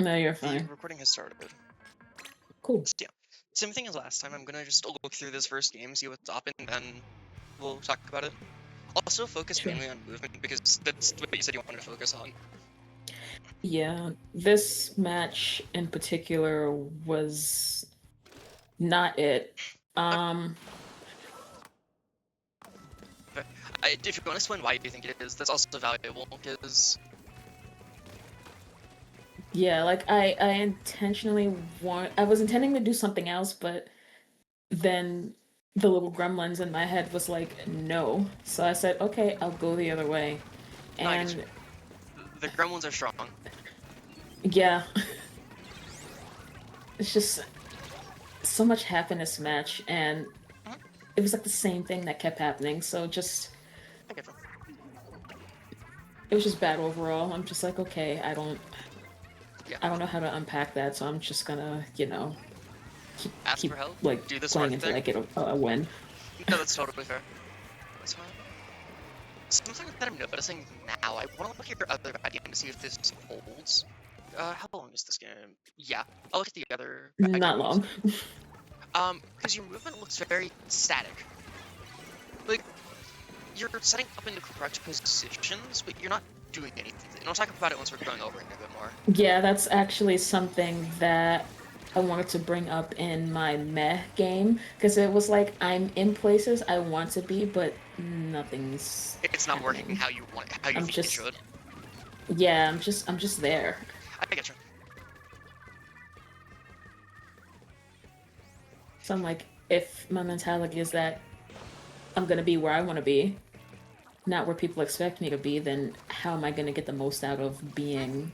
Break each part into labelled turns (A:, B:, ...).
A: No, you're
B: The
A: fine.
B: recording has started.
A: Cool.
B: So, yeah, same thing as last time. I'm gonna just look through this first game, see what's up, and then we'll talk about it. Also, focus
A: Sure.
B: mainly on movement because that's what you said you wanted to focus on.
A: Yeah, this match in particular was not it.
B: But if you want to explain why you think it is, that's also valuable because
A: Yeah, like I intentionally I was intending to do something else, but then the little gremlins in my head was like, no. So I said, okay, I'll go the other way.
B: no, I get you.
A: And
B: The gremlins are strong.
A: yeah, it's just so much happened this match, and
B: Mhm,
A: it was like the same thing that kept happening. So just
B: I get you.
A: it was just bad overall. I'm just like, okay,
B: Yeah.
A: I don't know how to unpack that, so I'm just gonna,
B: Ask for
A: keep
B: help.
A: like
B: Do the
A: playing
B: smart
A: until
B: thing.
A: I get a win.
B: No, that's totally fair. That's fine. Something that I'm noticing now, I want to look at your other bad game to see if this holds. How long is this game? Yeah, I'll look at the other bad
A: Not
B: games.
A: long.
B: Because your movement looks very static. Like, you're setting up in the correct positions, but you're not doing anything. And I'll talk about it once we're going over it a bit more.
A: Yeah, that's actually something that I wanted to bring up in my meh game because it was like I'm in places I want to be, but nothing's
B: It's not working
A: happening.
B: how you want, how you
A: I'm
B: think it
A: just,
B: should.
A: yeah, I'm just there.
B: I get you.
A: So I'm like, if my mentality is that I'm gonna be where I want to be, not where people expect me to be, then how am I gonna get the most out of being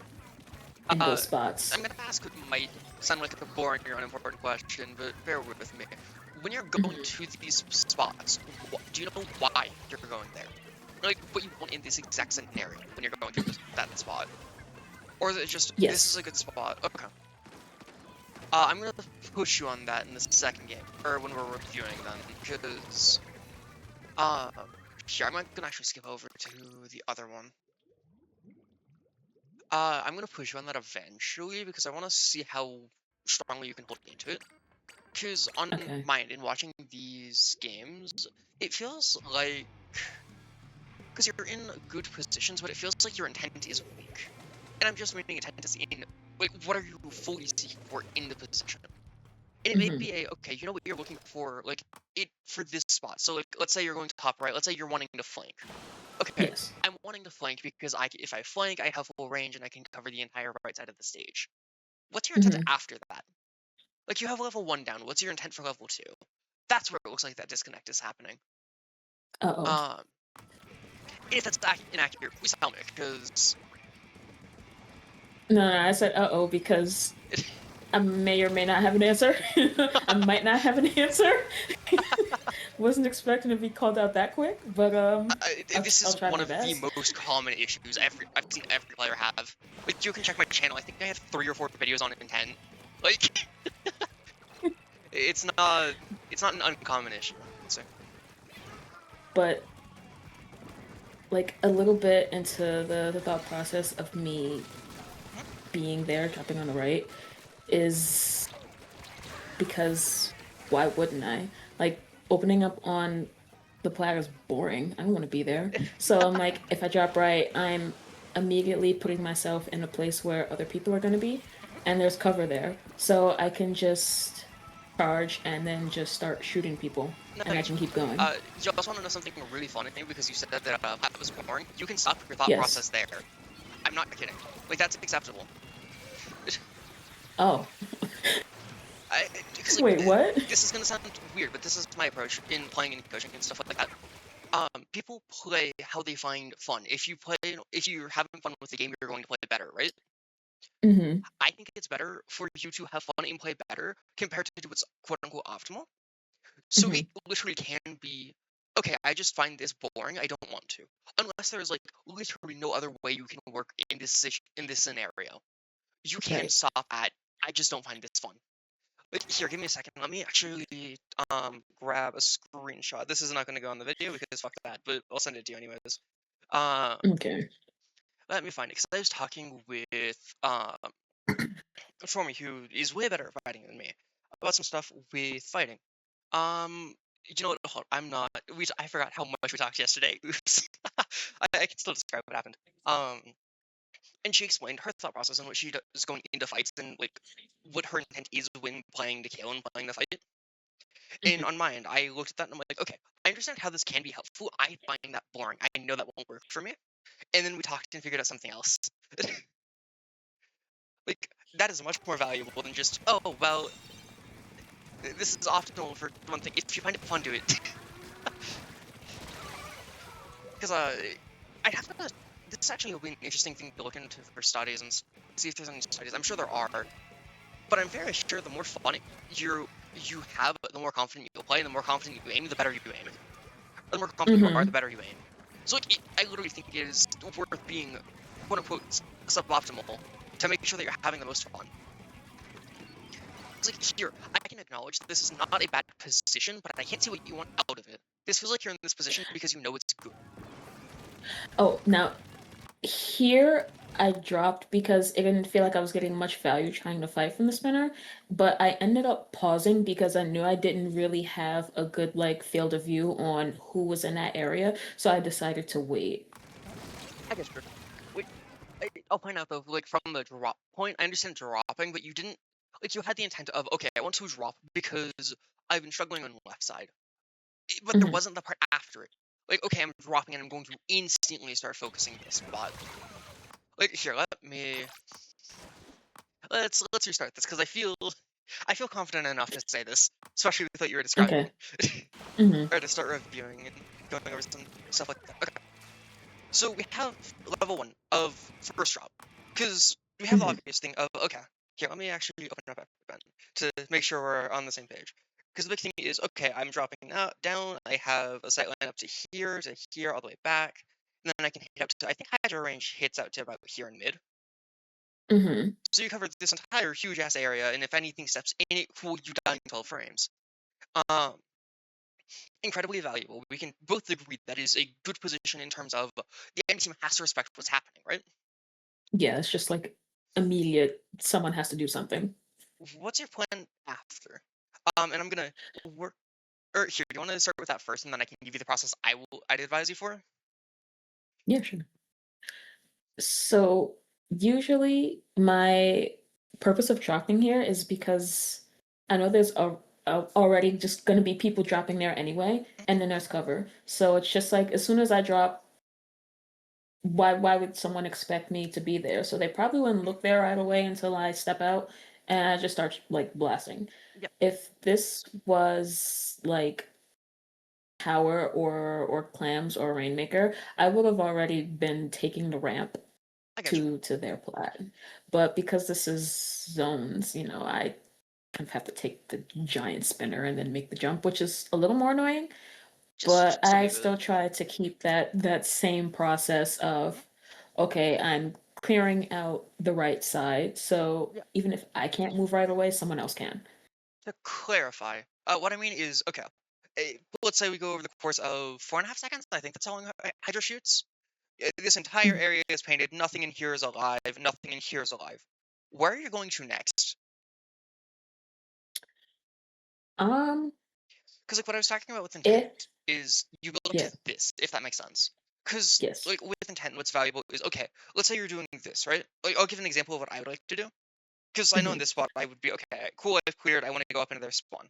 A: in those
B: I'm
A: spots?
B: gonna ask what might sound like a boring or unimportant question, but bear with me. When you're going
A: Mhm.
B: to these spots, do you know why you're going there? Like, what you want in this exact scenario when you're going to that spot? Or is it just, this is a
A: Yes.
B: good spot? Okay. I'm gonna push you on that in the second game, or when we're reviewing them, because, uh, here, I'm gonna actually skip over to the other one. I'm gonna push you on that eventually, because I want to see how strongly you can hold into it. Because on
A: Okay.
B: my end, in watching these games, it feels like, because you're in good positions, but it feels like your intent is weak. And I'm just meaning intent is in, like, what are you fully seeking for in the position? And it may
A: Hmm.
B: be okay, you know what you're looking for, like, it for this spot. So, like, let's say you're going to top right. Let's say you're wanting to flank. Okay,
A: Yes.
B: I'm wanting to flank because if I flank, I have full range and I can cover the entire right side of the stage. What's your intent
A: Hmm.
B: after that? Like, you have level 1 down. What's your intent for level 2? That's where it looks like that disconnect is happening.
A: Uh-oh.
B: Um, if that's inaccurate, please tell me, because
A: No, no, I said uh-oh because I may or may not have an answer. I might not have an answer. Wasn't expecting to be called out that quick, but
B: this
A: I'll
B: is
A: try
B: one
A: my
B: of the
A: best.
B: most common issues I've seen every player have. Like, you can check my channel. I think I have 3 or 4 videos on intent. Like, it's not an uncommon issue. So,
A: But like a little bit into the thought process of me being there, dropping on the right, is because why wouldn't I? Like opening up on the platter is boring. I don't want to be there. So I'm like, if I drop right, I'm immediately putting myself in a place where other people are going to be, and there's cover there. So I can just charge and then just start shooting people,
B: no, I
A: and I
B: get you.
A: can keep going.
B: You also want to know something really funny because you said that that was boring. You can stop your thought
A: Yes.
B: process there. I'm not kidding. Like, that's acceptable.
A: Oh.
B: Because, like,
A: Wait, what?
B: this is gonna sound weird, but this is my approach in playing and coaching and stuff like that. People play how they find fun. If you're having fun with the game, you're going to play better, right?
A: Hmm.
B: I think it's better for you to have fun and play better compared to do what's quote unquote optimal. So it
A: Hmm.
B: literally can be, okay, I just find this boring. I don't want to, unless there's like literally no other way you can work in this scenario. You can
A: Right.
B: stop at, I just don't find this fun. Like, here, give me a second. Let me actually grab a screenshot. This is not going to go on the video because fuck that, but I'll send it to you anyways. Um,
A: Okay.
B: Let me find it because I was talking with for me, who is way better at fighting than me, about some stuff with fighting. You know what? Hold on, I'm not. I forgot how much we talked yesterday. Oops. I can still describe what happened. Um, and she explained her thought process on what she does going into fights and like what her intent is when playing the kill and playing the fight. And
A: Mhm.
B: on my end, I looked at that and I'm like, okay, I understand how this can be helpful. I find that boring. I know that won't work for me. And then we talked and figured out something else. Like that is much more valuable than just, oh well, this is optional for one thing. If you find it fun, do it. Because I'd have to. This is actually an interesting thing to look into for studies and see if there's any studies. I'm sure there are, but I'm very sure the more fun you have, the more confident you'll play, and the more confident you aim, the better you aim. The more confident you are, the
A: Mhm.
B: better you aim. So like, I literally think it is worth being quote unquote suboptimal to make sure that you're having the most fun. It's like here, I can acknowledge that this is not a bad position, but I can't see what you want out of it. This feels like you're in this position because you know it's good.
A: Oh, now here I dropped because it didn't feel like I was getting much value trying to fight from the spinner, but I ended up pausing because I knew I didn't really have a good like field of view on who was in that area, so I decided to wait.
B: I guess sure. Wait, I'll point out though, like from the drop point, I understand dropping, but you didn't like you had the intent of okay, I want to drop because I've been struggling on the left side. But there
A: Mhm.
B: wasn't the part after it. Like, okay, I'm dropping and I'm going to instantly start focusing this spot. Like, here, let's restart this because I feel confident enough to say this, especially with what you were describing,
A: Okay. Mhm.
B: or to start reviewing and going over some stuff like that. Okay, so we have level one of first drop because we have the
A: Mhm.
B: obvious thing of okay, here, let me actually open up event to make sure we're on the same page. Because the big thing is, okay, I'm dropping down. I have a sight line up to here, all the way back. And then I can hit up to, I think Hydro range hits out to about here in mid.
A: Mhm.
B: So you covered this entire huge ass area, and if anything steps in it, cool, you die in 12 frames. Um, incredibly valuable. We can both agree that is a good position in terms of the enemy team has to respect what's happening, right?
A: Yeah, it's just like immediate someone has to do something.
B: What's your plan after? And I'm gonna work. Or here, do you want to start with that first, and then I can give you the process I'd advise you for?
A: Yeah, sure. So usually my purpose of dropping here is because I know there's already just going to be people dropping there anyway, and then there's cover. So it's just like as soon as I drop, why would someone expect me to be there? So they probably wouldn't look there right away until I step out and I just start like blasting.
B: Yeah,
A: If this was like Power or Clams or Rainmaker, I would have already been taking the ramp
B: I got you.
A: to their plan. But because this is zones, I kind of have to take the giant spinner and then make the jump, which is a little more annoying. But
B: Just a
A: I
B: wee bit.
A: still try to keep that same process of okay, I'm clearing out the right side. So
B: Yeah.
A: even if I can't move right away, someone else can.
B: To clarify, what I mean is, okay, let's say we go over the course of 4.5 seconds. I think that's how long Hydra shoots. This entire
A: Mhm.
B: area is painted. Nothing in here is alive. Nothing in here is alive. Where are you going to next?
A: Um,
B: Because like what I was talking about with intent
A: it
B: is you build up
A: yeah,
B: to this, if that makes sense. Because
A: yes.
B: like with intent, what's valuable is okay. Let's say you're doing this, right? Like I'll give an example of what I would like to do. Because I know in
A: Mhm.
B: this spot I would be okay. Cool, I've cleared. I want to go up into their spawn.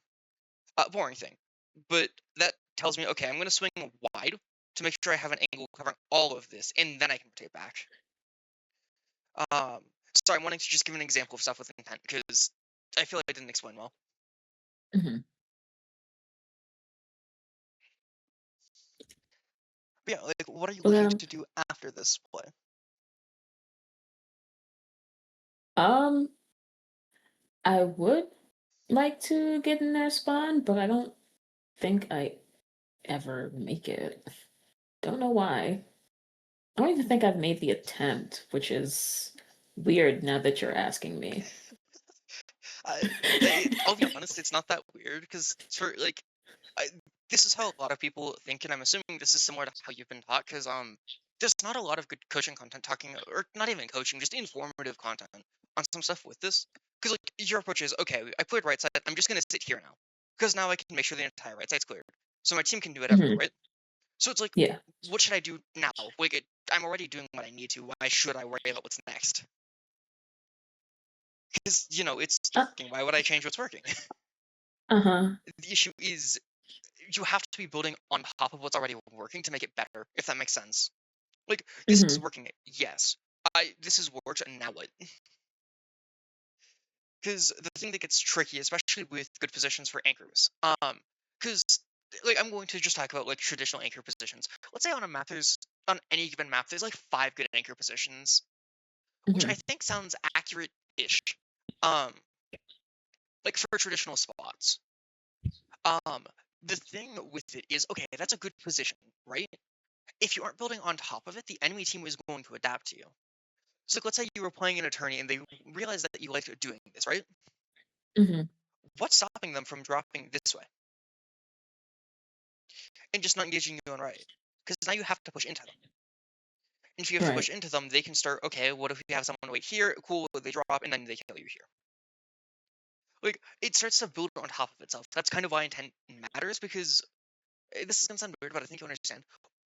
B: Boring thing. But that tells me okay, I'm going to swing wide to make sure I have an angle covering all of this, and then I can rotate back. Um, sorry, I'm wanting to just give an example of stuff with intent because I feel like I didn't explain well.
A: Mhm.
B: But yeah, like what are you
A: But
B: looking to do after this play?
A: um, I would like to get in their spawn, but I don't think I ever make it. Don't know why. I don't even think I've made the attempt, which is weird now that you're asking me.
B: I, I'll be honest, it's not that weird because for like, I, this is how a lot of people think, and I'm assuming this is similar to how you've been taught. Because there's not a lot of good coaching content talking, or not even coaching, just informative content on some stuff with this. Because like your approach is okay. I cleared right side. I'm just gonna sit here now because now I can make sure the entire right side's cleared, so my team can do whatever,
A: Hmm.
B: right? So it's like,
A: Yeah.
B: what should I do now? Like, I'm already doing what I need to. Why should I worry about what's next? Because it's
A: Uh,
B: working. Why would I change what's working?
A: uh-huh.
B: The issue is you have to be building on top of what's already working to make it better, if that makes sense. Like, this is
A: Hmm.
B: working. Yes, this has worked, and now what? Because the thing that gets tricky, especially with good positions for anchors, because like I'm going to just talk about like traditional anchor positions. Let's say on a map, there's on any given map, there's like 5 good anchor positions, which I
A: Hmm.
B: think sounds accurate-ish. Um, like for traditional spots. Um, the thing with it is, okay, that's a good position, right? If you aren't building on top of it, the enemy team is going to adapt to you. So like, let's say you were playing an attorney and they realized that you liked doing this, right?
A: Hmm.
B: What's stopping them from dropping this way and just not engaging you on right? Because now you have to push into them. And if you have to push
A: Right.
B: into them, they can start, okay, what if we have someone wait here? Cool, they drop, and then they kill you here. Like, it starts to build on top of itself. That's kind of why intent matters, because this is going to sound weird, but I think you understand.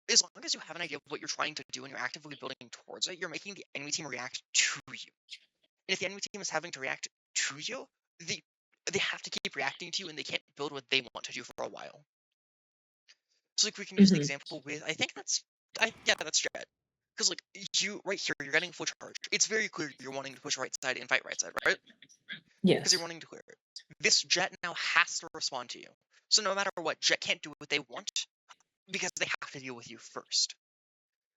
B: As long as you have an idea of what you're trying to do and you're actively building towards it, you're making the enemy team react to you. And if the enemy team is having to react to you, they they have to keep reacting to you, and they can't build what they want to do for a while. So like we can use the
A: Hmm.
B: example with yeah, that's Jet. Because like you right here, you're getting full charge. It's very clear you're wanting to push right side and fight right side, right? Because you're
A: Yes.
B: wanting to clear it. This Jet now has to respond to you. So no matter what, Jet can't do what they want because they have to deal with you first.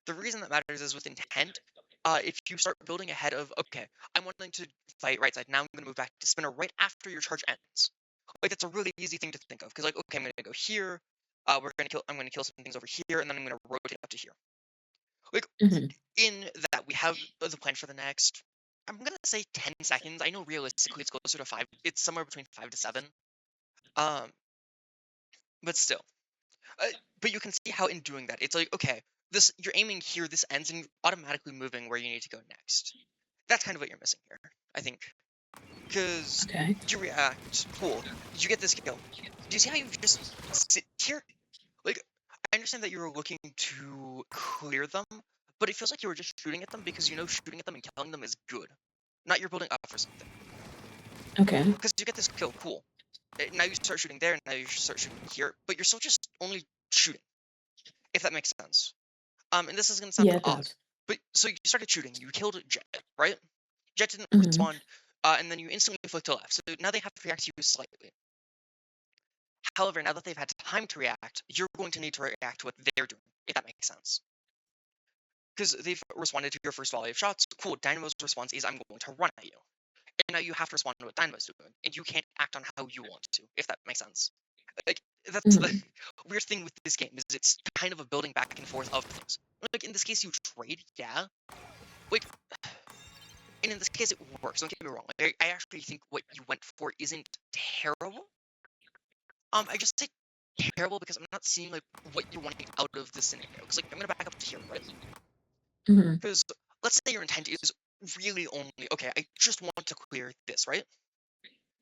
B: The reason that matters is with intent. If you start building ahead of, okay, I'm wanting to fight right side, now I'm going to move back to spinner right after your charge ends. Like that's a really easy thing to think of because like, okay, I'm going to go here. I'm going to kill some things over here, and then I'm going to rotate up to here. Like
A: Hmm.
B: in that, we have the plan for the next. I'm going to say 10 seconds. I know realistically it's closer to 5. It's somewhere between 5 to 7. Um, but still. Uh, but you can see how in doing that, it's like, okay, this you're aiming here, this ends, and you're automatically moving where you need to go next. That's kind of what you're missing here, I think. Because
A: Okay.
B: you react, cool, you get this kill. Do you see how you just sit here? Like, I understand that you were looking to clear them, but it feels like you were just shooting at them because you know shooting at them and killing them is good. Not you're building up for something.
A: Okay.
B: Because you get this kill, cool. Now you start shooting there, and now you start shooting here, but you're still just only shooting, if that makes sense. And this is gonna sound
A: Yeah, it
B: odd,
A: does.
B: but so you started shooting, you killed Jet, right? Jet didn't
A: Hmm.
B: respond, and then you instantly flick to left. So now they have to react to you slightly. However, now that they've had time to react, you're going to need to react to what they're doing, if that makes sense. Because they've responded to your first volley of shots. Cool, Dynamo's response is I'm going to run at you. And now you have to respond to what Dynamo's doing, and you can't act on how you want to, if that makes sense. Like that's the
A: Hmm.
B: weird thing with this game is it's kind of a building back and forth of things. Like in this case, you trade, yeah. Like and in this case it works. Don't get me wrong. Like, I actually think what you went for isn't terrible. I just say terrible because I'm not seeing like what you're wanting out of this scenario. Because like I'm gonna back up to here, right?
A: Hmm.
B: Because let's say your intent is really only okay. I just want to clear this, right?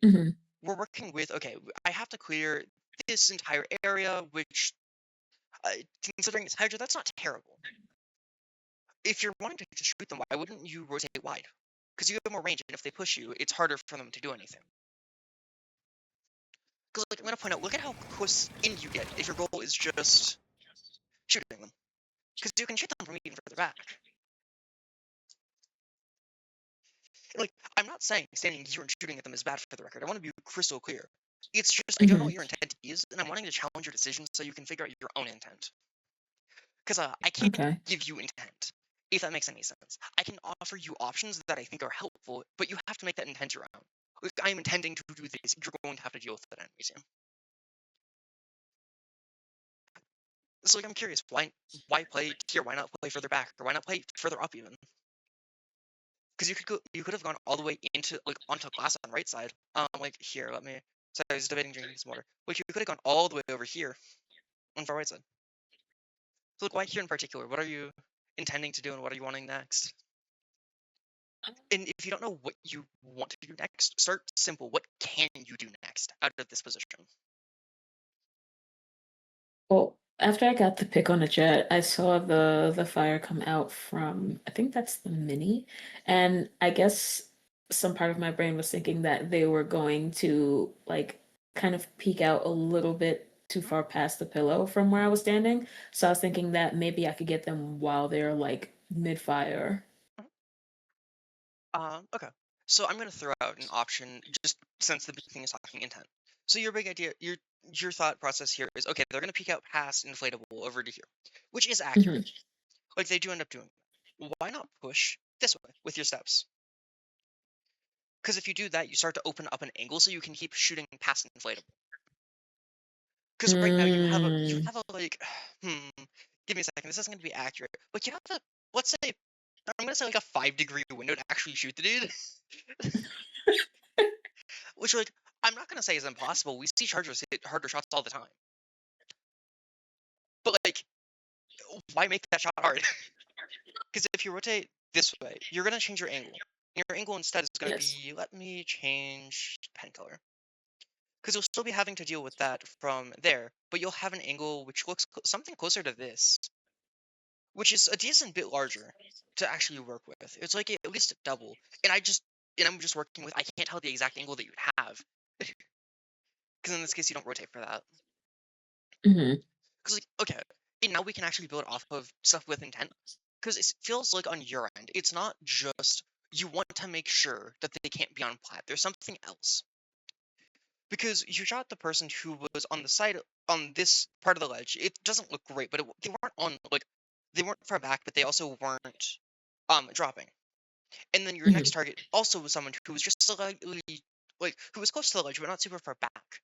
A: Hmm.
B: We're working with okay. I have to clear this entire area, which uh, considering it's Hydra, that's not terrible. If you're wanting to just shoot them, why wouldn't you rotate wide? Because you have more range, and if they push you, it's harder for them to do anything. Because like I'm gonna point out, look at how close in you get if your goal is just shooting them. Because you can shoot them from even further back. Like I'm not saying standing here and shooting at them is bad for the record. I want to be crystal clear. It's just I don't know
A: Hmm.
B: what your intent is, and I'm wanting to challenge your decisions so you can figure out your own intent. Because I can't
A: Okay.
B: give you intent, if that makes any sense. I can offer you options that I think are helpful, but you have to make that intent your own. Like, I'm intending to do this. You're going to have to deal with it anyways. So like I'm curious, why play here? Why not play further back, or why not play further up even? Because you could have gone all the way into like onto glass on the right side. Like here, let me. So I was debating drinking some water. Like you could have gone all the way over here on the far right side. So like why here in particular? What are you intending to do, and what are you wanting next? And if you don't know what you want to do next, start simple. What can you do next out of this position?
A: Well, after I got the pick on the jet, I saw the fire come out from, I think that's the mini, and I guess some part of my brain was thinking that they were going to like kind of peek out a little bit too
B: Mhm,
A: far past the pillow from where I was standing. So I was thinking that maybe I could get them while they're like mid-fire.
B: mhm. Okay. So I'm gonna throw out an option just since the big thing is talking intent. So your big idea, your thought process here is okay. They're gonna peek out past inflatable over to here, which is accurate.
A: Hmm.
B: Like they do end up doing. Why not push this way with your steps? Because if you do that, you start to open up an angle so you can keep shooting past inflatable. Because right now you
A: Mm.
B: have a like, hmm, give me a second. This isn't gonna be accurate, but you have a let's say I'm gonna say like a 5-degree window to actually shoot the dude, which like I'm not gonna say is impossible. We see chargers hit harder shots all the time, but like why make that shot hard? Because if you rotate this way, you're gonna change your angle. Your angle instead is gonna
A: Yes.
B: be let me change pen color. Because you'll still be having to deal with that from there, but you'll have an angle which looks something closer to this, which is a decent bit larger to actually work with. It's like at least double. And I'm just working with I can't tell the exact angle that you'd have because in this case you don't rotate for that.
A: Hmm.
B: Because like okay, and now we can actually build off of stuff with intent. Because it feels like on your end, it's not just you want to make sure that they can't be on plat. There's something else because you shot the person who was on the side on this part of the ledge. It doesn't look great, but they weren't on like they weren't far back, but they also weren't dropping. And then your next
A: Hmm.
B: target also was someone who was just slightly like who was close to the ledge, but not super far back.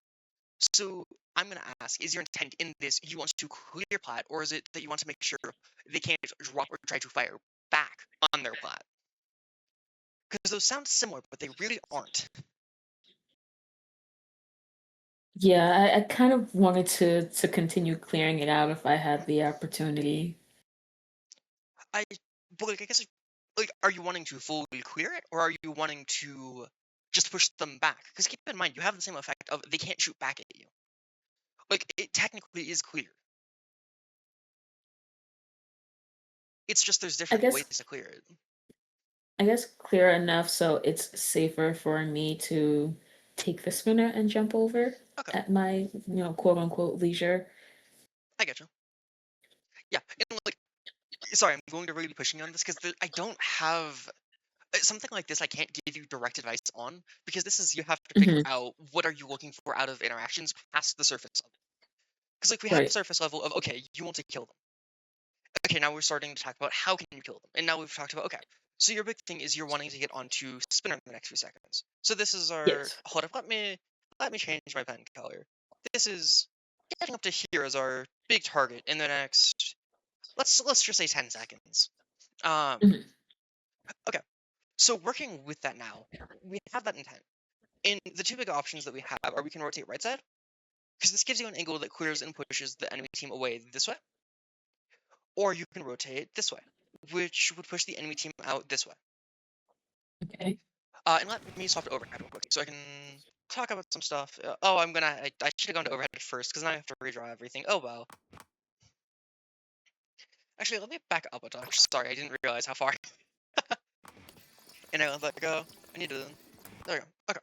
B: So I'm gonna ask: is your intent in this you want to clear plat, or is it that you want to make sure they can't drop or try to fire back on their plat? Because those sound similar, but they really aren't.
A: Yeah, I kind of wanted to continue clearing it out if I had the opportunity.
B: I but like I guess like are you wanting to fully clear it or are you wanting to just push them back? Because keep in mind you have the same effect of they can't shoot back at you. Like it technically is clear. It's just there's
A: I
B: different ways
A: guess
B: to clear it.
A: I guess clear enough so it's safer for me to take the spinner and jump over
B: Okay,
A: at my, quote unquote leisure.
B: I get you. Yeah, and like sorry, I'm going to really be pushing on this because I don't have something like this. I can't give you direct advice on because this is you have to figure
A: Hmm.
B: out what are you looking for out of interactions past the surface level. Because like we have
A: Right.
B: surface level of okay, you want to kill them. Okay, now we're starting to talk about how can you kill them, and now we've talked about okay. So your big thing is you're wanting to get onto spinner in the next few seconds. So this is our
A: Yes.
B: hold up. Let me change my pen color. This is getting up to here as our big target in the next let's just say 10 seconds. Um,
A: Hmm.
B: okay. So working with that now, we have that intent. And the two big options that we have are we can rotate right side because this gives you an angle that clears and pushes the enemy team away this way, or you can rotate this way, which would push the enemy team out this way.
A: Okay.
B: And let me swap to overhead real quick so I can talk about some stuff. Oh, I should have gone to overhead first because now I have to redraw everything. Oh well. Actually, let me back up a touch. Sorry, I didn't realize how far. And I let that go. I need to. There we go. Okay.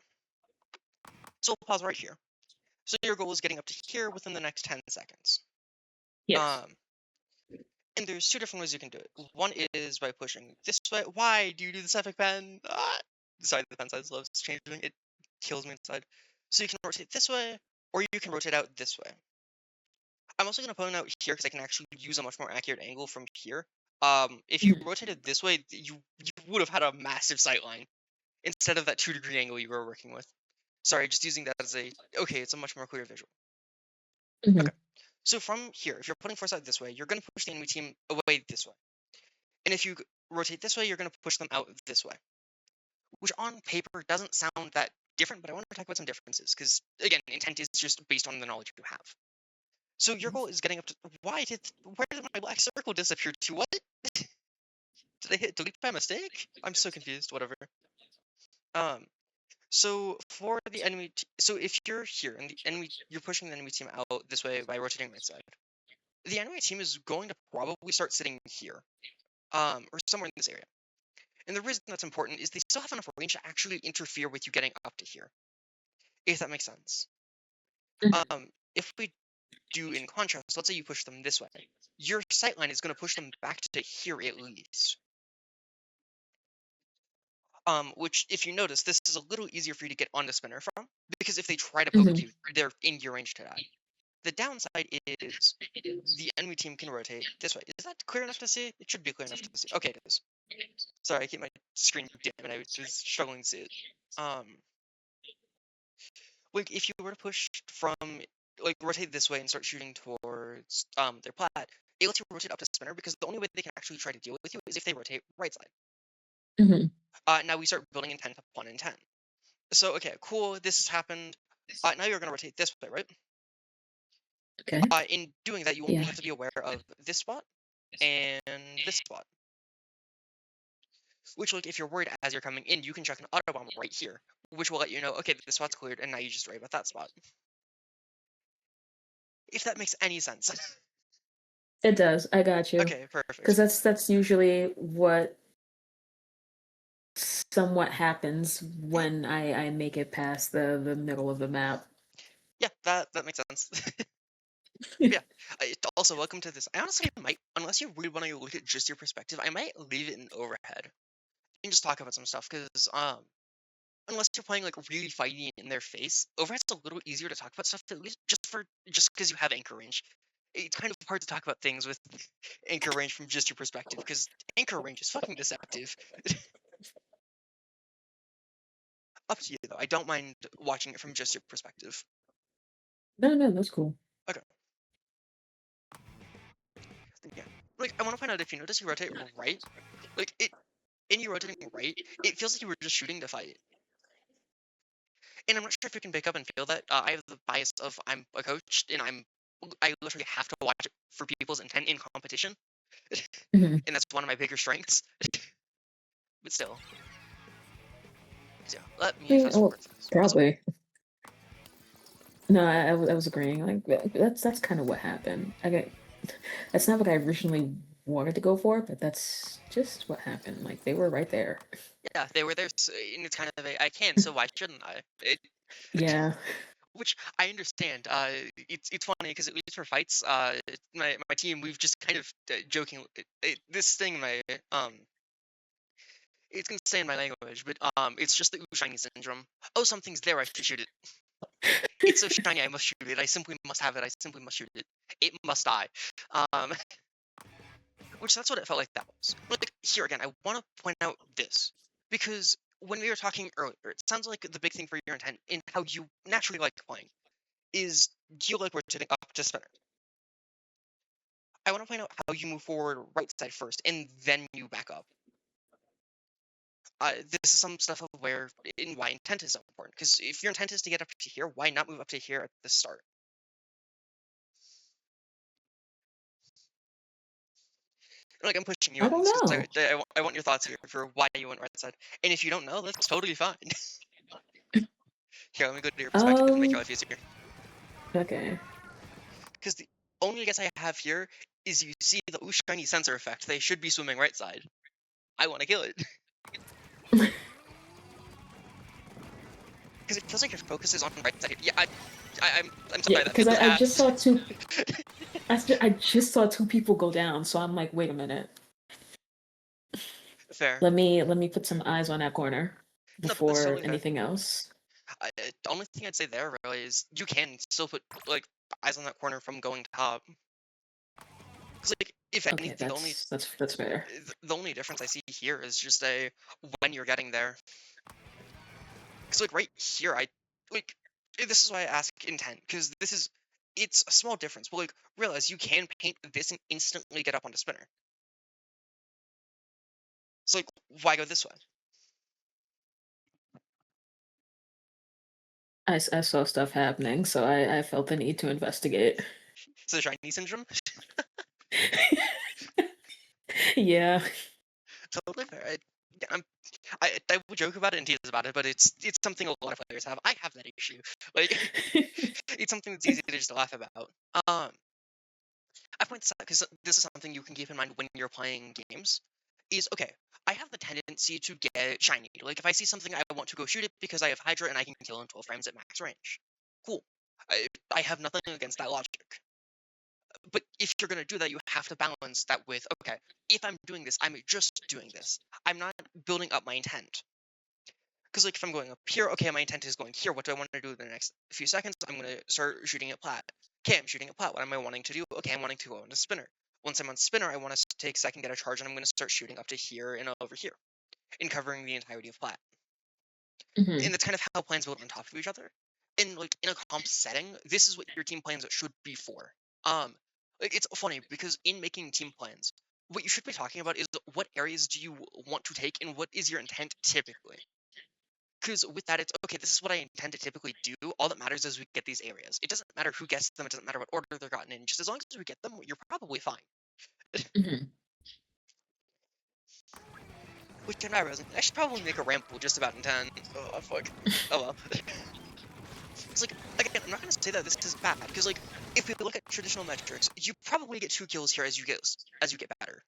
B: So we'll pause right here. So your goal is getting up to here within the next 10 seconds.
A: Yes.
B: Um, and there's two different ways you can do it. One is by pushing this way. Why do you do this epic pen? Ah! Sorry, the pen size loves changing. It kills me inside. So you can rotate this way, or you can rotate out this way. I'm also going to point out here because I can actually use a much more accurate angle from here. If you
A: Mhm.
B: rotated this way, you would have had a massive sight line instead of that 2-degree angle you were working with. Sorry, just using that as a okay, it's a much more clear visual. Okay,
A: Mhm.
B: so from here, if you're putting force out this way, you're going to push the enemy team away this way, and if you rotate this way, you're going to push them out this way, which on paper doesn't sound that different. But I want to talk about some differences because again, intent is just based on the knowledge you have. So your goal is getting up to where did my black circle disappear to? What? Did I hit delete by mistake? I'm so confused. Whatever. Um, so for the enemy, so if you're here and the enemy, you're pushing the enemy team out this way by rotating right side. The enemy team is going to probably start sitting here, or somewhere in this area. And the reason that's important is they still have enough range to actually interfere with you getting up to here, if that makes sense. If we do in contrast, let's say you push them this way, your sightline is going to push them back to here at least. Which, if you notice, this is a little easier for you to get on the spinner from, because if they try to poke
A: Mhm.
B: you, they're in your range to die. The downside is the enemy team can rotate this way. Is that clear enough to see? It should be clear enough to see. Okay, it is. Sorry, I keep my screen dim and I was struggling to see it. Like if you were to push from, like, rotate this way and start shooting towards their plat, it lets you rotate up to spinner, because the only way they can actually try to deal with you is if they rotate right side.
A: Mhm.
B: Now we start building in 10 to 1 and 10. So okay, cool, this has happened. Now you're gonna rotate this way, right?
A: Okay.
B: In doing that, you only
A: Yeah.
B: have to be aware of this spot and this spot. Which, like, if you're worried as you're coming in, you can chuck an auto bomb right here, which will let you know, okay, this spot's cleared, and now you just worry about that spot. If that makes any sense.
A: It does. I got you.
B: Okay,
A: Because
B: perfect.
A: that's usually what somewhat happens
B: Mhm.
A: when I make it past the middle of the map.
B: Yeah, that makes sense. Yeah. Also, welcome to this. I honestly might, unless you really want to look at just your perspective, I might leave it in overhead and just talk about some stuff, because unless you're playing like really fighty in their face, overhead's a little easier to talk about stuff, at least just because you have anchor range. It's kind of hard to talk about things with anchor range from just your perspective, because anchor range is fucking deceptive. Up to you though. I don't mind watching it from just your perspective.
A: No, no, that's cool.
B: Okay. Yeah. Like, I want to point out, if you notice you rotate right, like it in you rotating right, it feels like you were just shooting to fight. And I'm not sure if you can pick up and feel that. I have the bias of, I'm a coach and I literally have to watch it for people's intent in competition,
A: Mhm.
B: and that's one of my bigger strengths. But still, so yeah, let me
A: Yeah,
B: fast
A: well,
B: forward through this. Also,
A: probably. No, I was agreeing. Like that's kind of what happened. I got that's not what I originally wanted to go for, but that's just what happened. Like they were right there.
B: yeah, they were there, and it's kind of a, I can, so why shouldn't I?
A: Yeah.
B: Which I understand. It's funny because, at least for fights, my team, we've just kind of joking. This thing, my it's gonna stay in my language, but it's just the ooh shiny syndrome. Oh, something's there, I should shoot it. It's so shiny, I must shoot it. I simply must have it. I simply must shoot it. It must die. Um, which, that's what it felt like that was. But, like, here again, I want to point out this, because when we were talking earlier, it sounds like the big thing for your intent in how you naturally like playing is you like rotating up to spinner. I want to point out how you move forward right side first, and then you back up. This is some stuff of where and why intent is so important. Because if your intent is to get up to here, why not move up to here at the start? Like, I'm pushing you
A: I
B: on
A: don't
B: this because
A: know.
B: I want your thoughts here for why you went right side. And if you don't know, that's totally fine. Here, let me go to your perspective and make your
A: Um.
B: life easier.
A: Okay.
B: Because the only guess I have here is, you see the ooh shiny sensor effect. They should be swimming right side. I want to kill it. Because it feels like your focus is on right side. Yeah, I'm
A: Yeah,
B: sorry, that
A: because
B: feels
A: I just saw
B: ass.
A: two. I just saw two people go down, so I'm like, wait a minute.
B: Fair.
A: Let me put some eyes on that corner
B: No, that's
A: before
B: totally fair.
A: anything else.
B: The only thing I'd say there really is you can still put, like, eyes on that corner from going top. Because, like, if
A: Okay,
B: anything,
A: that's fair.
B: the only difference I see here is just a when you're getting there. Because, like, right here, like, this is why I ask intent, because it's a small difference, but, like, realize you can paint this and instantly get up onto spinner. So, like, why go this way?
A: I saw stuff happening, so I felt the need to investigate.
B: So the shiny syndrome.
A: Yeah.
B: Totally fair. I would joke about it and tease about it, but it's something a lot of players have. I have that issue. Like, it's something that's easy to just laugh about. Um, I point this out because this is something you can keep in mind when you're playing games. Is okay. I have the tendency to get shiny. Like if I see something, I want to go shoot it because I have Hydra and I can kill in 12 frames at max range. Cool. I have nothing against that logic. But if you're gonna do that, you have to balance that with okay. If I'm doing this, I'm just doing this. I'm not building up my intent. Because like if I'm going up here, okay, my intent is going here. What do I want to do in the next few seconds? I'm gonna start shooting at plat. Okay, I'm shooting at plat. What am I wanting to do? Okay, I'm wanting to go into spinner. Once I'm on spinner, I want to take second, get a charge, and I'm gonna start shooting up to here and over here, and covering the entirety of plat.
A: Hmm.
B: And that's kind of how plans build on top of each other. And like in a comp setting, this is what your team plans should be for. Um, like it's funny because in making team plans, what you should be talking about is what areas do you want to take and what is your intent typically. Because with that, it's okay. This is what I intend to typically do. All that matters is we get these areas. It doesn't matter who gets them. It doesn't matter what order they're gotten in. Just as long as we get them, you're probably fine.
A: Hmm.
B: Which I realized I should probably make a ramble just about intent. Oh fuck. Oh well. It's like again, I'm not gonna say that this is bad because like if we look at traditional metrics, you probably get 2 kills here as you get better.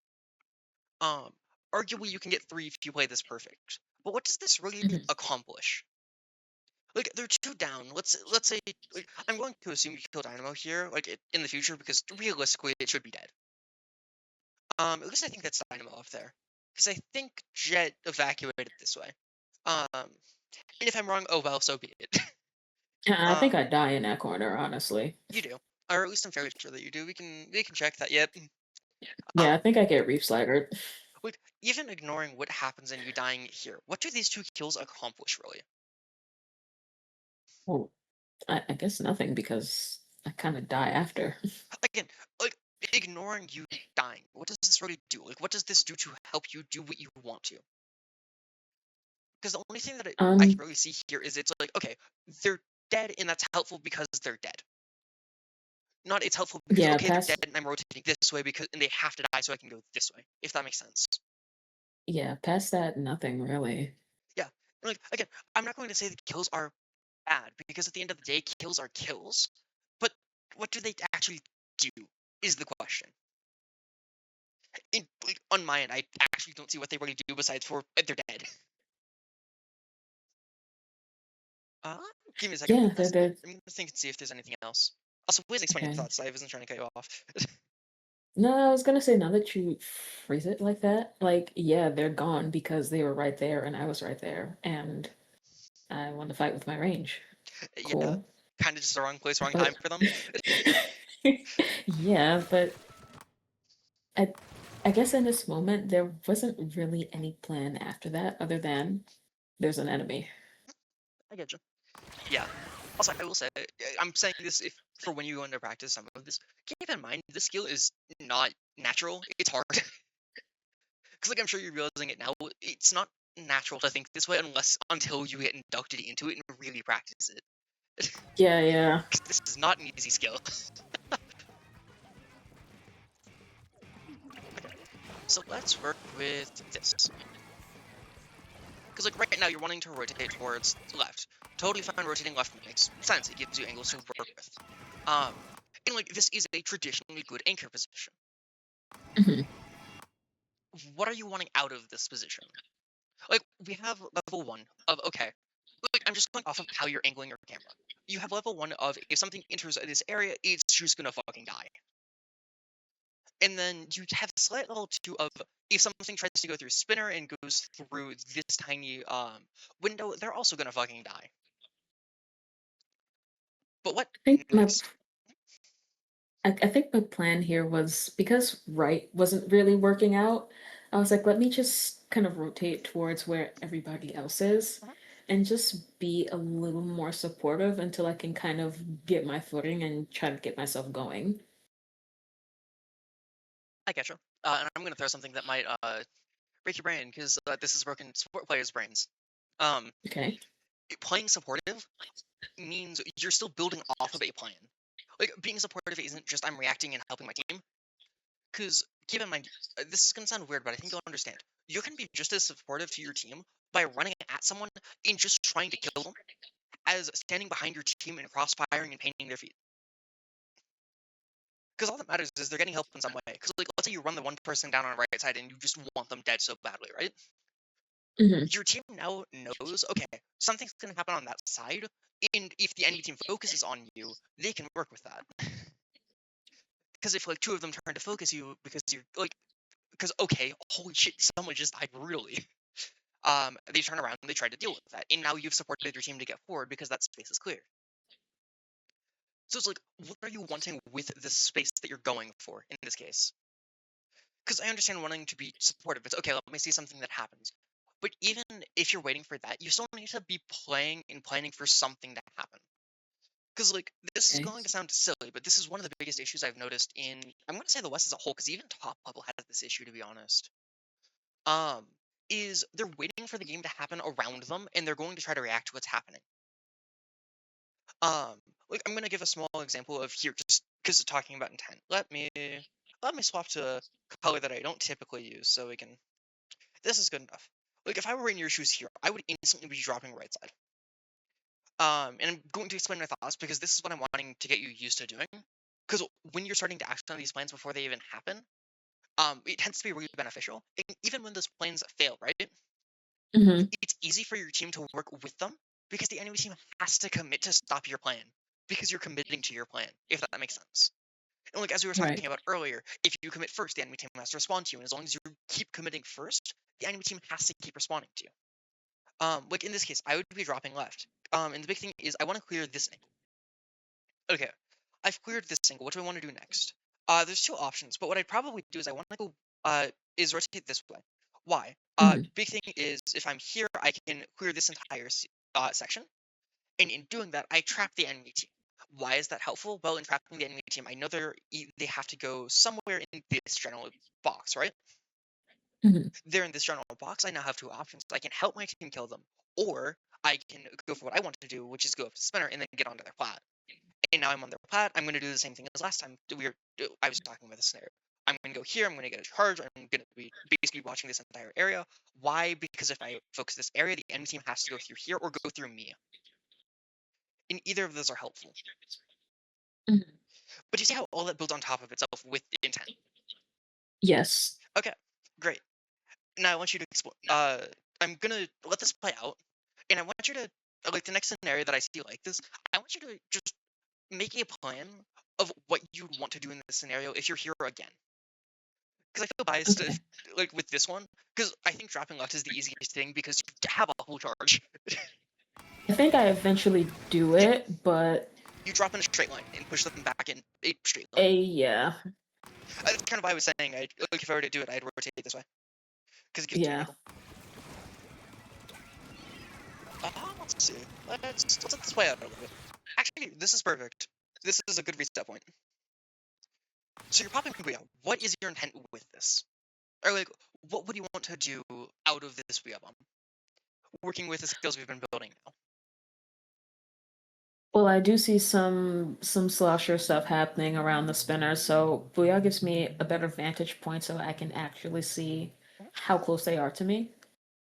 B: Um, arguably you can get 3 if you play this perfect. But what does this really
A: Hmm.
B: accomplish? Like they're 2 down. Let's say like, I'm going to assume you kill Dynamo here, like in the future, because realistically it should be dead. At least I think that's Dynamo up there, because I think Jet evacuated this way. And if I'm wrong, oh well, so be it.
A: I think
B: um,
A: I'd die in that corner, honestly.
B: you do, or at least I'm fairly sure that you do. We can check that. Yep.
A: Yeah, I think I get reef slidered.
B: Wait, even ignoring what happens in you dying here, what do these 2 kills accomplish really?
A: Well, I guess nothing because I kind of die after.
B: Again, like ignoring you dying, what does this really do? Like, what does this do to help you do what you want to? Because the only thing that I can
A: Um,
B: really see here is it's like, okay, they're dead, and that's helpful because they're dead. Not it's helpful because
A: yeah,
B: okay, they're
A: past
B: dead, and I'm rotating this way because and they have to die so I can go this way. If that makes sense.
A: yeah, past that, nothing really.
B: Yeah. Like again, I'm not going to say the kills are bad because at the end of the day, kills are kills. But what do they actually do? Is the question. Like, on my end, I actually don't see what they really do besides for they're dead. Uh, give me a second.
A: Yeah, they're
B: I'm gonna think and see if there's anything else. Also, please explain your
A: okay.
B: thoughts. I wasn't trying to cut you off.
A: No, I was gonna say now that you phrase it like that, like yeah, they're gone because they were right there and I was right there and I won the fight with my range.
B: Yeah,
A: Cool.
B: kind of just the wrong place, wrong time
A: But
B: for them.
A: yeah, but I I guess in this moment there wasn't really any plan after that other than there's an enemy.
B: I get you. Yeah. Also, I will say, I'm saying this if for when you go into practice some of this, keep in mind this skill is not natural. It's hard because, like, I'm sure you're realizing it now. It's not natural to think this way unless until you get inducted into it and really practice it.
A: Yeah, yeah.
B: 'Cause this is not an easy skill. Okay, so let's work with this. Because like right now you're wanting to rotate towards left. Totally fine rotating left makes sense. It gives you angles to work with. Um, and like this is a traditionally good anchor position.
A: Mhm.
B: What are you wanting out of this position? Like we have level 1 of okay. Like I'm just going off of how you're angling your camera. You have level 1 of if something enters this area, it's just gonna fucking die. And then you have slight level 2 of if something tries to go through spinner and goes through this tiny window, they're also gonna fucking die. But what
A: I think
B: next?
A: I think my plan here was because right wasn't really working out. I was like, let me just kind of rotate towards where everybody else is
B: Uh-huh.
A: and just be a little more supportive until I can kind of get my footing and try to get myself going.
B: I getcha. And I'm gonna throw something that might break your brain because this is broken support players' brains. Um,
A: Okay.
B: playing supportive means you're still building off of a plan. Like being supportive isn't just I'm reacting and helping my team. Because keep in mind, this is gonna sound weird, but I think you'll understand. You can be just as supportive to your team by running at someone and just trying to kill them as standing behind your team and crossfiring and painting their feet. Because all that matters is they're getting help in some way. Because like, let's say you run the one person down on the right side and you just want them dead so badly, right?
A: Hmm.
B: Your team now knows, okay, something's gonna happen on that side, and if the enemy team focuses on you, they can work with that. Because if like two of them turn to focus you because you're like, because okay, holy shit, someone just died brutally. They turn around and they try to deal with that, and now you've supported your team to get forward because that space is clear. So it's like, what are you wanting with the space that you're going for in this case? Because I understand wanting to be supportive. It's okay, let me see something that happens. But even if you're waiting for that, you still need to be playing and planning for something to happen. Because like this is
A: Okay.
B: going to sound silly, but this is one of the biggest issues I've noticed in I'm going to say the West as a whole. Because even top level has this issue, to be honest. Um, is they're waiting for the game to happen around them, and they're going to try to react to what's happening. Um, like I'm gonna give a small example of here, just because talking about intent. Let me swap to a color that I don't typically use, so we can. This is good enough. Like if I were in your shoes here, I would instantly be dropping right side. And I'm going to explain my thoughts because this is what I'm wanting to get you used to doing. Because when you're starting to act on these plans before they even happen, it tends to be really beneficial. And even when those plans fail, right?
A: Hmm.
B: It's easy for your team to work with them because the enemy team has to commit to stop your plan because you're committing to your plan, if that makes sense. And like as we were
A: Right.
B: talking about earlier, if you commit first, the enemy team has to respond to you, and as long as you keep committing first, the enemy team has to keep responding to you. Like in this case, I would be dropping left. And the big thing is I want to clear this angle. Okay, I've cleared this angle. What do I want to do next? There's two options, but what I'd probably do is I want to go is rotate this way. Why?
A: Hmm.
B: Big thing is if I'm here, I can clear this entire section, and in doing that, I trap the enemy team. Why is that helpful? Well, in trapping the enemy team, I know they have to go somewhere in this general box, right?
A: Hmm.
B: They're in this general box. I now have two options. I can help my team kill them, or I can go for what I want to do, which is go up to spinner and then get onto their plat. And now I'm on their plat. I'm going to do the same thing as last time. I was talking about the scenario. I'm going to go here. I'm going to get a charge. I'm going to be basically watching this entire area. Why? Because if I focus this area, the enemy team has to go through here or go through me. And either of those are helpful.
A: Hmm.
B: But you see how all that builds on top of itself with intent.
A: Yes.
B: Okay, great. Now I want you to explore. I'm gonna let this play out, and I want you to like the next scenario that I see like this. I want you to just make a plan of what you'd want to do in this scenario if you're here again. Because I feel biased if,
A: Okay.
B: like with this one, because I think dropping left is the easiest thing because you have a whole charge.
A: I think I eventually do
B: Yeah,
A: it, but
B: you drop in a straight line and push them back in a straight line.
A: yeah.
B: That's kind of why I was saying like if I were to do it, I'd rotate this way because it gives me an
A: Yeah.
B: angle. Let's see. Let's let this play out a little bit. Actually, this is perfect. This is a good reset point. So you're popping Kuya. What is your intent with this? Or like, what would you want to do out of this Kuya bomb? Working with the skills we've been building now.
A: Well, I do see some slasher stuff happening around the spinner, so Booyah gives me a better vantage point so I can actually see how close they are to me.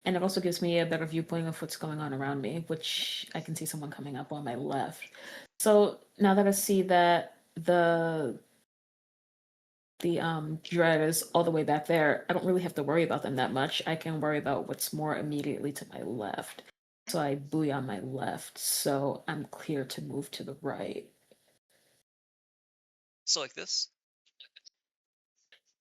A: And it also gives me a better viewpoint of what's going on around me, which I can see someone coming up on my left. So now that I see that the dread is all the way back there, I don't really have to worry about them that much. I can worry about what's more immediately to my left. So I buoy on my left, so I'm clear to move to the right.
B: So like this.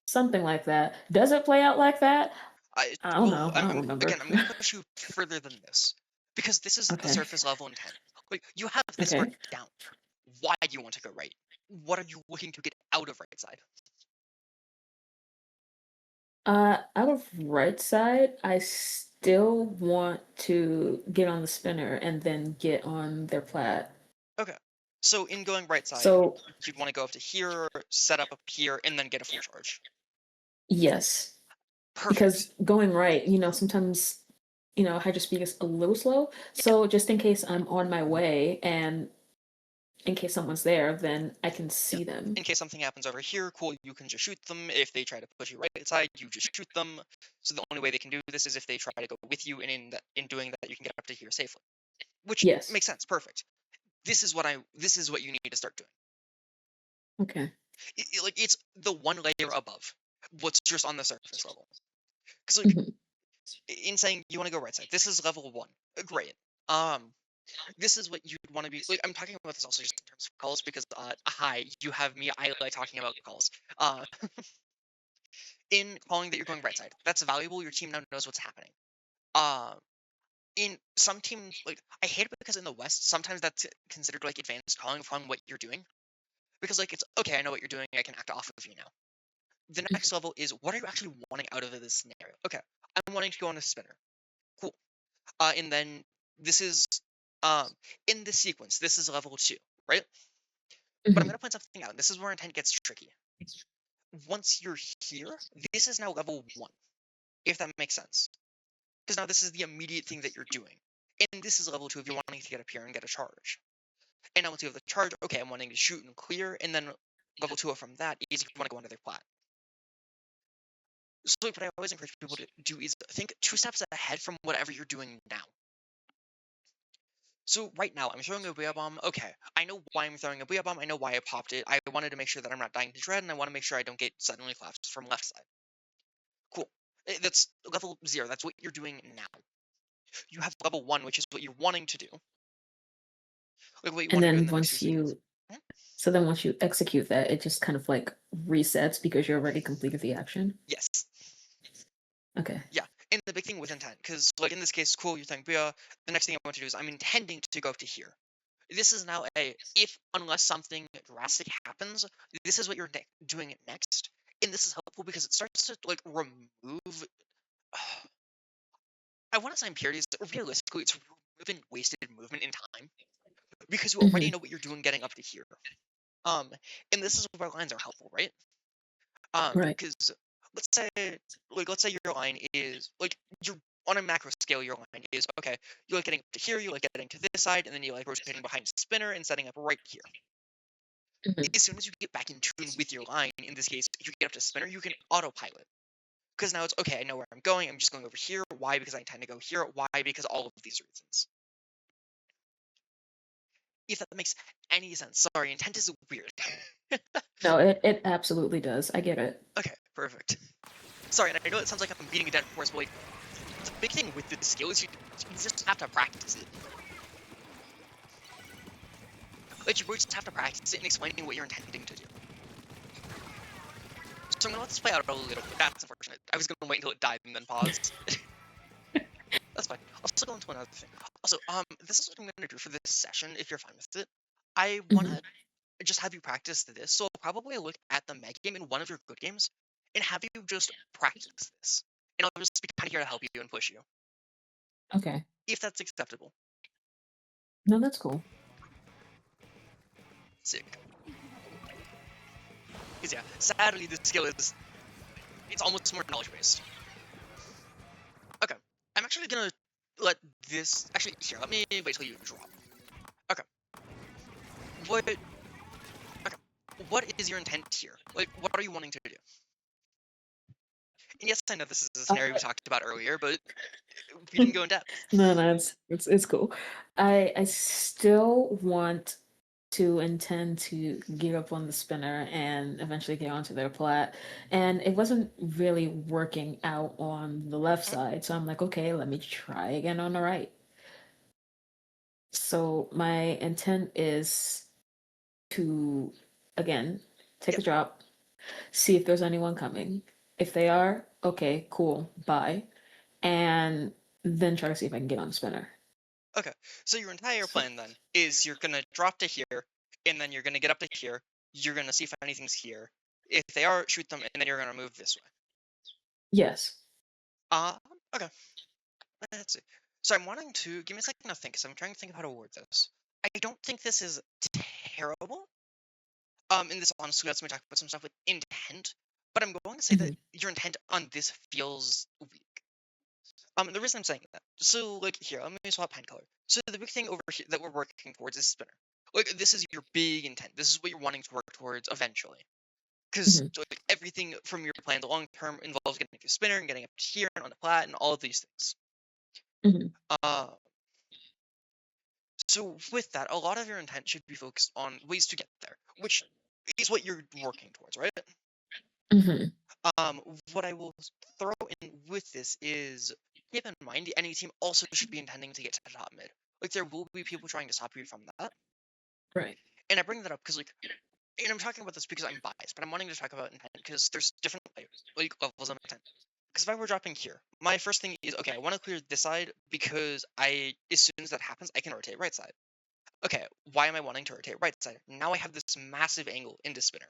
A: Something like that. Does it play out like that?
B: I
A: I don't
B: well,
A: know. I don't remember.
B: again, I'm gonna push you further than this because this is the
A: Okay.
B: surface level intent. Like you have this part
A: Okay.
B: down. Why do you want to go right? What are you looking to get out of right side?
A: Out of right side, I still want to get on the spinner and then get on their plat.
B: Okay. So in going right side,
A: So
B: you'd want to go up to here, set up here, and then get a full charge.
A: yes,
B: Perfect.
A: because going right, sometimes hydro speed is a little slow.
B: Yeah.
A: So just in case I'm on my way and in case someone's there, then I can
B: Yeah.
A: see them.
B: In case something happens over here, cool, you can just shoot them. If they try to push you right side, you just shoot them. So the only way they can do this is if they try to go with you, and in doing that, you can get up to here safely. Which
A: Yes.
B: makes sense. Perfect. This is what you need to start doing.
A: Okay.
B: Like it's the one layer above what's just on the surface level. Because like
A: Mhm.
B: in saying you want to go right side, this is level one. Great. Um, this is what you'd want to be. Like I'm talking about this also just in terms of calls because hi, you have me. I like talking about calls. Uh, in calling that you're going right side, that's valuable. Your team now knows what's happening. Uh, in some teams, like I hate it because in the West, sometimes that's considered like advanced calling from what you're doing. Because like it's okay, I know what you're doing. I can act off of you now. The next level is what are you actually wanting out of this scenario? Okay, I'm wanting to go on a spinner. Cool. And then this is um in this sequence, this is level two, right? But I'm
A: Mhm.
B: gonna point something out. This is where intent gets tricky. Once you're here, this is now level one, if that makes sense. Because now this is the immediate thing that you're doing. And this is level two if you're wanting to get up here and get a charge. And now once you have the charge, okay, I'm wanting to shoot and clear, and then level two from that is if you want to go into their plat. So what I always encourage people to do is think 2 steps ahead from whatever you're doing now. So right now, I'm throwing a Booyah Bomb. Okay, I know why I'm throwing a Booyah Bomb. I know why I popped it. I wanted to make sure that I'm not dying to dread, and I want to make sure I don't get suddenly collapsed from left side. Cool. That's level 0. That's what you're doing now. You have level 1, which is what you're wanting to do. Like what you
A: And
B: want to do in
A: then
B: the next few
A: once
B: seconds.
A: you so then once you execute that, it just kind of like resets because you already completed the action.
B: Yes.
A: Okay.
B: Yeah. And the big thing with intent, because like in this case, cool, you're saying Booyah. The next thing I want to do is I'm intending to go up to here. This is now a if unless something drastic happens, this is what you're doing next, and this is helpful because it starts to like remove. I want to say impurities. Realistically, it's removing wasted movement in time because you already
A: Mhm.
B: know what you're doing getting up to here. And this is where lines are helpful, right?
A: Right.
B: Because let's say your line is like you're on a macro scale. Your line is okay. You like getting up to here. You like getting to this side, and then you like rotating behind spinner and setting up right here.
A: Mhm.
B: As soon as you get back in tune with your line, in this case, you get up to spinner, you can autopilot. Because now it's okay, I know where I'm going, I'm just going over here. Why? Because I intend to go here. Why? Because all of these reasons. If that makes any sense. Sorry, intent is weird.
A: No, it absolutely does. I get it.
B: Okay, perfect. Sorry, and I know it sounds like I'm beating a dead horse, but like, the big thing with this skill is you just have to practice it. Like, you really just have to practice it and explaining what you're intending to do. So I'm gonna let this play out a little bit. That's unfortunate. I was gonna wait until it died and then pause. That's fine. I'll still go into another thing. Also, this is what I'm gonna do for this session, if you're fine with it. I
A: Mhm.
B: wanna just have you practice this. So I'll probably look at the Meg game in one of your good games and have you just practice this. And I'll just be kind of here to help you and push you,
A: Okay.
B: if that's acceptable.
A: No, that's cool.
B: Sick. Because yeah, sadly this skill is it's almost more knowledge based. Okay. I'm actually gonna let this actually here, let me wait till you drop. Okay. What okay. What is your intent here? Like what are you wanting to do? And yes, I know this is a scenario we
A: Uh,
B: talked about earlier, but we didn't go in depth.
A: no, no, it's cool. I still want to intend to get up on the spinner and eventually get onto their plat. And it wasn't really working out on the left
B: Mhm.
A: side. So I'm like, okay, let me try again on the right. So my intent is to again take
B: Yeah.
A: a drop, see if there's anyone coming. If they are, okay, cool, bye. And then try to see if I can get on the spinner.
B: Okay, so your entire plan then is you're gonna drop to here, and then you're gonna get up to here. You're gonna see if anything's here. If they are, shoot them, and then you're gonna move this way.
A: Yes.
B: Uh, okay. Let's see. So I'm wanting to give me a second to think, because I'm trying to think of how to word this. I don't think this is terrible. And this honestly lets me talk about some stuff with intent, but I'm going to say that
A: Hmm.
B: your intent on this feels weak. The reason I'm saying that, so like here, let me swap pen color. So the big thing over here that we're working towards is spinner. Like, this is your big intent. This is what you're wanting to work towards eventually. Because
A: Hmm.
B: like, everything from your plan, the long term, involves getting to spinner and getting up to here and on the plat and all of these things.
A: Hmm.
B: Uh, so with that, a lot of your intent should be focused on ways to get there, which is what you're working towards, right?
A: Hmm.
B: Um, what I will throw in with this is keep in mind the NA team also should be intending to get to top mid. Like there will be people trying to stop you from that.
A: Right.
B: And I bring that up because like, and I'm talking about this because I'm biased, but I'm wanting to talk about intent because there's different like levels of intent. Because if I were dropping here, my first thing is okay, I want to clear this side because as soon as that happens, I can rotate right side. Okay, why am I wanting to rotate right side? Now I have this massive angle into spinner.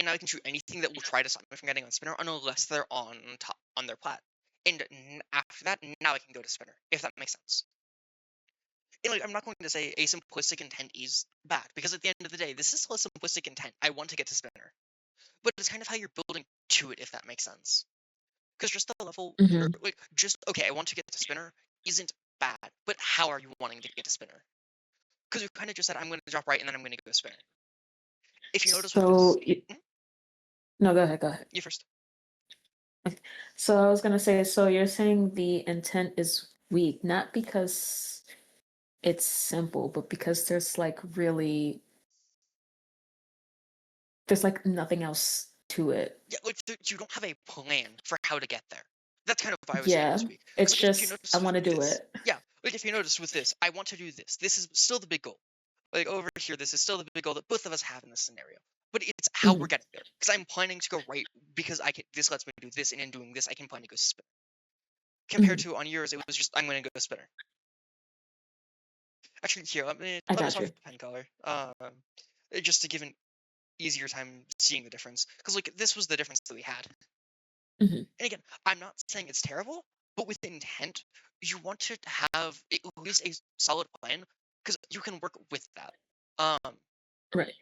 B: And now I can shoot anything that will try to stop me from getting on spinner unless they're on top on their plat. And after that, now I can go to spinner, if that makes sense. And like, I'm not going to say a simplistic intent is bad, because at the end of the day, this is still a simplistic intent. I want to get to spinner. But it's kind of how you're building to it, if that makes sense. Because just the level,
A: Hmm.
B: like, just, okay, I want to get to spinner isn't bad, but how are you wanting to get to spinner? Because you kind of just said, I'm going to drop right and then I'm going to go spinner. If you notice with this,
A: No, go ahead. Go ahead.
B: you first.
A: Okay. So I was gonna say, so you're saying the intent is weak, not because it's simple, but because there's like nothing else to it.
B: Yeah, like you don't have a plan for how to get there. That's kind of why I was saying
A: Yeah,
B: this week. Because
A: it's
B: like, if you
A: just
B: notice
A: I
B: with
A: want to do
B: this,
A: it.
B: yeah, like if you notice with this, I want to do this. This is still the big goal. Like over here, this is still the big goal that both of us have in this scenario. But it's how we're
A: Hmm.
B: getting there. Because I'm planning to go right because I can. This lets me do this, and in doing this, I can plan to go spinner. Compared
A: Hmm.
B: to on yours, it was just I'm going to go spinner. Actually, here
A: I
B: let me
A: got
B: swap
A: you.
B: the pen color. Just to give an easier time seeing the difference. Because like this was the difference that we had.
A: Hmm.
B: And again, I'm not saying it's terrible, but with intent, you want to have at least a solid plan because you can work with that. And
A: Right.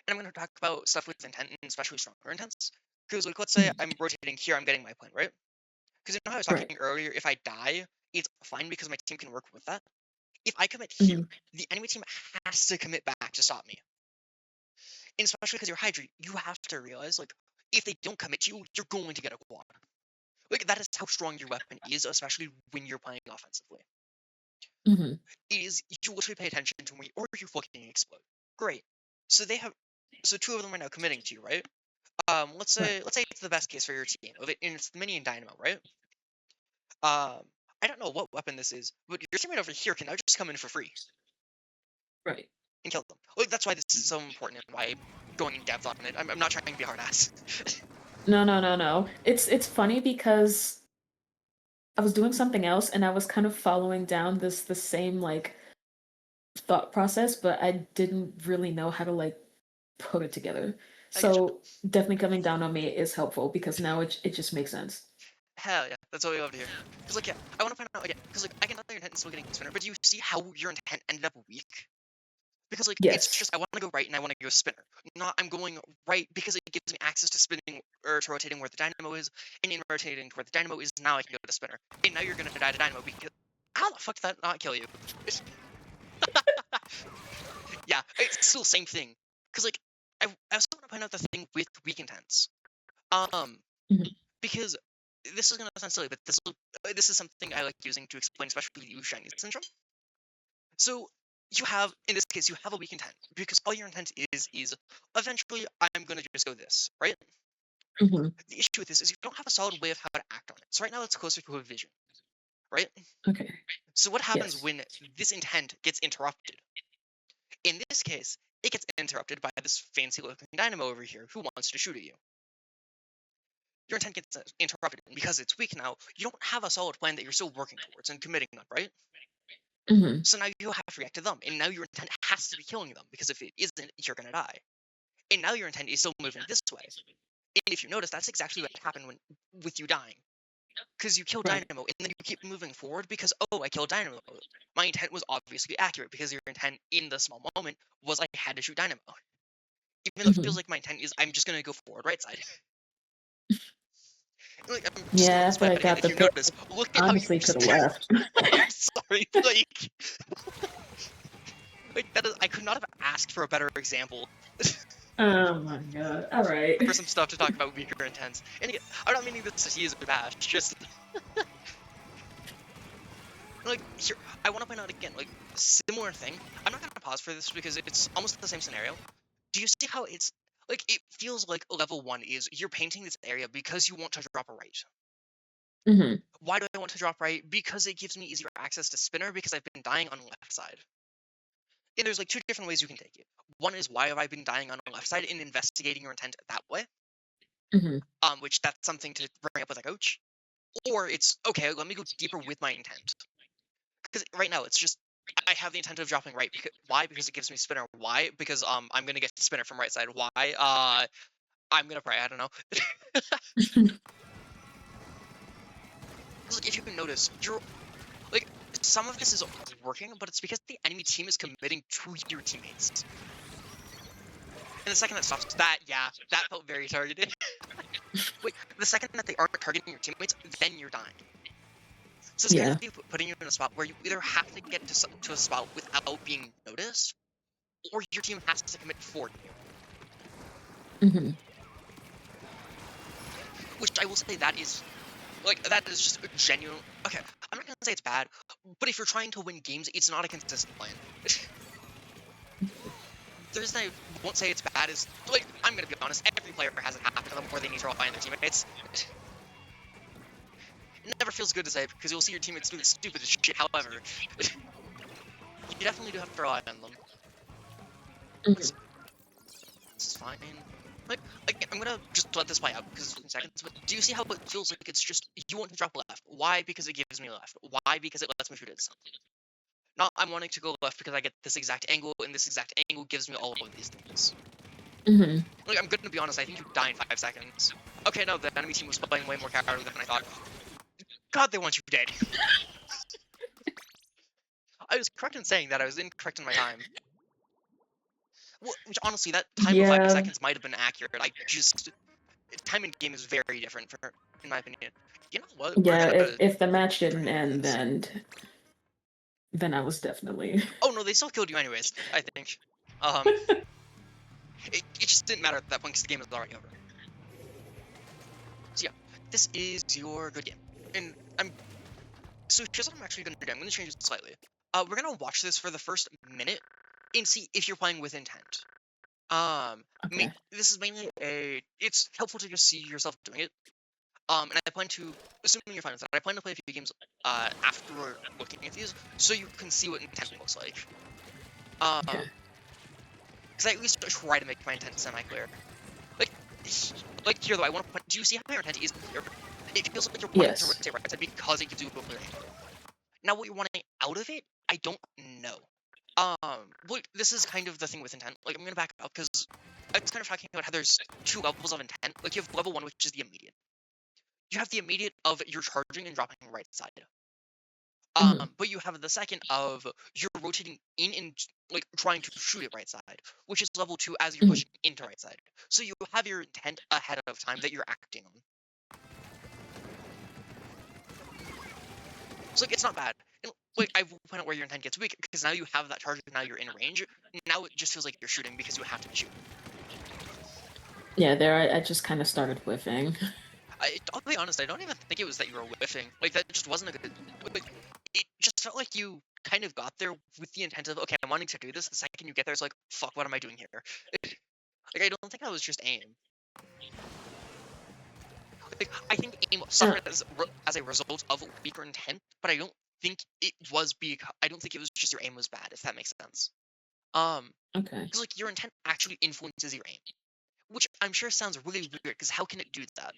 B: I'm going to talk about stuff with intent and especially stronger intents. Because like, let's say
A: Mhm.
B: I'm rotating here, I'm getting my plan, right? Because you know how I was
A: Right.
B: talking earlier, if I die, it's fine because my team can work with that. If I commit here,
A: Hmm.
B: the enemy team has to commit back to stop me. And especially because you're Hydra, you have to realize like if they don't commit to you, you're going to get a quad. Like that is how strong your weapon is, especially when you're playing offensively.
A: Hmm.
B: Is you literally pay attention to me or you fucking explode. Great. So they have so two of them are now committing to you, right?
A: Right.
B: Let's say it's the best case for your team, and it's the mini and dynamo, right? Um I don't know what weapon this is, but your teammate over here can now just come in for free
A: Right.
B: and kill them. Like that's why this is so important and why I'm going in depth on it. I'm not trying to be hard ass.
A: No, no, no, no. It's funny because I was doing something else and I was kind of following down the same like thought process, but I didn't really know how to like put it together.
B: I get you.
A: So definitely coming down on me is helpful because now it just makes sense.
B: Hell yeah, that's what we love to hear. Because like yeah, I want to find out again. Because like I can tell your intent is still getting spinner, but do you see how your intent ended up weak? Because like it's
A: Yes.
B: just I want to go right and I want to go spinner. Not I'm going right because it gives me access to spinning or to rotating where the dynamo is, and in rotating to where the dynamo is, now I can go to spinner. And now you're gonna die to dynamo because how the fuck did that not kill you? Yeah, it's still the same thing. Because like I also want to point out the thing with weak intents. Um,
A: Mhm.
B: because this is gonna sound silly, but this is something I like using to explain, especially you shiny syndrome. So you have, in this case, you have a weak intent because all your intent is eventually I'm gonna just go this, right?
A: Mhm.
B: The issue with this is you don't have a solid way of how to act on it. So right now it's closer to a vision, right?
A: Okay.
B: So what happens
A: Yes.
B: when this intent gets interrupted? In this case, it gets interrupted by this fancy looking dynamo over here who wants to shoot at you. Your intent gets interrupted, and because it's weak now, you don't have a solid plan that you're still working towards and committing on, right?
A: Mhm.
B: So now you have to react to them, and now your intent has to be killing them because if it isn't, you're gonna die. And now your intent is still moving this way. And if you notice, that's exactly what happened with you dying. Because you kill
A: Right.
B: Dynamo, and then you keep moving forward because, oh, I killed Dynamo. My intent was obviously accurate because your intent in the small moment was I had to shoot Dynamo. Even though it feels
A: Mhm.
B: like my intent is I'm just going to go forward right side. Like, I'm just going to
A: Yeah,
B: this
A: after
B: way,
A: I
B: but again,
A: got
B: if
A: the
B: you
A: pick,
B: notice, look at how you
A: honestly could
B: just...
A: have left.
B: I'm sorry, like not have asked for a better example.
A: Oh my god. All right.
B: For some stuff to talk about weaker intents. And again, I'm not meaning this to see as a bash, just like here, I want to point out again, like similar thing. I'm not gonna pause for this because it's almost the same scenario. Do you see how it's like it feels like level 1 is you're painting this area because you want to drop a right.
A: Mm-hmm.
B: Why do I want to drop right? Because it gives me easier access to spinner because I've been dying on the left side. And there's like two different ways you can take it. One is why have I been dying on the left side and investigating your intent that way.
A: Mm-hmm.
B: Which that's something to bring up with a coach. Or it's okay, let me go deeper with my intent. Because right now it's just I have the intent of dropping right. Why? Because it gives me spinner. Why? Because I'm gonna get spinner from right side. Why? I'm gonna pray. I don't know. Like if you can notice, you're like some of this is working, but it's because the enemy team is committing to your teammates. And the second that stops, that felt very targeted. Wait, the second that they aren't targeting your teammates, then you're dying. So it's kind of putting you in a spot where you either have to get to a spot without being noticed, or your team has to commit for you.
A: Mm-hmm.
B: Which I will say that is just a genuine. Okay, I'm not gonna say it's bad, but if you're trying to win games, it's not a consistent plan. The reason I won't say it's bad is like I'm gonna be honest. Every player has it happen to them where they need to rely on their teammates. It never feels good to say because you'll see your teammates do the stupidest shit. However, you definitely do have to rely on them.
A: Mm-hmm.
B: This is fine. Like, again, I'm gonna just let this play out because it's in seconds. But do you see how it feels like it's just you want to drop left? Why? Because it gives me left. Why? Because it lets me shoot it. Not I'm wanting to go left because I get this exact angle, and this exact angle gives me all of these things.
A: Mm-hmm.
B: Like, I'm gonna be honest, I think you die in 5 seconds. Okay, no, the enemy team was playing way more cowardly than I thought. God, they want you dead. I was correct in saying that. I was incorrect in my time. Well, which honestly, that time of 5 seconds might have been accurate. I just time in game is very different, in my opinion. You know what?
A: Yeah, if the match didn't end, then I was definitely.
B: Oh no, they still killed you anyways. I think. It just didn't matter at that point because the game is already over. So yeah, this is your good game, and so here's what I'm actually gonna do. I'm gonna change it slightly. We're gonna watch this for the first minute and see if you're playing with intent.
A: Okay.
B: This is mainly it's helpful to just see yourself doing it. And I plan to, assuming you're fine with that, I plan to play a few games after looking at these, so you can see what intent looks like.
A: Okay.
B: Because I at least try to make my intent semi-clear. Like here though, I want to point. Do you see how your intent is clear? It feels like you're wanting to rotate right side because it gives you a clear angle. Now, what you're wanting out of it, I don't know. Look, this is kind of the thing with intent. Like, I'm gonna back up because I was kind of talking about how there's 2 levels of intent. Like, you have level 1, which is the immediate. You have the immediate of you're charging and dropping right side. But you have the second of you're rotating in and like trying to shoot it right side, which is level 2 as you're pushing into right side. So you have your intent ahead of time that you're acting on. So like it's not bad. And like I will point out where your intent gets weak because now you have that charge. Now you're in range. Now it just feels like you're shooting because you have to shoot.
A: Yeah, there I just kind of started whiffing.
B: I'll be honest. I don't even think it was that you were whiffing. Like that just wasn't a good. Like, it just felt like you kind of got there with the intent of okay, I'm wanting to do this. The second you get there, it's like fuck, what am I doing here? Like I don't think that was just aim. Like, I think aim suffered as a result of weaker intent, but I don't think it was because I don't think it was just your aim was bad. If that makes sense.
A: Okay.
B: Because like your intent actually influences your aim, which I'm sure sounds really weird. Because how can it do that?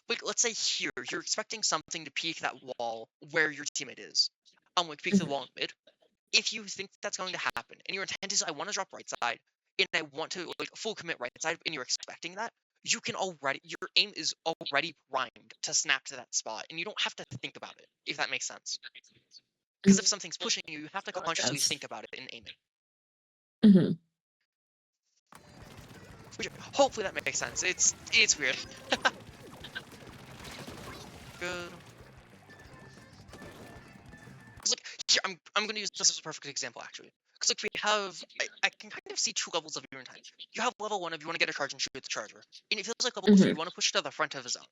B: Like let's say here you're expecting something to peek that wall where your teammate is. Like peek the wall in mid. If you think that's going to happen, and your intent is I want to drop right side, and I want to like full commit right side, and you're expecting that, you can already your aim is already primed to snap to that spot, and you don't have to think about it. If that makes sense. Because if something's pushing you, you have to consciously think about it and aim it.
A: Mm-hmm.
B: Which, hopefully that makes sense. It's weird. Good. Cause like here, I'm gonna use this as a perfect example actually. Because like we have, I can kind of see two levels of your intent. You have level one of you want to get a charge and shoot the charger, and it feels like level two
A: Hmm.
B: you want to push to the front of a zone.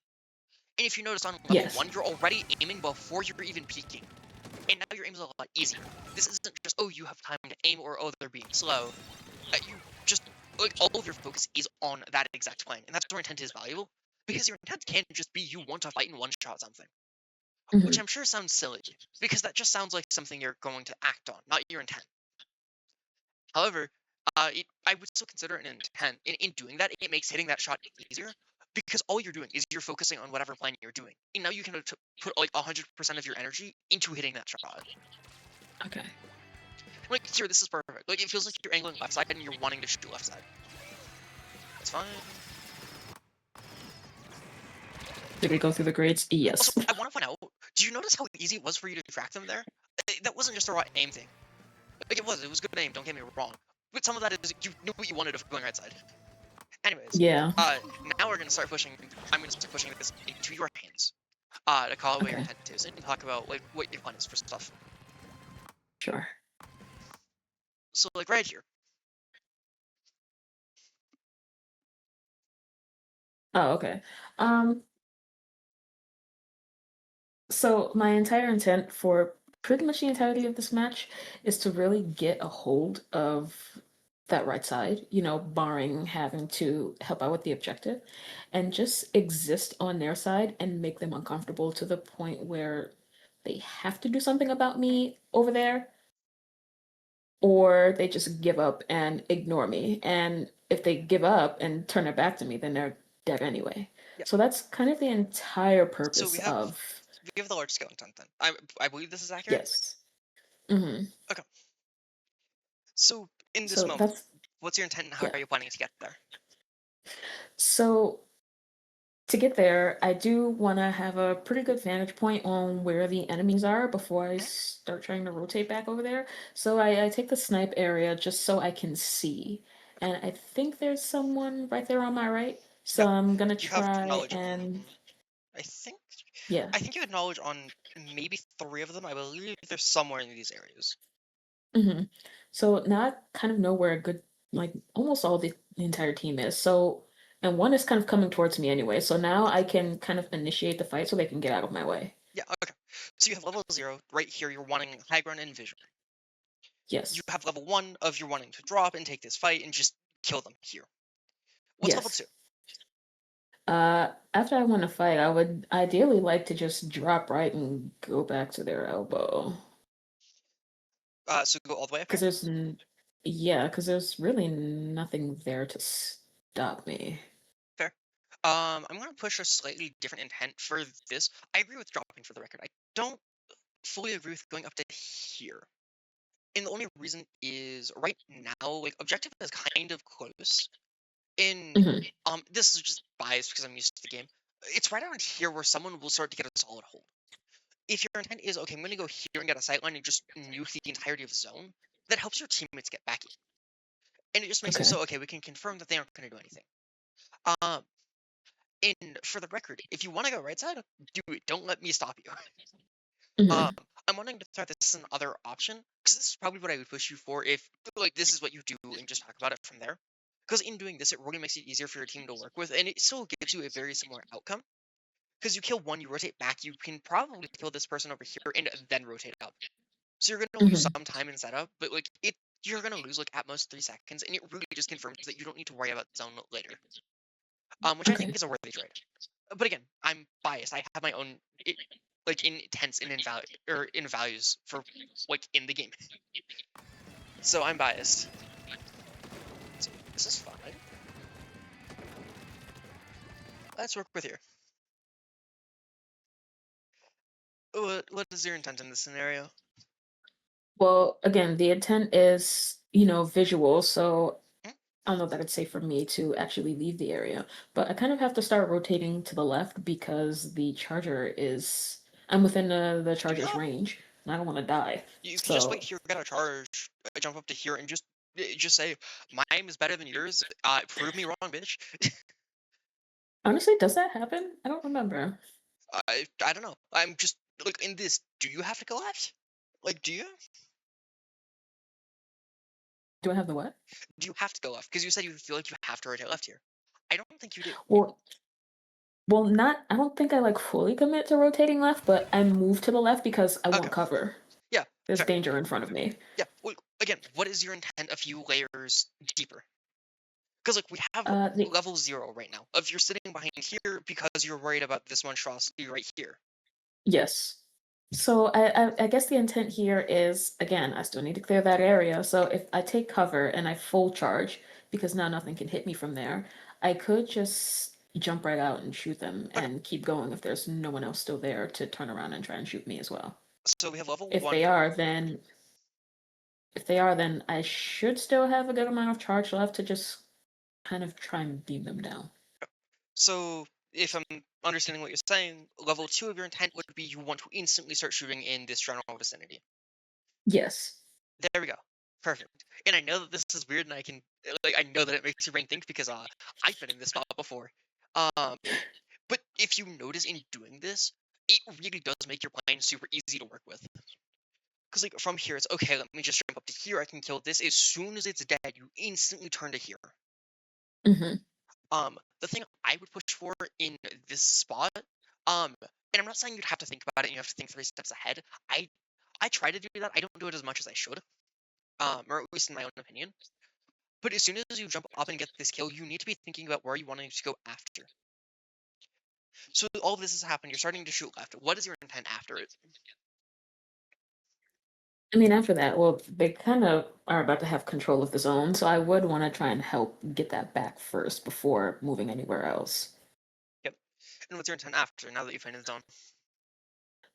B: And if you notice on level
A: Yes.
B: one, you're already aiming before you're even peeking, and now your aim is a lot easier. This isn't just oh you have time to aim or oh they're being slow. You just like all of your focus is on that exact plan, and that's where intent is valuable because your intent can't just be you want to fight and one shot something, which
A: Hmm.
B: I'm sure sounds silly because that just sounds like something you're going to act on, not your intent. However, I would still consider it an intent. In doing that, it makes hitting that shot easier because all you're doing is you're focusing on whatever plan you're doing, and now you can put like 100% of your energy into hitting that shot.
A: Okay.
B: Like here, this is perfect. Like it feels like you're angling left side and you're wanting to shoot left side. That's fine.
A: Did we go through the grades?
B: Also,
A: Yes.
B: I want to point out, do you notice how easy it was for you to track them there? That wasn't just a raw aim thing. Like it was good aim, don't get me wrong. But some of that is you knew what you wanted of going right side. Anyways,
A: Yeah.
B: now we're gonna start pushing. I'm gonna start pushing this into your hands. To call out what your
A: Okay.
B: intent is and talk about like what your plan is for stuff.
A: Sure.
B: So like right here.
A: Oh, okay. Um, so my entire intent for pretty much the entirety of this match is to really get a hold of that right side, barring having to help out with the objective, and just exist on their side and make them uncomfortable to the point where they have to do something about me over there, or they just give up and ignore me. And if they give up and turn their back to me, then they're dead anyway.
B: Yeah.
A: So that's kind of the entire
B: So
A: purpose of
B: we have the large scale intent then. I believe this is accurate.
A: yes. Hmm.
B: Okay. So in this
A: So
B: moment,
A: that's
B: what's your intent and how
A: yeah.
B: are you planning to get there?
A: So to get there, I do want to have a pretty good vantage point on where the enemies are before I
B: Mhm.
A: start trying to rotate back over there. So I take the snipe area just so I can see. And I think there's someone right there on my right.
B: Yeah,
A: So I'm gonna
B: you have
A: try
B: knowledge
A: and
B: on. I think
A: yeah.
B: I think you had knowledge on maybe three of them. I believe they're somewhere in these areas.
A: Hmm. So now I kind of know where a good, like almost all the entire team is. So, and one is kind of coming towards me anyway. So now I can kind of initiate the fight so they can get out of my way.
B: Yeah, okay. So you have level 0 right here. You're wanting high ground and vision. You
A: Yes.
B: have level 1 of you're wanting to drop and take this fight and just kill them here. What's level 2?
A: Yes. After I win a fight, I would ideally like to just drop right and go back to their elbow.
B: So go all the way up
A: Because
B: here.
A: yeah, because there's really nothing there to stop me.
B: Fair. I'm gonna push a slightly different intent for this. I agree with dropping for the record. I don't fully agree with going up to here. And the only reason is right now, like objective is kind of close. In
A: Hmm.
B: this is just biased because I'm used to the game. It's right around here where someone will start to get a solid hold. If your intent is okay, I'm gonna go here and get a sightline and just nuke the entirety of the zone, that helps your teammates get back in. And it just makes it
A: Okay.
B: so okay, we can confirm that they aren't gonna do anything. Um and for the record, if you want to go right side, do it. Don't let me stop you. Um,
A: Hmm.
B: I'm wanting to throw this as another option because this is probably what I would push you for if like this is what you do and just talk about it from there. Because in doing this, it really makes it easier for your team to work with, and it still gives you a very similar outcome. Because you kill one, you rotate back, you can probably kill this person over here and then rotate up. So you're gonna lose
A: Hmm.
B: some time in setup, but like you're gonna lose like at most 3 seconds, and it really just confirms that you don't need to worry about zone later. Which I think
A: Okay.
B: is a worthy trade. But again, I'm biased. I have my own like intents and in value or in values for like in the game. So I'm biased. So this is fine. Let's work with here. What is your intent in this scenario?
A: Well, again, the intent is, visual, so
B: Hmm?
A: I don't know that it's safe for me to actually leave the area, but I kind of have to start rotating to the left because I'm within the
B: Do
A: charger's
B: not.
A: range and I don't want to die.
B: You can just wait
A: So
B: here, get a charge, jump up to here, and just say my aim is better than yours. Prove me wrong, bitch.
A: honestly, does that happen? I don't remember.
B: I don't know. I'm just like in this. Do you have to go left? Like, do you?
A: Do I have the what?
B: Do you have to go left? Because you said you feel like you have to rotate left here. I don't think you do.
A: Well, not I don't think I like fully commit to rotating left, but I move to the left because I
B: Okay.
A: want cover.
B: Yeah.
A: There's
B: Fair.
A: danger in front of me.
B: Yeah. Well, again, what is your intent a few layers deeper? Because like we have
A: The
B: level 0 right now. If you're sitting behind here because you're worried about this monstrosity right here.
A: Yes. So I guess the intent here is, again, I still need to clear that area. So if I take cover and I full charge, because now nothing can hit me from there, I could just jump right out and shoot them
B: Okay.
A: and keep going if there's no one else still there to turn around and try and shoot me as well.
B: So we have level
A: If
B: 1.
A: they are, then if they are, then I should still have a good amount of charge left to just kind of try and beam them down.
B: So if I'm understanding what you're saying, level 2 of your intent would be you want to instantly start shooting in this general vicinity.
A: Yes.
B: There we go. Perfect. And I know that this is weird, and I know that it makes your brain think because I've been in this spot before. Um, but if you notice in doing this, it really does make your plane super easy to work with. Because like from here, it's okay. Let me just jump up to here. I can kill this. As soon as it's dead, you instantly turn to here.
A: Hmm.
B: The thing I would push for in this spot, and I'm not saying you'd have to think about it and you have to think 3 steps ahead. I try to do that. I don't do it as much as I should, or at least in my own opinion. But as soon as you jump up and get this kill, you need to be thinking about where you want to go after. So all of this has happened. You're starting to shoot left. What is your intent after it?
A: I mean, after that, well, they kind of are about to have control of the zone, so I would want to try and help get that back first before moving anywhere else.
B: Yep. And what's your intent after now that you find the zone?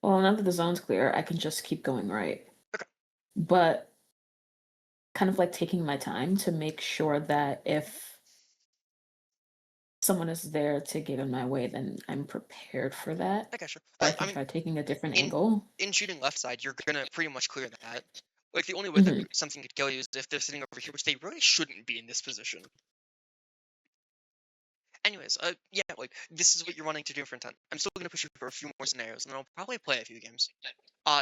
A: Well, now that the zone's clear, I can just keep going right.
B: Okay.
A: But kind of like taking my time to make sure that if someone is there to get in my way, then I'm prepared for that.
B: I got you.
A: Or I
B: I
A: can
B: mean,
A: try taking a different
B: in
A: angle.
B: in shooting left side, you're gonna pretty much clear that. Like the only way that
A: Hmm.
B: something could kill you is if they're sitting over here, which they really shouldn't be in this position. Anyways, yeah, like this is what you're wanting to do for intent. I'm still gonna push you for a few more scenarios, and then I'll probably play a few games.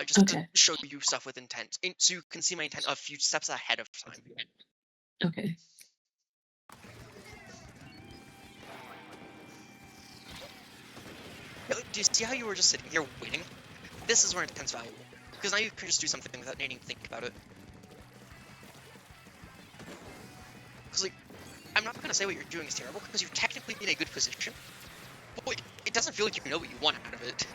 B: Just to
A: Okay.
B: show you stuff with intent, so you can see my intent a few steps ahead of time.
A: Okay.
B: Yeah, like, do you see how you were just sitting here waiting? This is where intent's valuable, because now you can just do something without needing to think about it. Because like, I'm not gonna say what you're doing is terrible, because you're technically in a good position. But like, it doesn't feel like you know what you want out of it.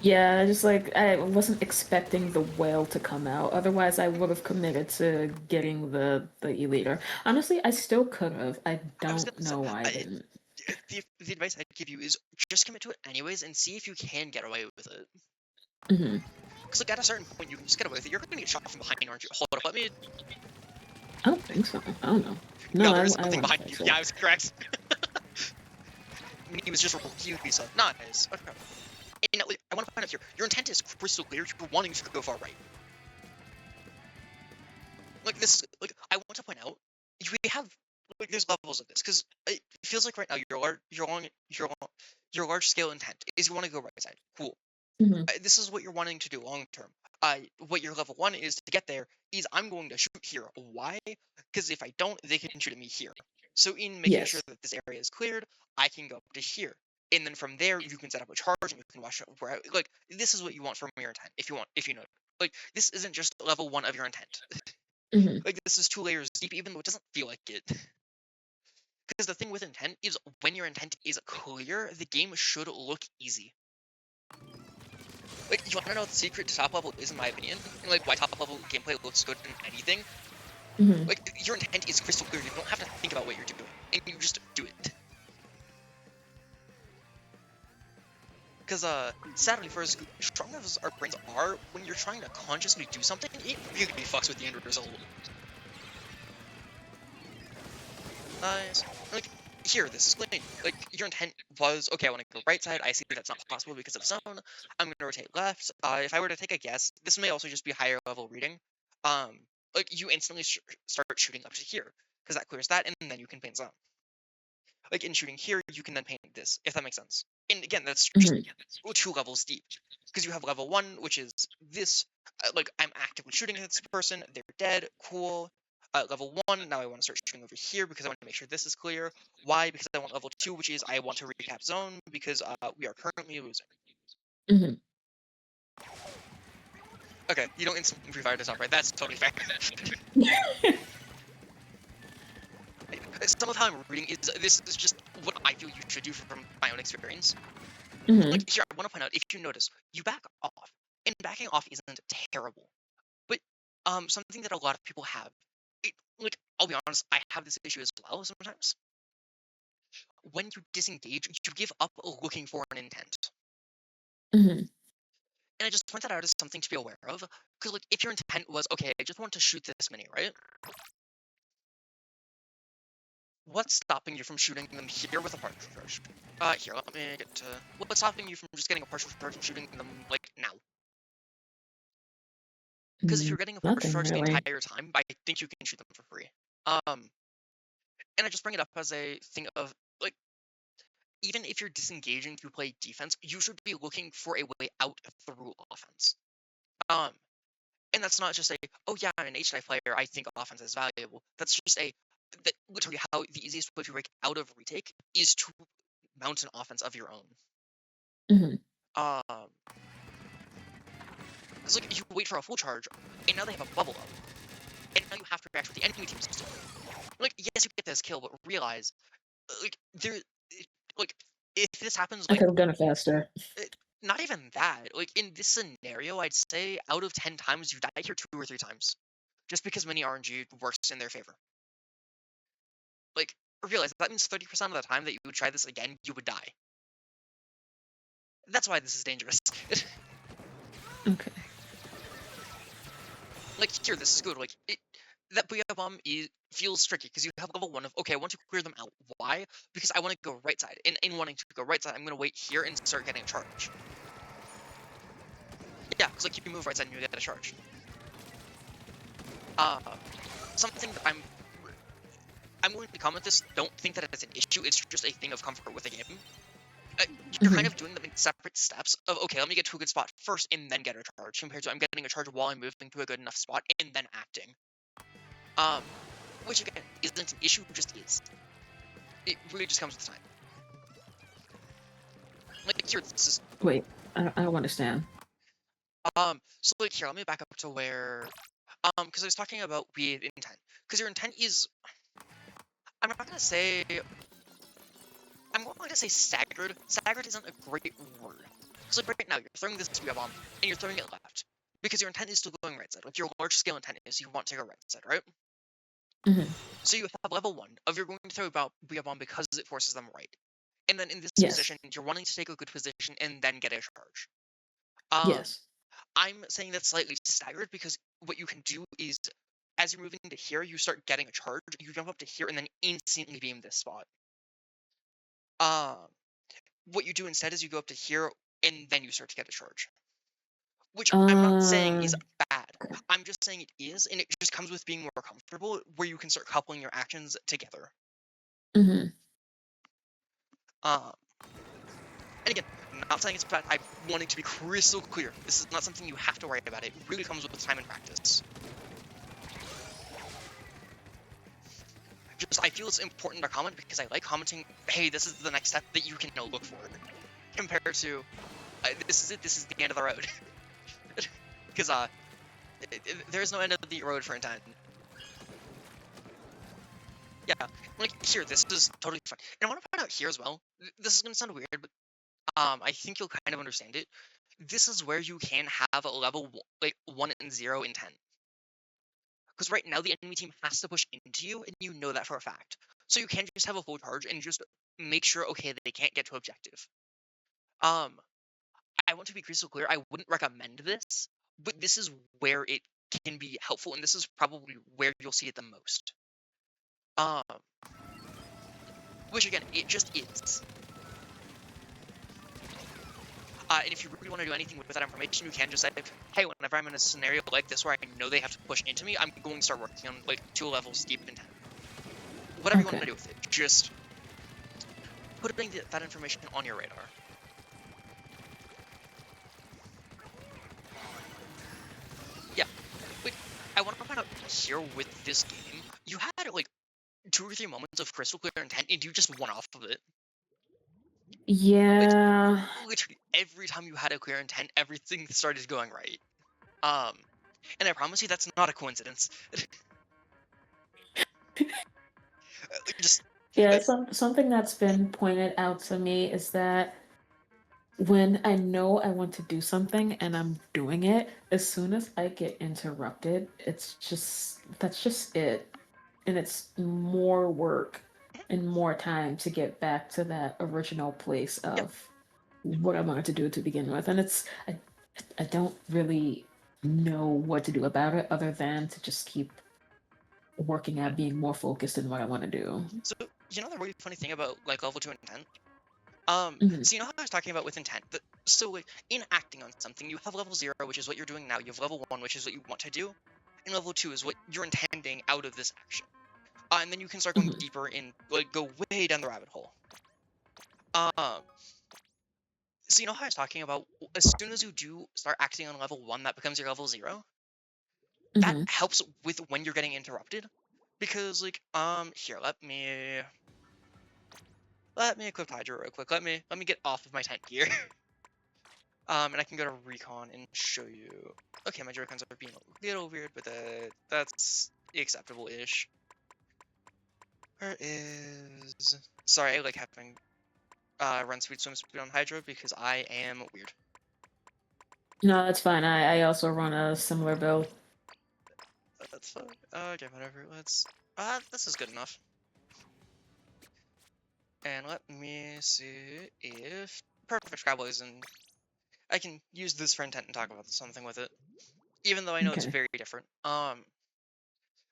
A: Yeah, just like I wasn't expecting the whale to come out. Otherwise, I would have committed to getting the e-liter. Honestly, I still could have. I
B: I was
A: don't
B: gonna say,
A: know why I didn't.
B: the advice I'd give you is just commit to it anyways and see if you can get away with it.
A: Hmm.
B: Because like at a certain point you can just get away with it. You're gonna get shot from behind, aren't you? Hold up, let me.
A: I don't think so. I don't know. No,
B: No, there is
A: I
B: something
A: wouldn't
B: behind
A: say
B: you.
A: so.
B: Yeah, I was correct. I mean, he was just repeatedly so. Nice. Okay. And like, I want to find out here. Your intent is crystal clear. You're wanting to go far right. Like this is like I want to point out. We have like there's levels of this because it feels like right now your large scale intent is you want to go right side. Cool.
A: Hmm.
B: This is what you're wanting to do long term. What your level 1 is to get there is I'm going to shoot here. Why? Because if I don't, they can shoot at me here. So in making sure
A: Yes.
B: that this area is cleared, I can go up to here. And then from there, you can set up a charge and you can watch it where like this is what you want from your intent. If you know, like this isn't just level 1 of your intent.
A: Hmm.
B: Like this is 2 layers deep, even though it doesn't feel like it. Because the thing with intent is when your intent is clear, the game should look easy. Like, you wanna know what the secret to top level is, in my opinion? And, like, why top level gameplay looks good in anything?
A: Hmm.
B: Like, your intent is crystal clear, you don't have to think about what you're doing, and you just do it. Because, sadly, for as strong as our brains are, when you're trying to consciously do something, it really fucks with the end result. Nice. Like, here, this is clean. Like, your intent was, okay, I want to go right side, I see that's not possible because of zone, I'm going to rotate left. If I were to take a guess, this may also just be higher level reading. Like, you instantly start shooting up to here, because that clears that, and then you can paint zone. Like, in shooting here, you can then paint this, if that makes sense. And again, that's just
A: Hmm.
B: 2 levels deep. Because you have level 1, which is this, like, I'm actively shooting at this person, they're dead, cool. level 1, now I want to start shooting over here because I want to make sure this is clear. Why? Because I want level 2, which is I want to recap zone because we are currently losing.
A: Mm-hmm.
B: Okay, you don't instantly pre-fire this up, right? That's totally fair. Some of how I'm reading is this is just what I feel you should do from my own experience.
A: Mm-hmm.
B: Like here, I want to point out if you notice, you back off, and backing off isn't terrible, but something that a lot of people have. Like I'll be honest, I have this issue as well sometimes. When you disengage, you give up looking for an intent.
A: Mm-hmm.
B: And I just point that out as something to be aware of, because like if your intent was okay, I just want to shoot this many, right? What's stopping you from shooting them here with a partial charge? Here, let me get to... What's stopping you from just getting a partial charge and shooting them, like, now? Because if you're getting a partial
A: Nothing
B: charge the
A: really.
B: entire time, I think you can shoot them for free. And I just bring it up as a thing of, like, even if you're disengaging to play defense, you should be looking for a way out through offense. And that's not just a, oh yeah, I'm an H-type player, I think offense is valuable. That's just that literally how the easiest way to break out of retake is to mount an offense of your own.
A: Mm-hmm.
B: It's like you wait for a full charge, and now they have a bubble up, and now you have to react with the enemy team's story. Like, yes, you get this kill, but realize, like, like, if this happens,
A: I
B: like,
A: could have done it faster.
B: not even that. Like, in this scenario, I'd say out of 10 times, you die here 2 or 3 times, just because mini RNG works in their favor. Like, realize that means 30% of the time that you would try this again, you would die. That's why this is dangerous.
A: Okay.
B: Like, here, this is good. Like, that Booyah Bomb feels tricky because you have level 1 of, okay, I want to clear them out. Why? Because I want to go right side. And in wanting to go right side, I'm going to wait here and start getting a charge. Yeah, because like you move right side and you get a charge. Something that I'm willing to comment this, don't think that it's an issue, it's just a thing of comfort with the game. You're kind of doing them in separate steps of, okay, let me get to a good spot first and then get a charge, compared to I'm getting a charge while I'm moving to a good enough spot and then acting. Which again, isn't an issue, just is. It really just comes with time. Like here, this is...
A: Wait, I don't understand.
B: So like here, let me back up to where... because I was talking about with intent. Because your intent is... I'm not gonna say... I'm going to say staggered. Staggered isn't a great word. Because like right now, you're throwing this Booyah Bomb, and you're throwing it left. Because your intent is still going right side. Like your large scale intent is you want to go right side, right?
A: Mm-hmm.
B: So you have level 1 of you're going to throw about Booyah Bomb because it forces them right. And then in this
A: Yes.
B: position, you're wanting to take a good position and then get a charge.
A: Yes.
B: I'm saying that's slightly staggered because what you can do is, as you're moving to here, you start getting a charge, you jump up to here, and then instantly beam this spot. What you do instead is you go up to here, and then you start to get a charge. Which I'm not saying is bad.
A: Okay.
B: I'm just saying it is, and it just comes with being more comfortable, where you can start coupling your actions together.
A: Mm-hmm.
B: And again, I'm not saying it's bad. I'm wanting to be crystal clear. This is not something you have to worry about. It really comes with time and practice. Just, I feel it's important to comment because I like commenting, hey, this is the next step that you can look for. Compared to, this is it, this is the end of the road. Because, there's no end of the road for intent. Yeah, like, here, this is totally fine. And I want to point out here as well, this is going to sound weird, but I think you'll kind of understand it. This is where you can have a level, like, 1 and 0 intent. Because right now, the enemy team has to push into you, and you know that for a fact. So you can't just have a full charge and just make sure, okay, they can't get to objective. I want to be crystal clear, I wouldn't recommend this, but this is where it can be helpful, and this is probably where you'll see it the most. Which again, it just is. And if you really want to do anything with that information, you can just say, hey, whenever I'm in a scenario like this where I know they have to push into me, I'm going to start working on, like, 2 levels deep in 10. Whatever you want to do with it, just putting that information on your radar. Yeah. Wait, I want to point out here with this game, you had like 2 or 3 moments of crystal clear intent, and you just won off of it. Like,
A: Yeah.
B: literally every time you had a clear intent, everything started going right. And I promise you that's not a coincidence. Just
A: Yeah,
B: uh,
A: something that's been pointed out to me is that when I know I want to do something and I'm doing it, as soon as I get interrupted, that's just it. And it's more work and more time to get back to that original place
B: yeah,
A: of what I wanted to do to begin with. And I don't really know what to do about it other than to just keep working at being more focused in what I want to do.
B: so, you know the really funny thing about, like, level 2 intent?
A: Hmm.
B: So you know how I was talking about with intent? So, like, in acting on something, you have level 0, which is what you're doing now, you have level 1, which is what you want to do, and level 2 is what you're intending out of this action. And then you can start going
A: Hmm.
B: deeper and, like, go way down the rabbit hole. Um, so you know how I was talking about as soon as you do start acting on level 1, that becomes your level 0? That
A: Hmm.
B: helps with when you're getting interrupted. Because, like, here, let me equip Hydra real quick. Let me get off of my tent here. And I can go to recon and show you. Okay, my Joy-Cons are being a little weird, but that's acceptable-ish. Where is... Sorry, I like having run speed, swim speed on Hydra because I am weird.
A: No, that's fine. I also run a similar build.
B: That's fine. Okay, whatever. This is good enough. And let me see if Perfect Scrabble is in. I can use this for intent and talk about something with it, even though I know it's
A: Okay.
B: very different.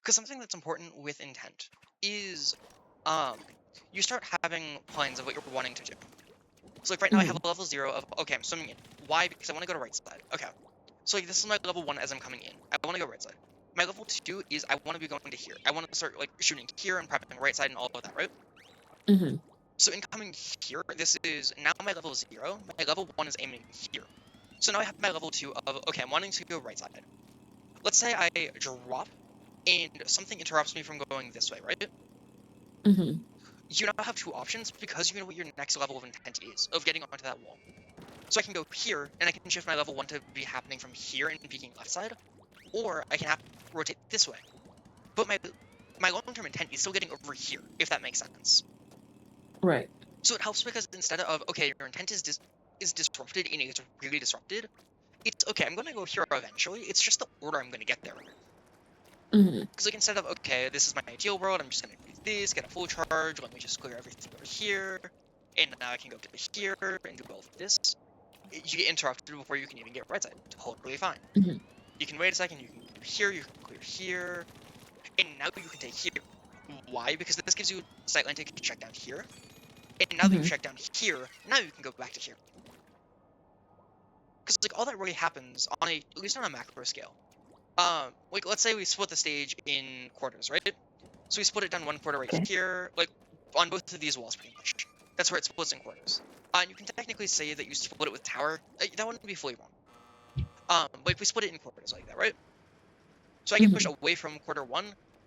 B: Because something that's important with intent is, you start having plans of what you're wanting to do. So like right now I have
A: Hmm.
B: a level 0 of, okay, I'm swimming in. Why? Because I want to go to right side. Okay. So like this is my level 1 as I'm coming in. I want to go right side. My level 2 is I want to be going to here. I want to start like shooting here and prepping right side and all of that, right?
A: Hmm.
B: So in coming here, this is now my level 0. My level 1 is aiming here. So now I have my level 2 of, okay, I'm wanting to go right side. Let's say I drop and something interrupts me from going this way, right?
A: Hmm.
B: You now have 2 options because you know what your next level of intent is, of getting onto that wall. So I can go here, and I can shift my level 1 to be happening from here and peeking left side, or I can rotate this way. But my long-term intent is still getting over here, if that makes sense.
A: Right.
B: So it helps because instead of, okay, your intent is disrupted and it's really disrupted, it's, okay, I'm going to go here eventually, it's just the order I'm going to get there.
A: Hmm.
B: Because like instead of, okay, this is my ideal world, I'm just going to do this, get a full charge, let me just clear everything over here, and now I can go to here and do all of this. You get interrupted before you can even get right side. Totally fine.
A: Hmm.
B: You can wait a second, you can clear here, you can clear here, and now you can take here. Why? Because this gives you sightline to check down here, and now that you
A: Hmm.
B: check down here, now you can go back to here. Because like all that really happens on at least on a macro scale. Like let's say we split the stage in quarters, right? So we split it down one quarter right
A: Okay.
B: here, like on both of these walls pretty much. That's where it splits in quarters. And you can technically say that you split it with tower. That wouldn't be fully wrong. But if we split it in quarters like that, right? So I get pushed
A: Hmm.
B: away from quarter 1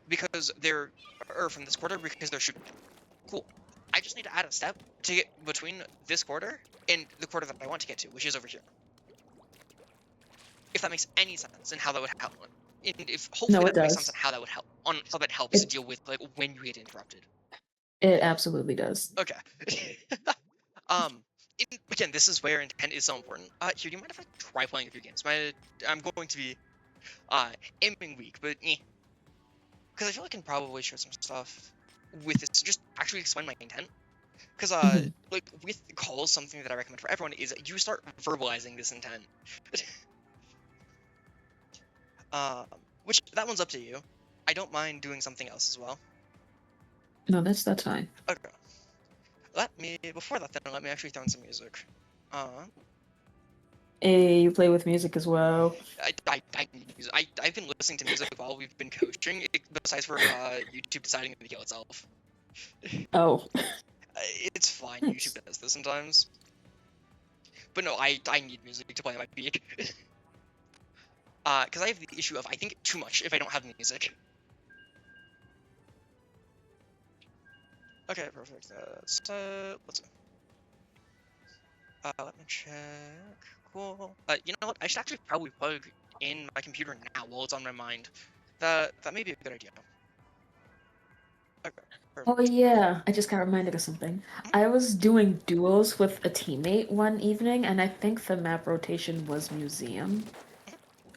B: because they're, or from this quarter because they're shooting. Cool. I just need to add a step to get between this quarter and the quarter that I want to get to, which is over here. If that makes any sense and how that would help. And if hopefully
A: No, it
B: that makes sense on
A: does.
B: how that would help, on how that helps
A: It
B: deal with like when you get interrupted.
A: it absolutely does.
B: Okay. um, again, this is where intent is so important. Here, do you mind if I try playing a few games? I'm going to be aiming weak, but because I feel I can probably share some stuff with this. Just actually explain my intent. Because
A: Hmm.
B: like with calls, something that I recommend for everyone is you start verbalizing this intent. um, which that one's up to you. I don't mind doing something else as well.
A: No, that's fine.
B: Okay. Before that then, let me actually throw in some music. Uh,
A: Hey, you play with music as well.
B: I need music. I've been listening to music while we've been coaching, besides for YouTube deciding to kill itself.
A: Oh.
B: It's fine, YouTube does this sometimes. But no, I need music to play my peak. Because I have the issue of I think too much if I don't have music. Okay, perfect. Let's see. Let me check. Cool. You know what? I should actually probably plug in my computer now while it's on my mind. That may be a good idea. Okay,
A: Oh
B: perfect.
A: yeah, I just got reminded of something. I was doing duels with a teammate one evening, and I think the map rotation was museum.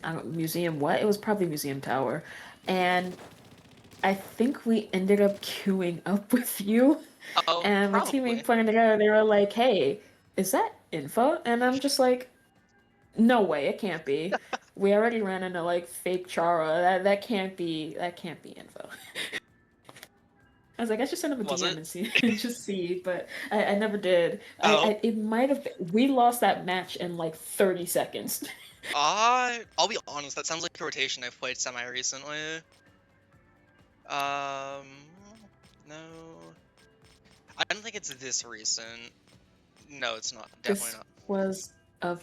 A: I don't museum what? It was probably museum tower, and I think we ended up queuing up with you.
B: Oh,
A: And my
B: probably.
A: teammate put it together. They were like, "Hey, is that info?" And I'm just like, "No way, it can't be. We already ran into like fake Chara. That can't be info." I was like, I should send him a
B: Was
A: DM
B: it?
A: and see and just see, but I never did.
B: Oh.
A: It might have we lost that match in like 30 seconds.
B: I'll be honest. That sounds like a rotation I've played semi recently. Um, no, I don't think it's this recent. No, it's not. Definitely
A: This
B: not.
A: was a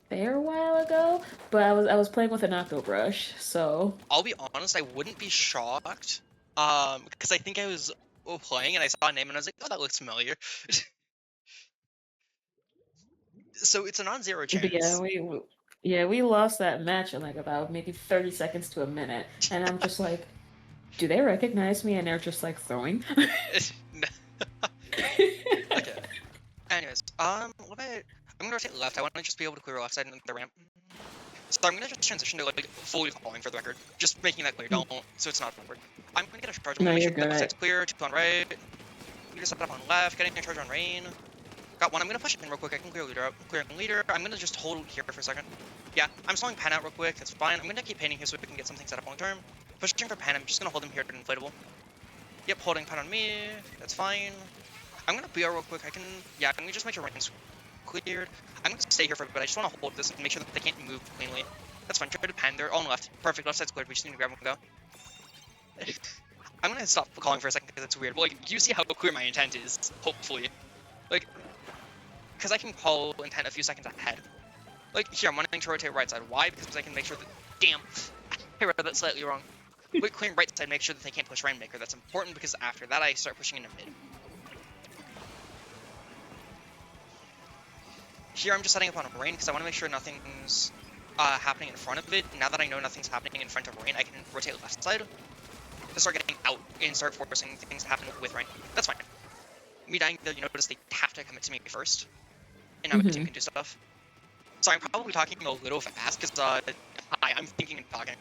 A: fair while ago, but I was playing with an Octobrush, so
B: I'll be honest. I wouldn't be shocked. Because I think I was playing and I saw a name and I was like, oh, that looks familiar. So it's a non-zero
A: but yeah,
B: chance.
A: yeah, we lost that match in like about maybe 30 seconds to a minute, and I'm just like, do they recognize me? And they're just like throwing.
B: Okay. Anyways, what about I'm gonna rotate left. I want to just be able to clear left side and the ramp. So I'm gonna just transition to like fully calling for the record, just making that clear. Don't so it's not awkward. I'm gonna get a charge. I'm
A: No,
B: gonna make
A: you're
B: sure that left
A: good.
B: side's clear. Two on right. Leader set up on left. Getting a charge on rain. Got one. I'm gonna push it in real quick. I can clear leader up. Clear leader. I'm gonna just hold here for a second. Yeah, I'm slowing Pen out real quick. That's fine. I'm gonna keep painting here so we can get something set up long term. Pushing for Pen. I'm just gonna hold him here at inflatable. Yep, holding Pen on me. That's fine. I'm gonna BR real quick. Yeah, I'm gonna just make sure rain's cleared. I'm gonna stay here for a bit. I just wanna hold this and make sure that they can't move cleanly. That's fine. Try to Pen. They're on left. Perfect. Left side's cleared. We just need to grab them and go. I'm gonna stop calling for a second because it's weird. But like, you see how clear my intent is. Hopefully, like, because I can call intent a few seconds ahead. Like here, I'm wanting to rotate right side. Why? Because I can make sure that. Damn, I read that slightly wrong. Wait, clearing right side, make sure that they can't push Rainmaker. That's important because after that, I start pushing into mid. Here, I'm just setting up on Rain because I want to make sure nothing's happening in front of it. Now that I know nothing's happening in front of Rain, I can rotate left side to start getting out and start forcing things to happen with Rain. That's fine. Me dying, you notice they have to commit to me first, and now my team
A: Hmm.
B: can do stuff. So I'm probably talking a little fast because I'm thinking and talking,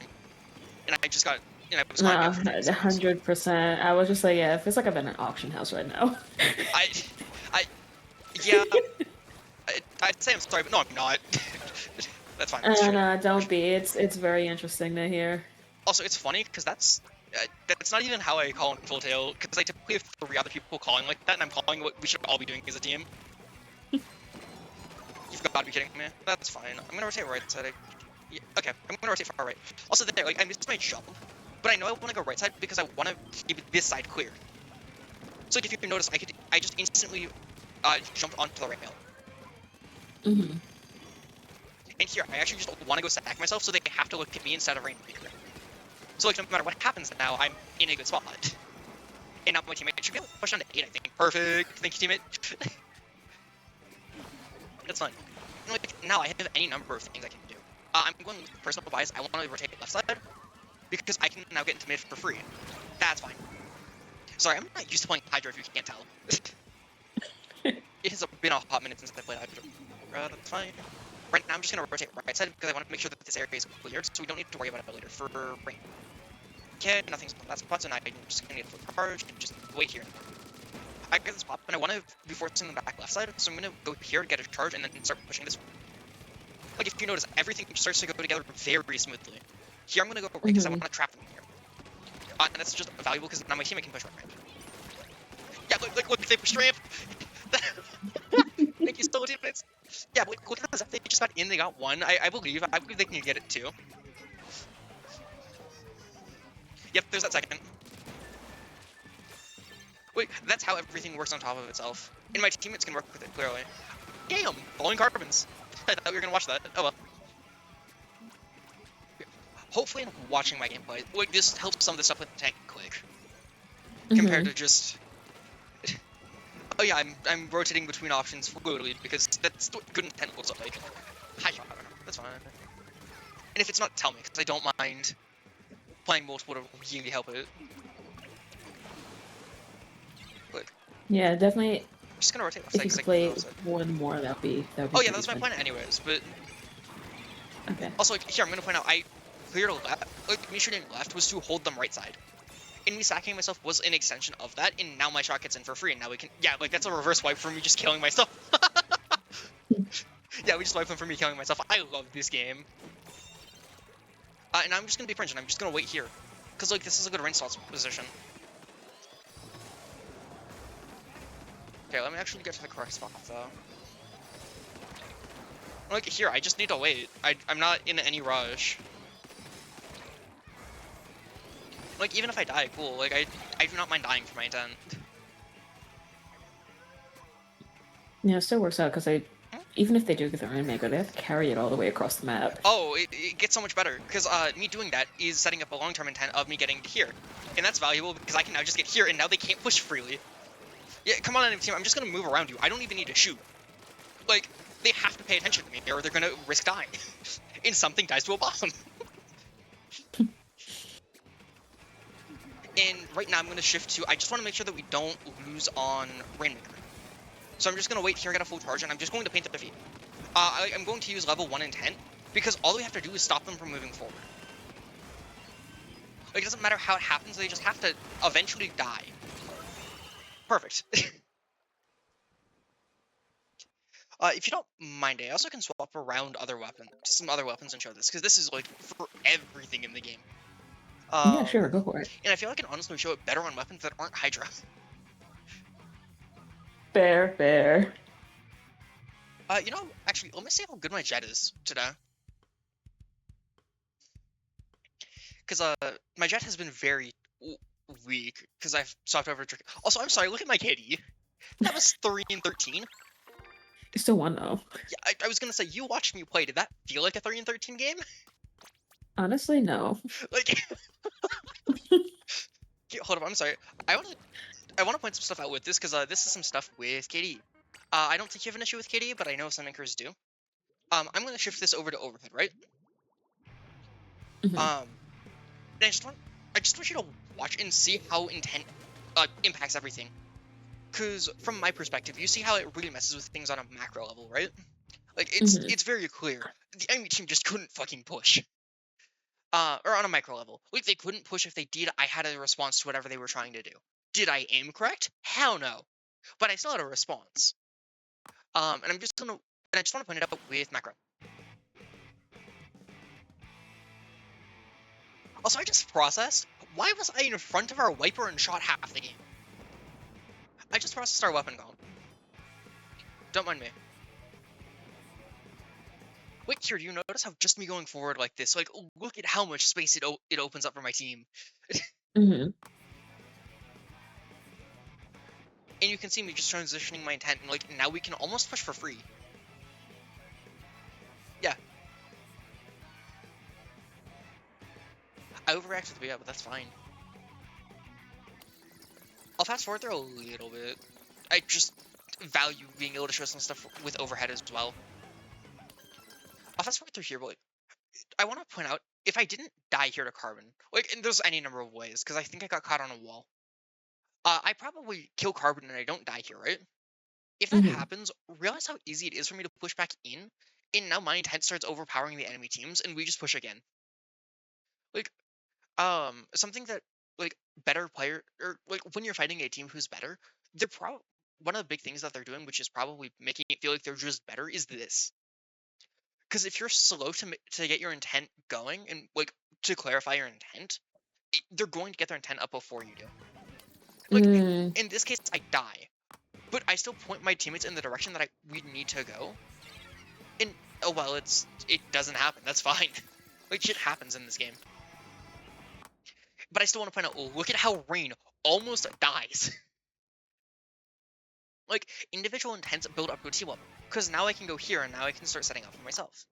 B: and I just got, I was calling
A: No,
B: out for 30 seconds.
A: 100%. I was just like, yeah, it feels like I'm in an auction house right now.
B: I, I, yeah, I'd say I'm sorry, but no, I'm not. That's fine. That's
A: And
B: true.
A: don't be. It's very interesting to hear.
B: Also, it's funny because that's not even how I call in Full Tail, because I typically have 3 other people calling like that, and I'm calling what we should all be doing as a team. You've got to be kidding me. That's fine. I'm gonna rotate right side. Yeah, okay, I'm gonna rotate far right. Also, there, like, I missed my jump, but I know I want to go right side because I want to keep this side clear. So, like, if you can notice, I just instantly jumped onto the right rail.
A: Hmm.
B: And here, I actually just want to go stack myself so they have to look at me instead of Rainmaker. So, like, no matter what happens now, I'm in a good spot. And now my teammate should be able to push on to 8, I think. Perfect. Thank you, teammate. That's fine. And, like, now I have any number of things I can do. I'm going with personal bias. I want to rotate left side because I can now get into mid for free. That's fine. Sorry, I'm not used to playing Hydra if you can't tell. It has been a hot minute since I played Hydra. That's fine. Right now I'm just going to rotate right side because I want to make sure that this area is cleared so we don't need to worry about it later for rain. Okay, nothing's on that spot, so now I'm just going to need a full charge and just wait here. I get this pop, and I want to be forcing them back left side, so I'm going to go here to get a charge and then start pushing this way. Like, if you notice, everything starts to go together very smoothly. Here I'm going to go right because I want to trap them here. And that's just valuable because now my teammate can push right ramp. Yeah, look, they pushed ramp! Thank you so much, teammates! Yeah, but look at this, they just got in, they got one. I believe they can get it too. Yep, there's that second. Wait, that's how everything works on top of itself. And my teammates can work with it, clearly. Damn! Falling carbons! I thought we were gonna watch that. Oh well. Hopefully I'm watching my gameplay. Like, this helps some of the stuff with the tank quick. Compared
A: Hmm.
B: to just... Oh yeah, I'm rotating between options fluidly because that's what good intent looks like. High shot, that's fine. And if it's not, tell me, because I don't mind playing multiple to really help it. Look,
A: Yeah, definitely.
B: I'm just gonna rotate left
A: If
B: side
A: you
B: because
A: could
B: I can go
A: play
B: left side.
A: one more, that'd be
B: Oh yeah,
A: pretty
B: that's my
A: good.
B: plan anyways. But
A: Okay.
B: also, like, here I'm gonna point out, I cleared left. Like me shooting left was to hold them right side. And me stacking myself was an extension of that, and now my shot gets in for free, and now we can, yeah, like, that's a reverse wipe for me just killing myself. Yeah, we just wiped them for me killing myself. I love this game. And I'm just gonna be French, and I'm just gonna wait here. Because, like, this is a good rinse position. Okay, let me actually get to the correct spot, though. Like, here, I just need to wait. I'm not in any rush. Like, even if I die, cool. Like, I do not mind dying for my intent.
A: Yeah, it still works out because
B: Hmm?
A: even if they do get the Rainmaker, they have to carry it all the way across the map.
B: Oh, it gets so much better. Because me doing that is setting up a long-term intent of me getting to here. And that's valuable because I can now just get here, and now they can't push freely. Yeah, come on, enemy team. I'm just gonna move around you. I don't even need to shoot. Like, they have to pay attention to me, or they're gonna risk dying. And something dies to a bomb. And right now I'm gonna shift to, I just wanna make sure that we don't lose on Rainmaker. So I'm just gonna wait here, get a full charge, and I'm just going to paint the defeat. I'm going to use level 1 intent, because all we have to do is stop them from moving forward. Like, it doesn't matter how it happens, they just have to eventually die. Perfect. If you don't mind, I also can swap around some other weapons and show this, because this is, like, for everything in the game.
A: Yeah, sure, go for it.
B: And I feel like I can honestly show it better on weapons that aren't Hydra.
A: Fair, fair.
B: Actually, let me see how good my jet is today. Because my jet has been very weak because I've swapped over trick. Also, I'm sorry. Look at my KD. That was 3 and 13.
A: You still won though.
B: Yeah, I was gonna say you watched me play. Did that feel like a 3 and 13 game?
A: Honestly, no.
B: Like, hold up. I'm sorry. I want to point some stuff out with this because this is some stuff with KD. I don't think you have an issue with KD, but I know some anchors do. I'm gonna shift this over to overhead, right?
A: Mhm.
B: And I just want you to watch and see how intent impacts everything. Because from my perspective, you see how it really messes with things on a macro level, right? Like, it's very clear. The enemy team just couldn't fucking push. Or on a micro level. Like, they couldn't push. If they did, I had a response to whatever they were trying to do. Did I aim correct? Hell no. But I still had a response. And I just want to point it out with macro. Also, I just processed, why was I in front of our wiper and shot half the game? I just processed our weapon column. Don't mind me. Wait, here, do you notice how just me going forward like this, like, look at how much space it opens up for my team.
A: Mhm.
B: And you can see me just transitioning my intent, and, like, now we can almost push for free. Yeah. I overreacted, but yeah, but that's fine. I'll fast forward there a little bit. I just value being able to show some stuff with overhead as well. I'll fast forward through here, but, like, I want to point out, if I didn't die here to Carbon, like, and there's any number of ways, because I think I got caught on a wall. I probably kill Carbon and I don't die here, right? If that
A: Mhm.
B: happens, realize how easy it is for me to push back in, and now my intent starts overpowering the enemy teams, and we just push again. Like, something that, like, better player, or, like, when you're fighting a team who's better, they're probably, one of the big things that they're doing, which is probably making it feel like they're just better, is this. Because if you're slow to get your intent going, and, like, to clarify your intent, they're going to get their intent up before you do. Like,
A: Mm.
B: in this case, I die, but I still point my teammates in the direction that we need to go. And, oh well, it doesn't happen. That's fine. Like, shit happens in this game. But I still want to point out, look at how Rain almost dies. Like, individual intents build up to a team level. Because now I can go here, and now I can start setting up for myself.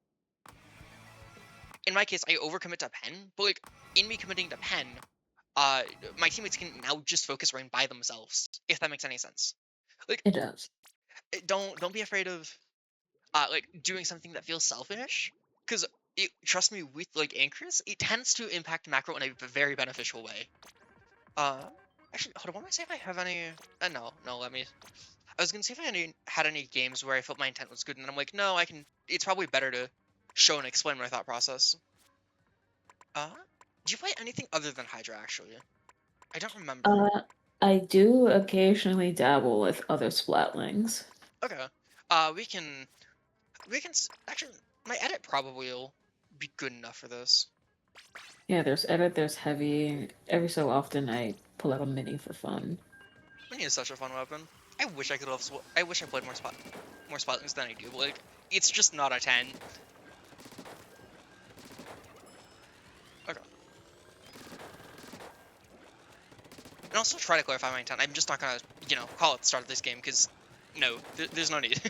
B: In my case, I overcommit to Pen, but, like, in me committing to Pen, my teammates can now just focus Rain by themselves, if that makes any sense. Like,
A: It does.
B: don't be afraid of like doing something that feels selfish, because trust me, with like anchors, it tends to impact macro in a very beneficial way. Uh, actually, hold on. What am I saying? If I have any? No. Let me. I was gonna see if had any games where I felt my intent was good, and then I'm like, no, I can. It's probably better to show and explain my thought process. Uh, do you play anything other than Hydra? Actually, I don't remember.
A: Uh, I do occasionally dabble with other splatlings.
B: Okay. We can. Actually, my edit probably will be good enough for this.
A: Yeah, there's edit, there's heavy. Every so often I pull out a mini for fun.
B: Mini is such a fun weapon. I wish I could have. I wish I played more spotlings than I do. But, like, it's just not a 10. Okay. And also try to clarify my intent. I'm just not gonna, call it the start of this game because, no, there's no need.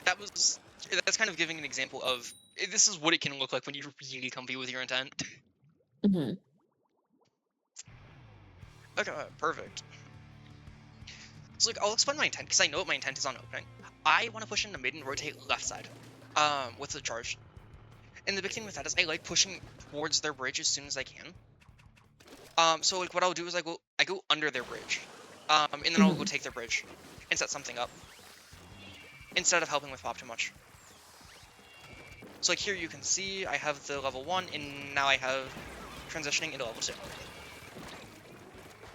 B: That's kind of giving an example of this is what it can look like when you're really comfy with your intent.
A: Hmm.
B: Okay, perfect. So like I'll explain my intent because I know what my intent is on opening. I want to push into mid and rotate left side, with the charge. And the big thing with that is I like pushing towards their bridge as soon as I can. So like what I'll do is I go under their bridge, and then I'll go
A: Hmm.
B: take their bridge and set something up instead of helping with pop too much. So like here you can see I have the level 1, and now I have transitioning into level 2.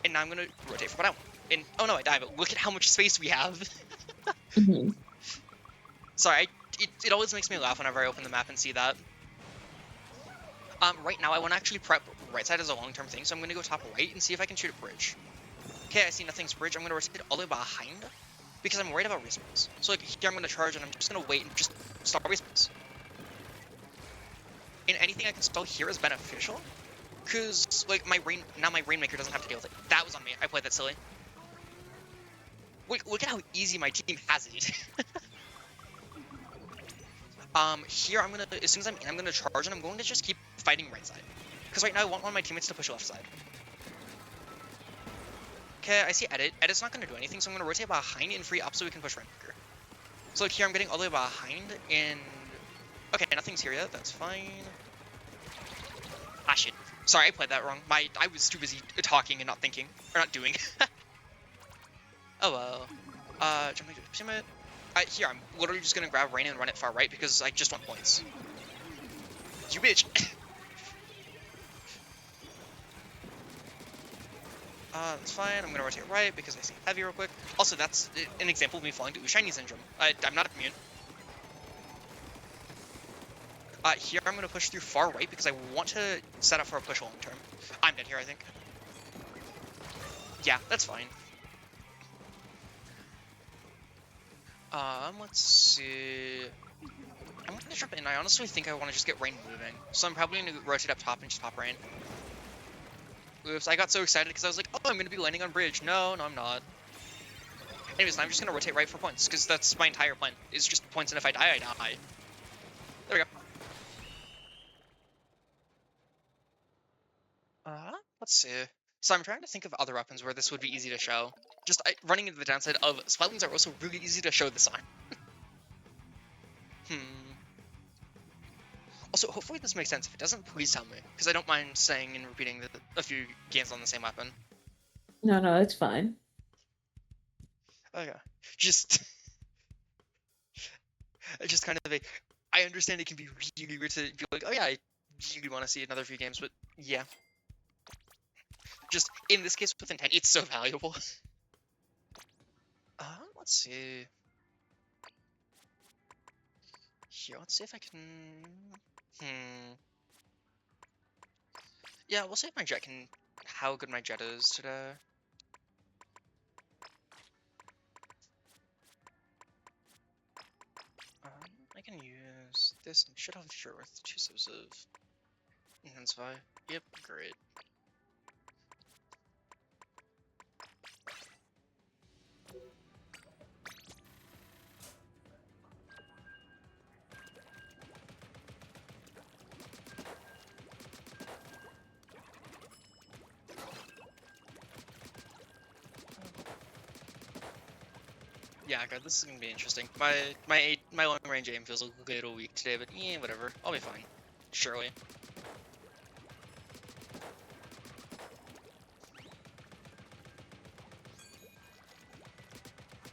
B: And now I'm gonna rotate for what I want. And oh no, I die, but look at how much space we have.
A: Hmm.
B: Sorry, it always makes me laugh whenever I open the map and see that. Right now I want to actually prep right side as a long-term thing, so I'm gonna go top right and see if I can shoot a bridge. Okay, I see nothing's bridge. I'm gonna rotate all the way behind because I'm worried about respawns. So like here I'm gonna charge and I'm just gonna wait and just start respawns. And anything I can stall here is beneficial, cause like my rainmaker doesn't have to deal with it. That was on me. I played that silly. Look at how easy my team has it. Here I'm gonna, as soon as I'm gonna charge and I'm going to just keep fighting right side. Because right now I want one of my teammates to push left side. Okay, I see edit. Edit's not gonna do anything, so I'm gonna rotate behind and free up so we can push rainmaker. So like here I'm getting all the way behind and... Okay, nothing's here yet, that's fine. Ah shit. Sorry, I played that wrong. I was too busy talking and not thinking. Or not doing. Oh well. Jumping to pivot. Here, I'm literally just gonna grab Rain and run it far right because I just want points. You bitch! That's fine. I'm gonna rotate right because I see heavy real quick. Also, that's an example of me falling to Ushiny Syndrome. I'm not immune. Here I'm gonna push through far right because I want to set up for a push long term. I'm dead here, I think. Yeah, that's fine. Let's see. I'm gonna jump in. I honestly think I want to just get Rain moving. So I'm probably gonna rotate up top and just pop Rain. Oops, I got so excited because I was like, oh, I'm gonna be landing on bridge. No, I'm not. Anyways, I'm just gonna rotate right for points, because that's my entire plan. It's just points, and if I die, I die. There we go. Let's see. So I'm trying to think of other weapons where this would be easy to show. Just running into the downside of Splitwings are also really easy to show this on. Also, hopefully this makes sense. If it doesn't, please tell me, because I don't mind saying and repeating a few games on the same weapon.
A: No, it's fine.
B: Okay. Just... just kind of I understand it can be really weird to be like, oh yeah, I really want to see another few games, but yeah. Just, in this case with intent, it's so valuable. Let's see. Here, let's see if I can... Yeah, we'll see if my jet can... how good my jet is today. I can use this and should have sure with 2 subs of intensify. Yep, great. Yeah, God, this is gonna be interesting. My long range aim feels a little weak today, but yeah, whatever. I'll be fine. Surely.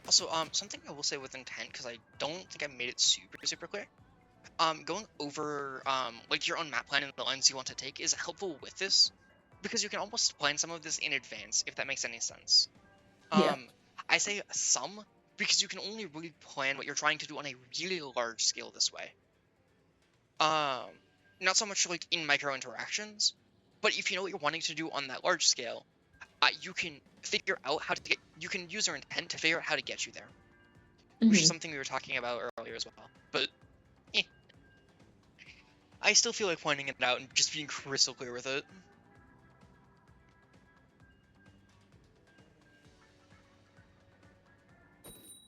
B: Also, something I will say with intent, because I don't think I made it super clear. Going over like your own map plan and the lines you want to take is helpful with this, because you can almost plan some of this in advance, if that makes any sense.
A: Yeah.
B: I say some because you can only really plan what you're trying to do on a really large scale this way. Um, Not so much like in micro interactions, but if you know what you're wanting to do on that large scale, you can figure out how to get. You can use your intent to figure out how to get you there, which is
A: Hmm.
B: something we were talking about earlier as well. But eh, I still feel like pointing it out and just being crystal clear with it.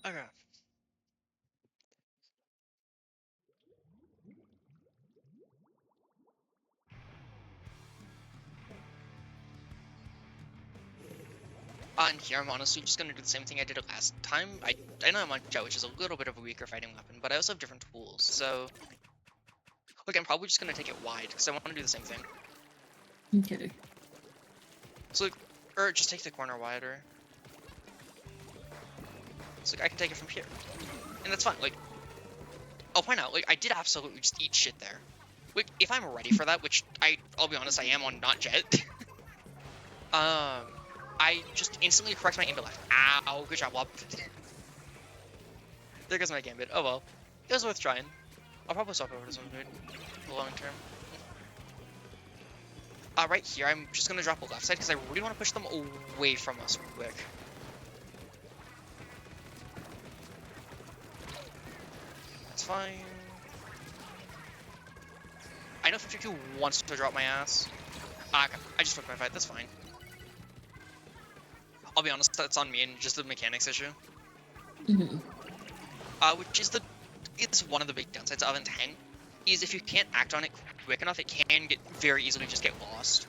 B: Okay. And here I'm honestly just gonna do the same thing I did last time. I know I'm on Jet, which is a little bit of a weaker fighting weapon, but I also have different tools, so look, I'm probably just gonna take it wide because I want to do the same thing.
A: Okay.
B: So like, or just take the corner wider. So like, I can take it from here, and that's fine. Like, I'll point out, like, I did absolutely just eat shit there. Like, if I'm ready for that, which I'll be honest, I am on not Jet. I just instantly correct my aim to left. Ow, good job, Wob. There goes my gambit. Oh well, it was worth trying. I'll probably swap over to some food long term. Right here, I'm just gonna drop a left side because I really want to push them away from us quick. That's fine. I know 52 wants to drop my ass. Okay, I just took my fight. That's fine. I'll be honest, that's on me and just the mechanics issue.
A: Hmm.
B: Which is it's one of the big downsides of intent, is if you can't act on it quick enough, it can very easily just get lost.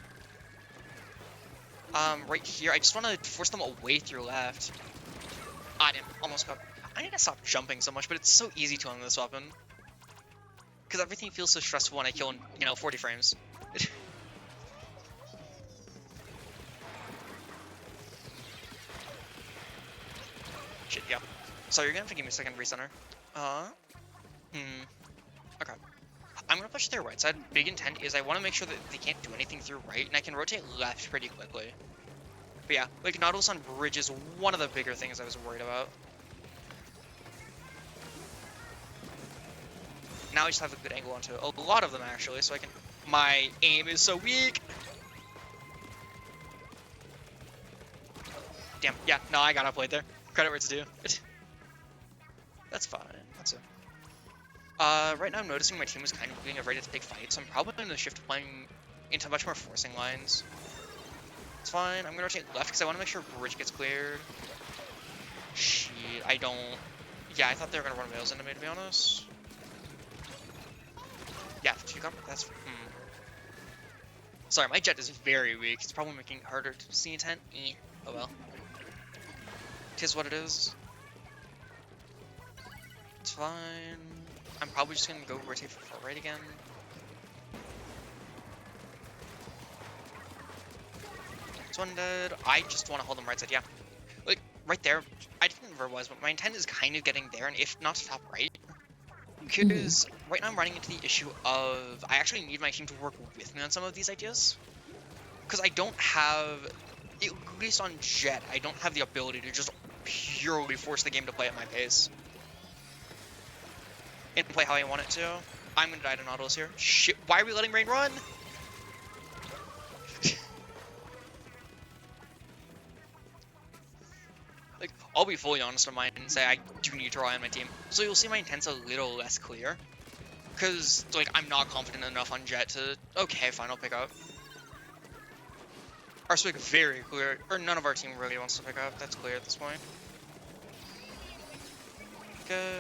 B: Right here, I just want to force them away through left. I didn't, almost got, I need to stop jumping so much, but it's so easy to on this weapon. Because everything feels so stressful when I kill in, 40 frames. Shit, yeah. So you're gonna have to give me a second recenter. Okay. I'm gonna push their right side. Big intent is I want to make sure that they can't do anything through right, and I can rotate left pretty quickly. But yeah, like Nautilus on bridge is one of the bigger things I was worried about. Now I just have a good angle onto a lot of them actually, so I can. My aim is so weak. Damn. Yeah. No, I got outplayed there. Credit where it's due. That's fine. That's it. Right now I'm noticing my team is kind of being afraid to take fights, so I'm probably going to shift playing into much more forcing lines. It's fine. I'm gonna rotate left because I want to make sure bridge gets cleared. Shit, I don't. Yeah, I thought they were gonna run rails into me, to be honest. Yeah, that's. Sorry, my jet is very weak. It's probably making it harder to see intent. Oh well. Tis what it is. It's fine. I'm probably just gonna go rotate for far right again. It's one dead. I just want to hold them right side. Yeah, like right there. I didn't realize, but my intent is kind of getting there, and if not top right, because right now I'm running into the issue of I actually need my team to work with me on some of these ideas, because I don't have, at least on Jet, I don't have the ability to just purely force the game to play at my pace and play how I want it to. I'm gonna die to Nautilus here. Shit, why are we letting Rain run? Like, I'll be fully honest on mine and say I do need to rely on my team. So you'll see my intent's a little less clear. Because, like, I'm not confident enough on Jet to... Okay, fine, I'll pick up. Our swig very clear. Or none of our team really wants to pick up. That's clear at this point. Okay.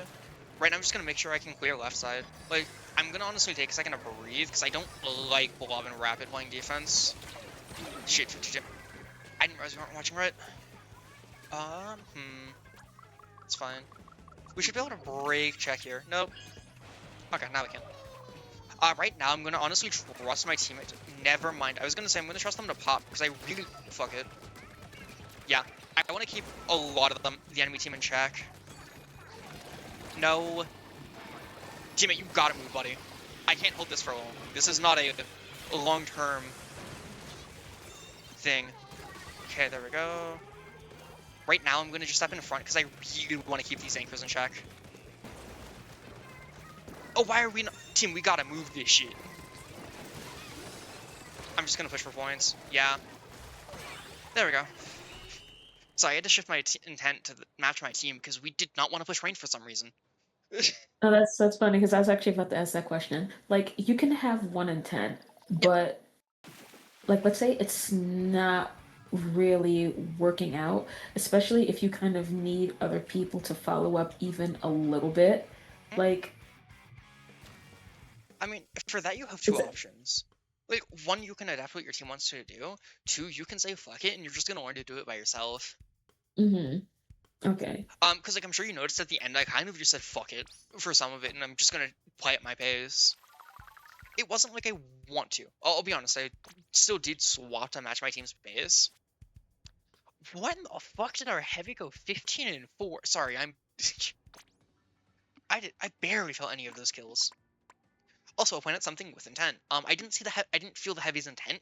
B: Right now I'm just going to make sure I can clear left side. Like, I'm going to honestly take a second to breathe, because I don't like Blob and Rapid playing defense. Shit. I didn't realize you weren't watching right. It's fine. We should be able to break check here. Nope. Okay, now we can. Right now, I'm gonna honestly trust my teammate. Never mind. I was gonna say I'm gonna trust them to pop, because I really... Fuck it. Yeah. I want to keep a lot of them, the enemy team, in check. No. Teammate, you gotta move, buddy. I can't hold this for long. This is not a long-term thing. Okay, there we go. Right now, I'm gonna just step in front, because I really want to keep these anchors in check. Oh, why are we not... Team, we gotta move this shit. I'm just gonna push for points. Yeah. There we go. So I had to shift my intent to match my team because we did not want to push range for some reason.
A: Oh, that's funny because I was actually about to ask that question. Like, you can have 1 in 10,
B: Yep.
A: but like, let's say it's not really working out, especially if you kind of need other people to follow up even a little bit. Like,
B: I mean, for that you have two
A: it's
B: options. Like, one, you can adapt what your team wants to do. Two, you can say fuck it and you're just gonna learn to do it by yourself.
A: mm-hmm. Okay.
B: Because like I'm sure you noticed at the end, I kind of just said fuck it for some of it, and I'm just gonna play at my pace. It wasn't like I want to. I'll be honest, I still did swap to match my team's pace. What in the fuck did our heavy go 15 and 4? Sorry, I'm... I barely felt any of those kills. Also, I pointed out something with intent. I didn't see I didn't feel the heavy's intent.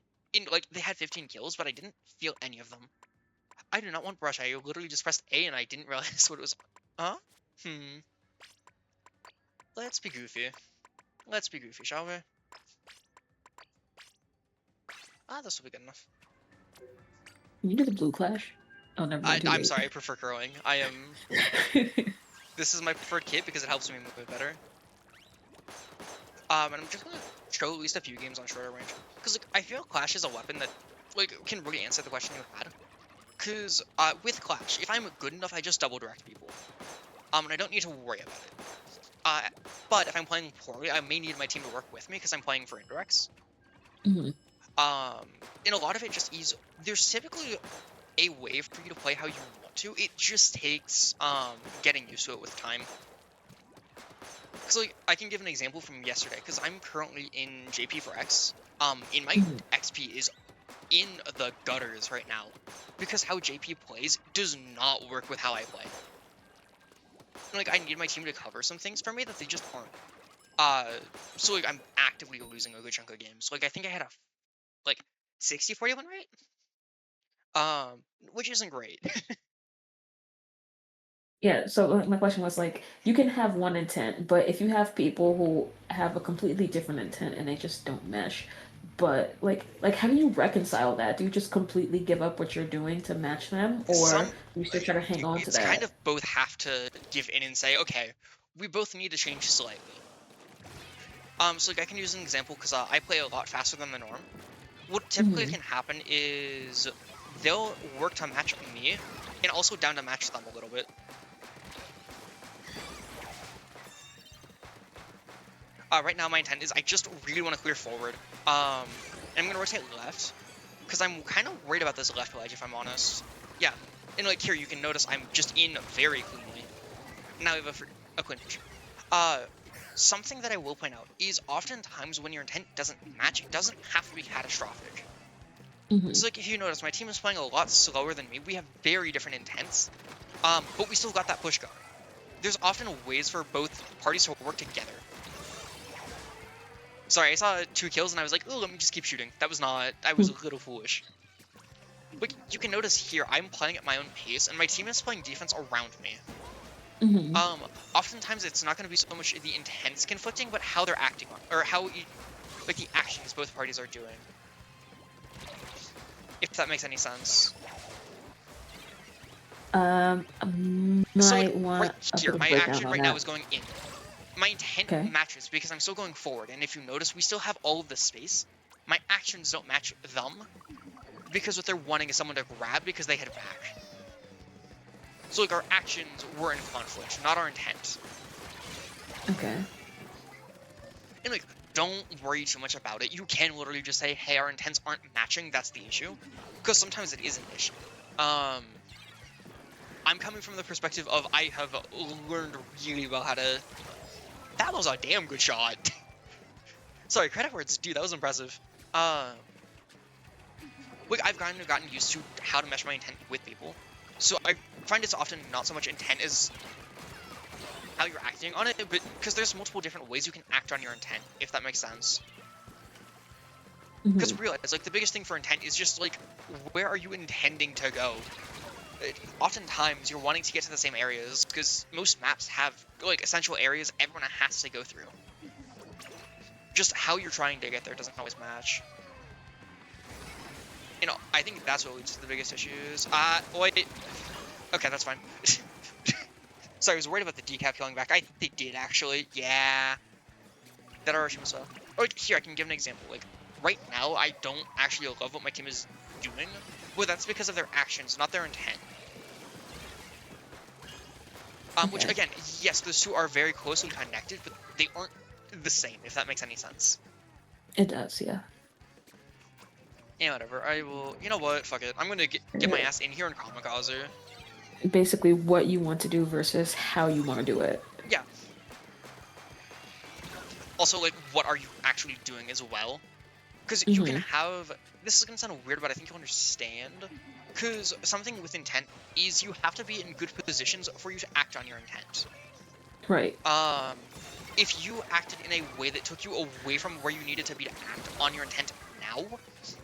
B: Like, they had 15 kills, but I didn't feel any of them. I do not want brush. I literally just pressed A and I didn't realize what it was. Huh? Let's be goofy. Let's be goofy, shall we? This will be good enough.
A: Can you do the blue clash? Oh, never mind.
B: I'm sorry, I prefer curling. I am... This is my preferred kit because it helps me move it better. And I'm just gonna show at least a few games on shorter range. Because, like, I feel Clash is a weapon that, like, can really answer the question you had. Because, with Clash, if I'm good enough, I just double direct people. And I don't need to worry about it. But if I'm playing poorly, I may need my team to work with me because I'm playing for indirects.
A: Mm-hmm.
B: And a lot of it just is... There's typically a way for you to play how you want to. It just takes, getting used to it with time. Because, like, I can give an example from yesterday, because I'm currently in JP for X. And my XP is in the gutters right now, because how JP plays does not work with how I play. And, like, I need my team to cover some things for me that they just aren't. So, like, I'm actively losing a good chunk of games. Like, I think I had a, like, 60-40 win rate? Which isn't great.
A: Yeah, so my question was like, you can have 1 in 10, but if you have people who have a completely different intent and they just don't mesh, but like how do you reconcile that? Do you just completely give up what you're doing to match them, or you still try to hang on to
B: It's kind
A: that?
B: of both have to give in and say, okay, we both need to change slightly. So like I can use an example because I play a lot faster than the norm. What typically can happen is they'll work to match me and also down to match them a little bit. Right now my intent is I just really want to clear forward. And I'm gonna rotate left because I'm kind of worried about this left ledge if I'm honest. Yeah, and like here you can notice I'm just in very cleanly. Now we have a clean picture. Something that I will point out is oftentimes when your intent doesn't match, it doesn't have to be catastrophic. So like if you notice, my team is playing a lot slower than me. We have very different intents, but we still got that push going. There's often ways for both parties to work together. Sorry, I saw 2 kills and I was like, oh, let me just keep shooting. That was not... I was a little foolish. But you can notice here, I'm playing at my own pace, and my team is playing defense around me. Oftentimes it's not going to be so much the intents conflicting, but how they're acting on, or how, like, the actions both parties are doing. If that makes any sense.
A: I
B: So, like,
A: want
B: right
A: a
B: here,
A: bit of
B: my
A: breakdown
B: action
A: on
B: right
A: that.
B: now is going in. My intent matches because I'm still going forward, and if you notice, we still have all of the space. My actions don't match them, because what they're wanting is someone to grab because they head back. So, like, our actions were in conflict, not our intent.
A: Okay.
B: And, like, don't worry too much about it. You can literally just say, hey, our intents aren't matching, that's the issue. Because sometimes it is an issue. I'm coming from the perspective of I have learned really well how to. That was a damn good shot. Sorry, credit words, dude. That was impressive. Like I've kind of gotten used to how to mesh my intent with people, so I find it's often not so much intent as how you're acting on it, but because there's multiple different ways you can act on your intent, if that makes sense. Because realize, like, the biggest thing for intent is just, like, where are you intending to go? Oftentimes, you're wanting to get to the same areas, because most maps have, like, essential areas everyone has to go through. Just how you're trying to get there doesn't always match. You know, I think that's what leads to the biggest issues. Wait. Okay, that's fine. Sorry, I was worried about the decap killing back. I think they did, actually. Yeah. That are as well. Like, here, I can give an example. Like, right now, I don't actually love what my team is doing, but that's because of their actions, not their intent. Which, again, yes, those two are very closely connected, but they aren't the same, if that makes any sense.
A: It does, yeah.
B: Yeah, whatever. I will... You know what? Fuck it. I'm gonna get my ass in here and kamikaze.
A: Basically, what you want to do versus how you want to do it.
B: Yeah. Also, like, what are you actually doing as well? Because you can have... This is gonna sound weird, but I think you'll understand. Because something with intent is you have to be in good positions for you to act on your intent.
A: Right.
B: If you acted in a way that took you away from where you needed to be to act on your intent now,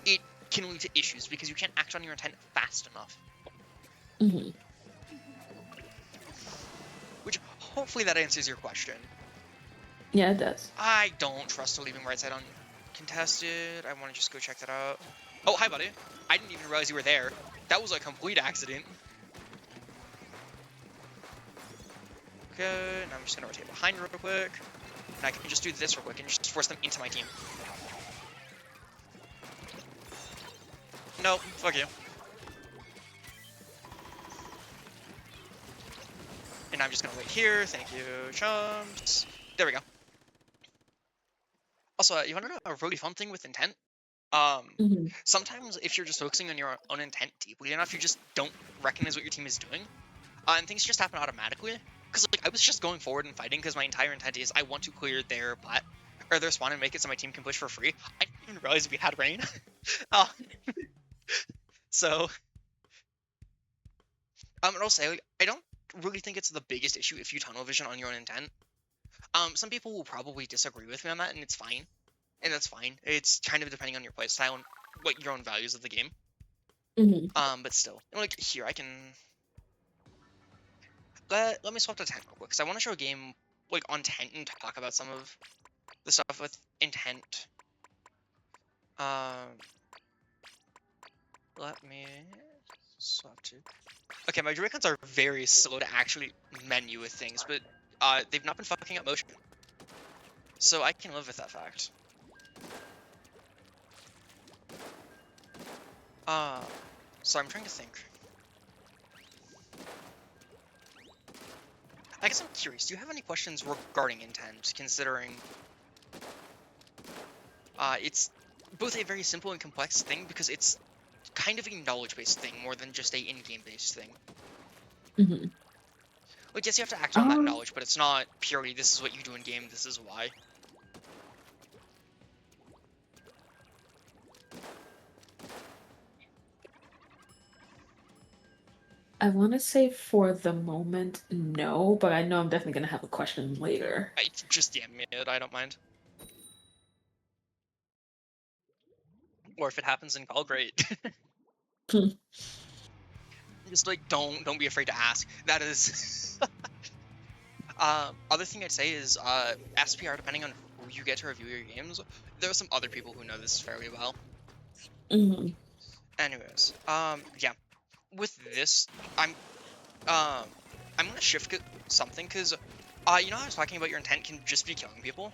B: it can lead to issues because you can't act on your intent fast enough. Which, hopefully that answers your question.
A: Yeah, it does.
B: I don't trust the leaving right side uncontested. I want to just go check that out. Oh, hi, buddy. I didn't even realize you were there. That was a complete accident. Okay, now I'm just going to rotate behind real quick. And I can just do this real quick and just force them into my team. No, fuck you. And I'm just going to wait here. Thank you, chumps. There we go. Also, you want to know a really fun thing with intent? Sometimes if you're just focusing on your own intent deeply enough, you just don't recognize what your team is doing. And things just happen automatically. Because, like, I was just going forward and fighting because my entire intent is I want to clear their butt, or their spawn and make it so my team can push for free. I didn't even realize we had rain. So, and I'll say, like, I don't really think it's the biggest issue if you tunnel vision on your own intent. Some people will probably disagree with me on that, and it's fine. And that's fine. It's kind of depending on your playstyle and, like, your own values of the game. But still, like, here, I can... Let me swap to 10 real quick, because I want to show a game, like, on 10 and talk about some of the stuff with intent. Let me swap to... Okay, my Joy-Cons are very slow to actually menu with things, but they've not been fucking up motion. So I can live with that fact. So I'm trying to think. I guess I'm curious, do you have any questions regarding intent, considering it's both a very simple and complex thing, because it's kind of a knowledge-based thing more than just a in-game-based thing. Like, yes, you have to act on that knowledge, but it's not purely, this is what you do in-game, this is why.
A: I want to say for the moment, no, but I know I'm definitely going to have a question later.
B: Just DM me it, I don't mind. Or if it happens in call, great. Just, like, don't be afraid to ask. That is... Other thing I'd say is, SPR, depending on who you get to review your games, there are some other people who know this fairly well. Anyways, yeah. With this, I'm gonna shift something, because, you know how I was talking about your intent can just be killing people?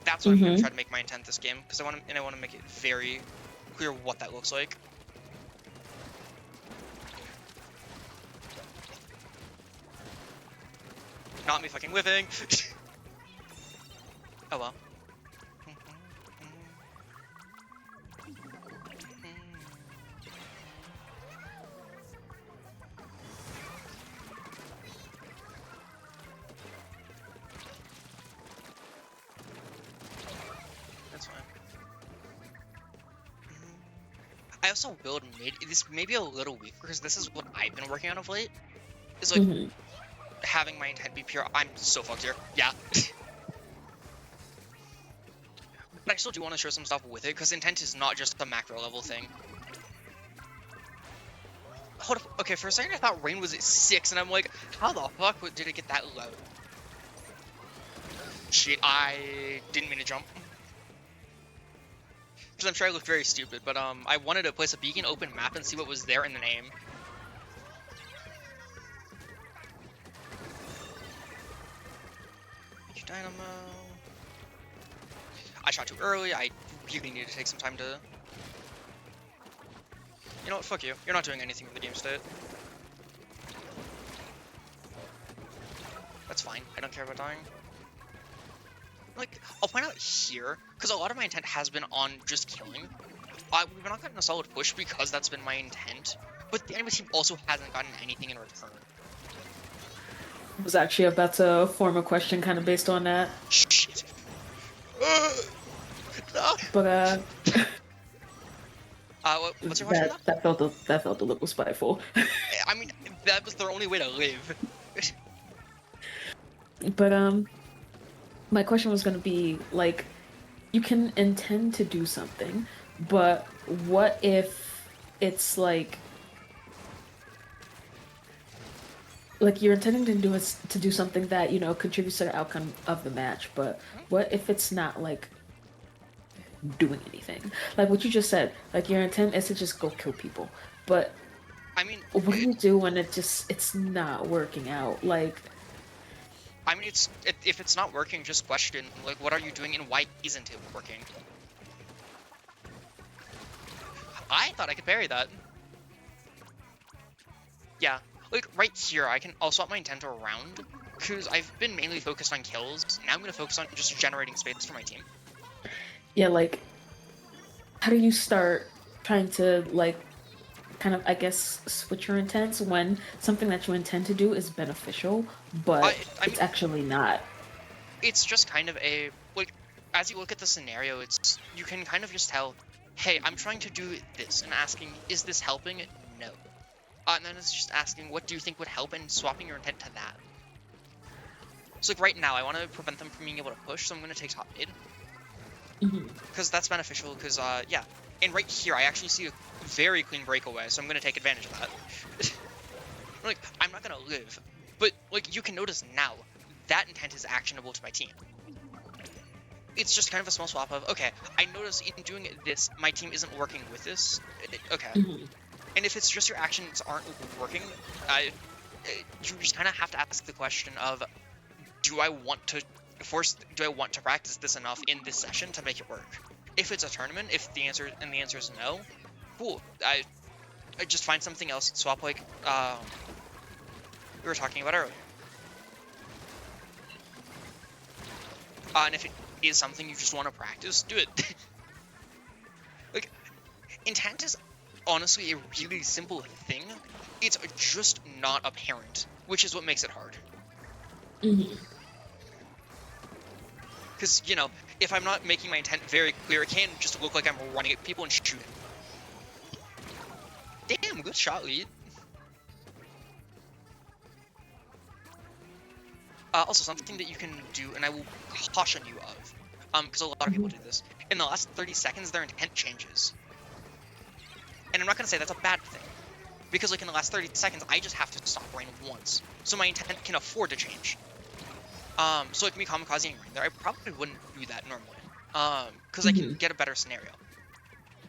B: That's what I'm gonna try to make my intent this game, because I want to make it very clear what that looks like. Not me fucking whiffing. Oh well. I also build mid. This may be a little weak because this is what I've been working on of late. Is like
A: Hmm.
B: having my intent be pure. I'm so fucked here. Yeah. But I still do want to show some stuff with it because intent is not just a macro level thing. Hold up. Okay, for a second I thought rain was at 6, and I'm like, how the fuck did it get that low? Shit, I didn't mean to jump. Because I'm sure I looked very stupid, but I wanted to place a beacon open map and see what was there in the name. Thank you, Dynamo. I shot too early. I really need to take some time to... You know what? Fuck you. You're not doing anything with the game state. That's fine. I don't care about dying. Like, I'll point out here, because a lot of my intent has been on just killing. We've not gotten a solid push because that's been my intent, but the enemy team also hasn't gotten anything in return.
A: I was actually about to form a question kind of based on that.
B: Shit. No.
A: But
B: What's your question?
A: that felt a little spiteful.
B: I mean, that was their only way to live.
A: But my question was gonna be like, you can intend to do something, but what if it's like you're intending to do something that, you know, contributes to the outcome of the match, but what if it's not like doing anything? Like what you just said, like your intent is to just go kill people, but
B: I mean,
A: what do you do when it's not working out? Like,
B: I mean, if it's not working, just question like, what are you doing and why isn't it working? I thought I could parry that. Yeah, like right here, I can also swap my intent around because I've been mainly focused on kills. Now I'm gonna focus on just generating space for my team.
A: yeah, like how do you start trying to like kind of, I guess, switch your intents when something that you intend to do is beneficial, but
B: I
A: it's
B: mean,
A: actually not?
B: it's just kind of a like, as you look at the scenario, you can kind of just tell, hey, I'm trying to do this, and asking, is this helping? No. And then it's just asking, what do you think would help, and swapping your intent to that. So like right now, I want to prevent them from being able to push, so I'm going to take top mid. Because that's beneficial, because, yeah. And right here, I actually see a very clean breakaway, so I'm going to take advantage of that. Like, I'm not going to live, but, like, you can notice now, that intent is actionable to my team. It's just kind of a small swap of, okay, I notice in doing this, my team isn't working with this. Okay. And if it's just your actions aren't working, you just kind of have to ask the question of, do I want to practice this enough in this session to make it work? If it's a tournament, if the answer is no, cool. I just find something else, swap like we were talking about earlier. And if it is something you just want to practice, do it. Like, intent is honestly a really simple thing. It's just not apparent, which is what makes it hard. Because, you know, if I'm not making my intent very clear, it can just look like I'm running at people and shooting. Damn, good shot, lead. Also, something that you can do, and I will caution you of, because a lot of people do this, in the last 30 seconds, their intent changes. And I'm not going to say that's a bad thing, because, like, in the last 30 seconds, I just have to stop rain once, so my intent can afford to change. So like me kamikazing rain there, I probably wouldn't do that normally, because I can get a better scenario.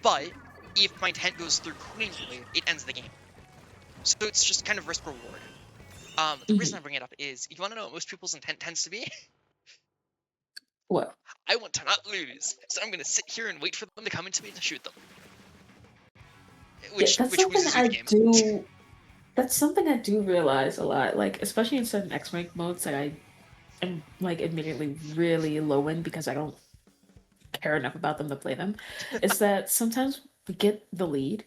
B: But if my intent goes through cleanly, it ends the game. So it's just kind of risk reward. The reason I bring it up is, you want to know what most people's intent tends to be?
A: What?
B: I want to not lose, so I'm going to sit here and wait for them to come into me to shoot them. Which loses you the game.
A: That's something I do realize a lot, like especially in certain X rank modes that I am like admittedly really low in because I don't care enough about them to play them. Is that sometimes we get the lead,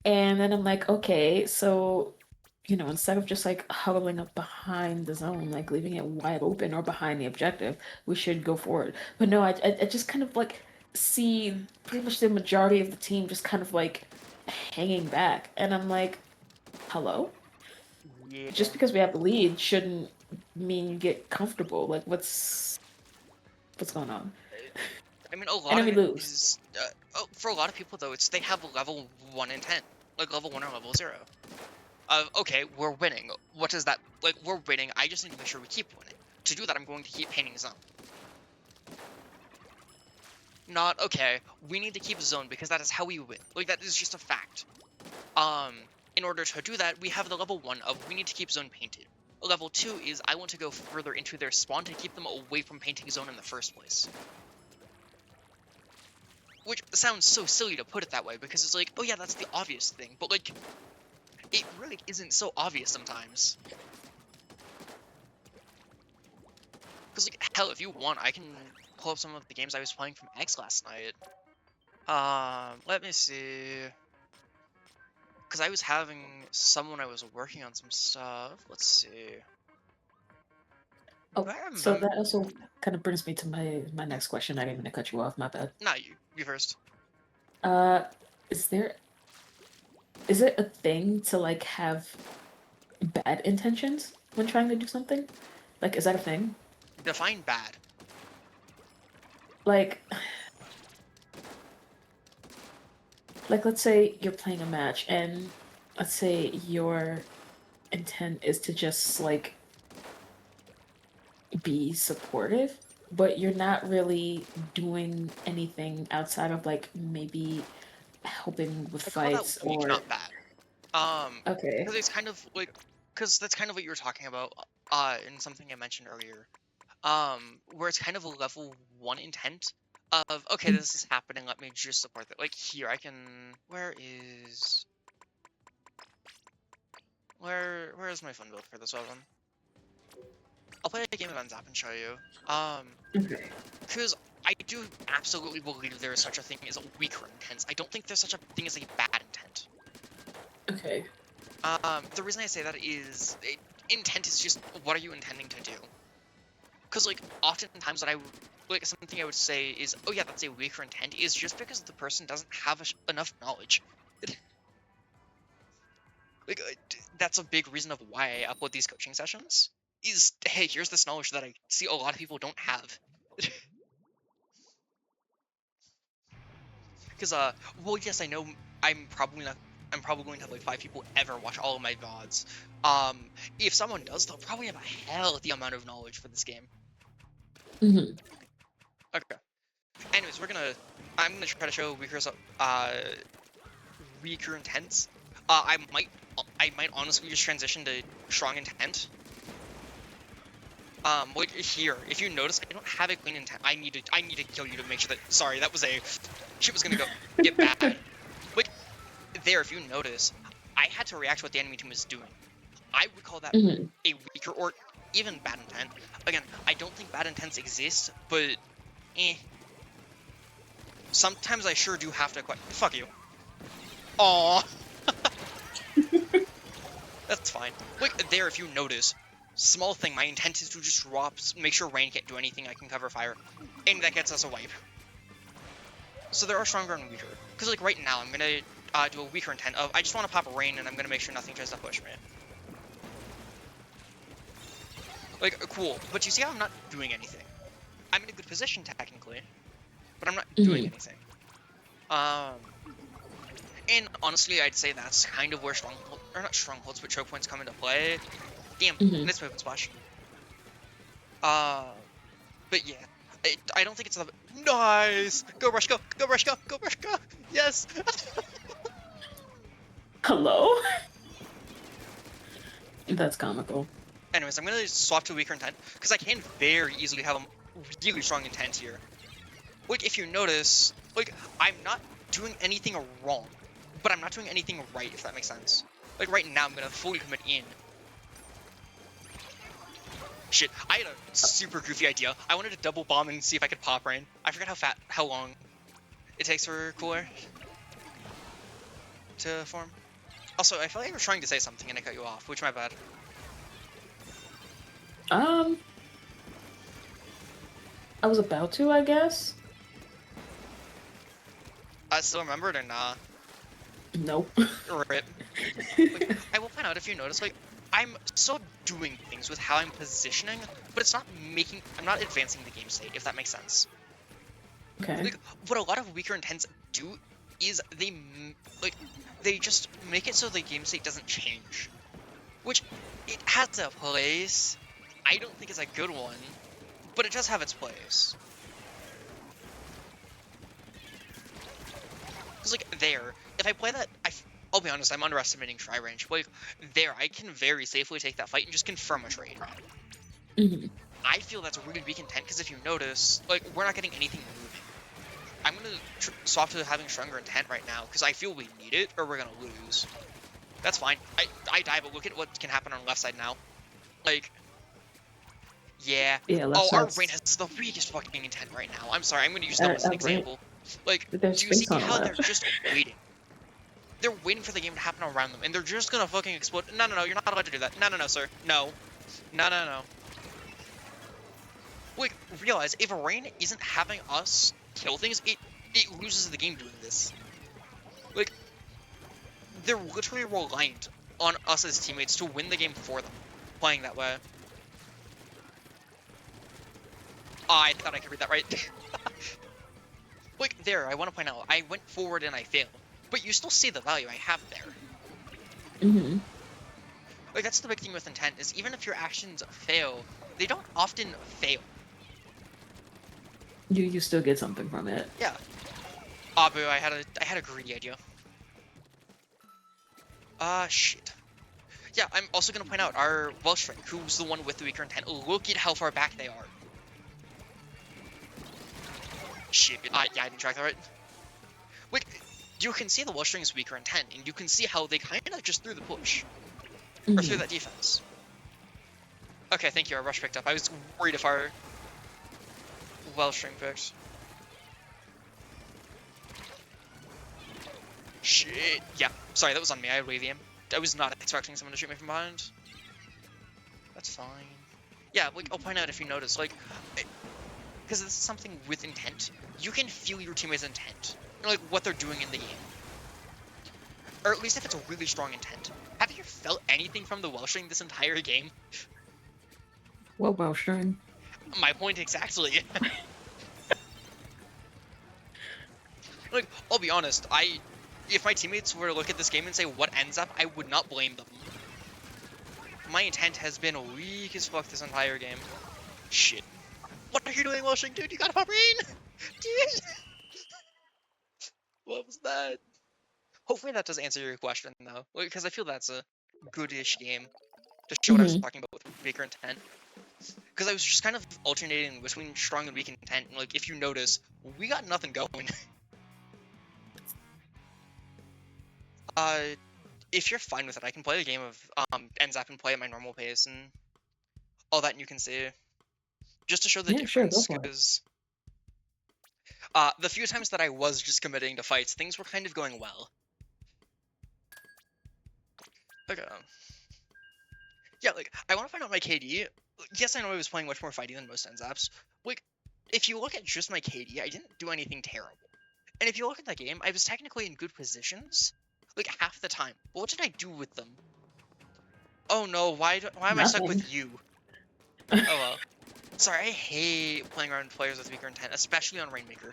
A: and then I'm like, okay, so you know, instead of just like huddling up behind the zone, like leaving it wide open or behind the objective, we should go forward. But no, I just kind of like see pretty much the majority of the team just kind of like hanging back, and I'm like, hello?
B: Yeah.
A: Just because we have the lead shouldn't mean you get comfortable. Like, what's going on?
B: I mean, a
A: And
B: lot
A: then
B: of
A: we
B: it
A: lose.
B: is for a lot of people though. It's they have level 1 in 10, like level 1 or level 0. Okay, we're winning. What does that like? We're winning. I just need to make sure we keep winning. To do that, I'm going to keep painting zone. Not okay. We need to keep zone because that is how we win. Like that is just a fact. Um, in order to do that, we have the level 1 of we need to keep zone painted. Level 2 is I want to go further into their spawn to keep them away from painting zone in the first place. Which sounds so silly to put it that way because it's like, oh yeah, that's the obvious thing, but like, it really isn't so obvious sometimes. Because like, hell, if you want, I can pull up some of the games I was playing from X last night. Let me see. Because I was having someone I was working on some stuff. Let's see. Do
A: Oh,
B: I
A: so
B: remember?
A: that also kind of brings me to my next question. I didn't mean to cut you off. My bad.
B: Nah, you first.
A: Uh, is there is it a thing to like have bad intentions when trying to do something? Like, is that a thing?
B: Define bad.
A: Like, let's say you're playing a match and let's say your intent is to just like be supportive, but you're not really doing anything outside of like maybe helping with
B: I call that
A: fights
B: weak,
A: or
B: not bad.
A: okay.
B: Because it's kind of like, because that's kind of what you were talking about, in something I mentioned earlier. Where it's kind of a level 1 intent of, okay, this is happening, let me just support that. Like here, I can, where is my fun build for this weapon? I'll play a game of Enzap and show you.
A: Okay.
B: Because I do absolutely believe there is such a thing as a weaker intent. I don't think there's such a thing as a bad intent.
A: Okay.
B: The reason I say that is intent is just what are you intending to do? Because like oftentimes what like something I would say is, oh yeah, that's a weaker intent, is just because the person doesn't have enough knowledge. Like that's a big reason of why I upload these coaching sessions. Is hey, here's this knowledge that I see a lot of people don't have. Because well, yes, I know I'm probably not. I'm probably going to have like 5 people ever watch all of my VODs. If someone does, they'll probably have a healthy amount of knowledge for this game.
A: Hmm.
B: Okay. Anyways, I'm gonna try to show weaker intents. I might honestly just transition to strong intent. Like here, if you notice, I don't have a clean intent. I need to kill you to make sure that. Sorry, that was a shit was gonna go get bad. Like there, if you notice, I had to react to what the enemy team was doing. I would call that
A: Hmm.
B: a weaker or even bad intent. Again, I don't think bad intents exist, but eh. Sometimes I sure do have to quite. Fuck you. Aww. That's fine. Like, there, if you notice, small thing, my intent is to just drop, make sure Rain can't do anything, I can cover fire, and that gets us a wipe. So there are stronger and weaker. Because, like, right now, I'm gonna do a weaker intent of, I just want to pop a Rain, and I'm gonna make sure nothing tries to push me. Like, cool. But you see how I'm not doing anything? I'm in a good position, technically, but I'm not doing
A: Hmm.
B: anything. And honestly, I'd say that's kind of where not strongholds, but choke points come into play. Damn,
A: Hmm.
B: nice move, Splash. Uh, but yeah, I don't think it's enough. Nice! Go Rush, go! Go Rush, go! Go Rush, go! Yes!
A: Hello? That's comical.
B: Anyways, I'm gonna swap to weaker intent, because I can very easily have a really strong intent here. Like, if you notice, like, I'm not doing anything wrong, but I'm not doing anything right, if that makes sense. Like, right now, I'm gonna fully commit in. Shit, I had a super goofy idea. I wanted to double bomb and see if I could pop Rain. I forgot how long it takes for Cooler to form. Also, I felt like you were trying to say something and I cut you off, which my bad.
A: Um, I was about to, I guess.
B: I still remember it or nah?
A: Nope.
B: Rip. Like, I will point out, if you notice, like, I'm still doing things with how I'm positioning, but it's not making, I'm not advancing the game state, if that makes sense.
A: Okay.
B: Like, what a lot of weaker intents do is like, they just make it so the game state doesn't change. Which, it has a place. I don't think it's a good one, but it does have its place. Because, like, there, if I play that, I'll be honest, I'm underestimating try range. Like, there, I can very safely take that fight and just confirm a trade.
A: Hmm.
B: I feel that's a really weak intent, because if you notice, like, we're not getting anything moving. I'm gonna swap to having stronger intent right now, because I feel we need it, or we're gonna lose. That's fine. I die, but look at what can happen on the left side now. Like, yeah.
A: Yeah, left
B: Oh, our
A: side's
B: rain has the weakest fucking intent right now. I'm sorry, I'm gonna use them as an
A: right.
B: example. Like,
A: There's
B: do you see
A: space on the
B: how they're
A: left.
B: just waiting? They're waiting for the game to happen around them, and they're just gonna fucking explode. No, no, no, you're not allowed to do that. No, no, no, sir. No. No, no, no. Like, realize, if rain isn't having us kill things, it loses the game doing this. Like, they're literally reliant on us as teammates to win the game for them, playing that way. I thought I could read that right. Like, there, I want to point out, I went forward and I failed. But you still see the value I have there.
A: Hmm.
B: Like, that's the big thing with intent, is even if your actions fail, they don't often fail.
A: You still get something from it.
B: Yeah. Ah, boo, I had a greedy idea. Shit. Yeah, I'm also gonna point out, our Welsh Ring, who's the one with the weaker intent, look at how far back they are. Shit, yeah, I didn't track that right. Like, you can see the Welsh Ring's weaker intent, and you can see how they kind of just threw the push. Or through that defense. Okay, thank you, our rush picked up. I was worried if our Welsh Ring picked. Shit. Yeah, sorry, that was on me. I had wavy aim. I was not expecting someone to shoot me from behind. That's fine. Yeah, like, I'll point out if you notice, like, because this is something with intent. You can feel your teammate's intent. Like, what they're doing in the game. Or at least if it's a really strong intent. Have you felt anything from the Welsh Ring this entire game?
A: Well, Wellstring.
B: My point exactly. Like, I'll be honest, if my teammates were to look at this game and say what ends up, I would not blame them. My intent has been weak as fuck this entire game. Shit. What are you doing, Welshing? Dude, you got a rain! Dude! What was that? Hopefully that does answer your question, though. Because I feel that's a goodish game to show what I was talking about with weaker intent. Because I was just kind of alternating between strong and weak intent. And, like, if you notice, we got nothing going. If you're fine with it, I can play the game of NZAP and play at my normal pace and all that, and you can see. Just to show the difference, because the few times that I was just committing to fights, things were kind of going well. Okay. Yeah, like, I want to find out my KD. Yes, I know I was playing much more fighty than most NZAPs. Like, if you look at just my KD, I didn't do anything terrible. And if you look at the game, I was technically in good positions, like, half the time. But what did I do with them? Oh no, why am I stuck with you? Oh well. Sorry, I hate playing around players with weaker intent, especially on Rainmaker.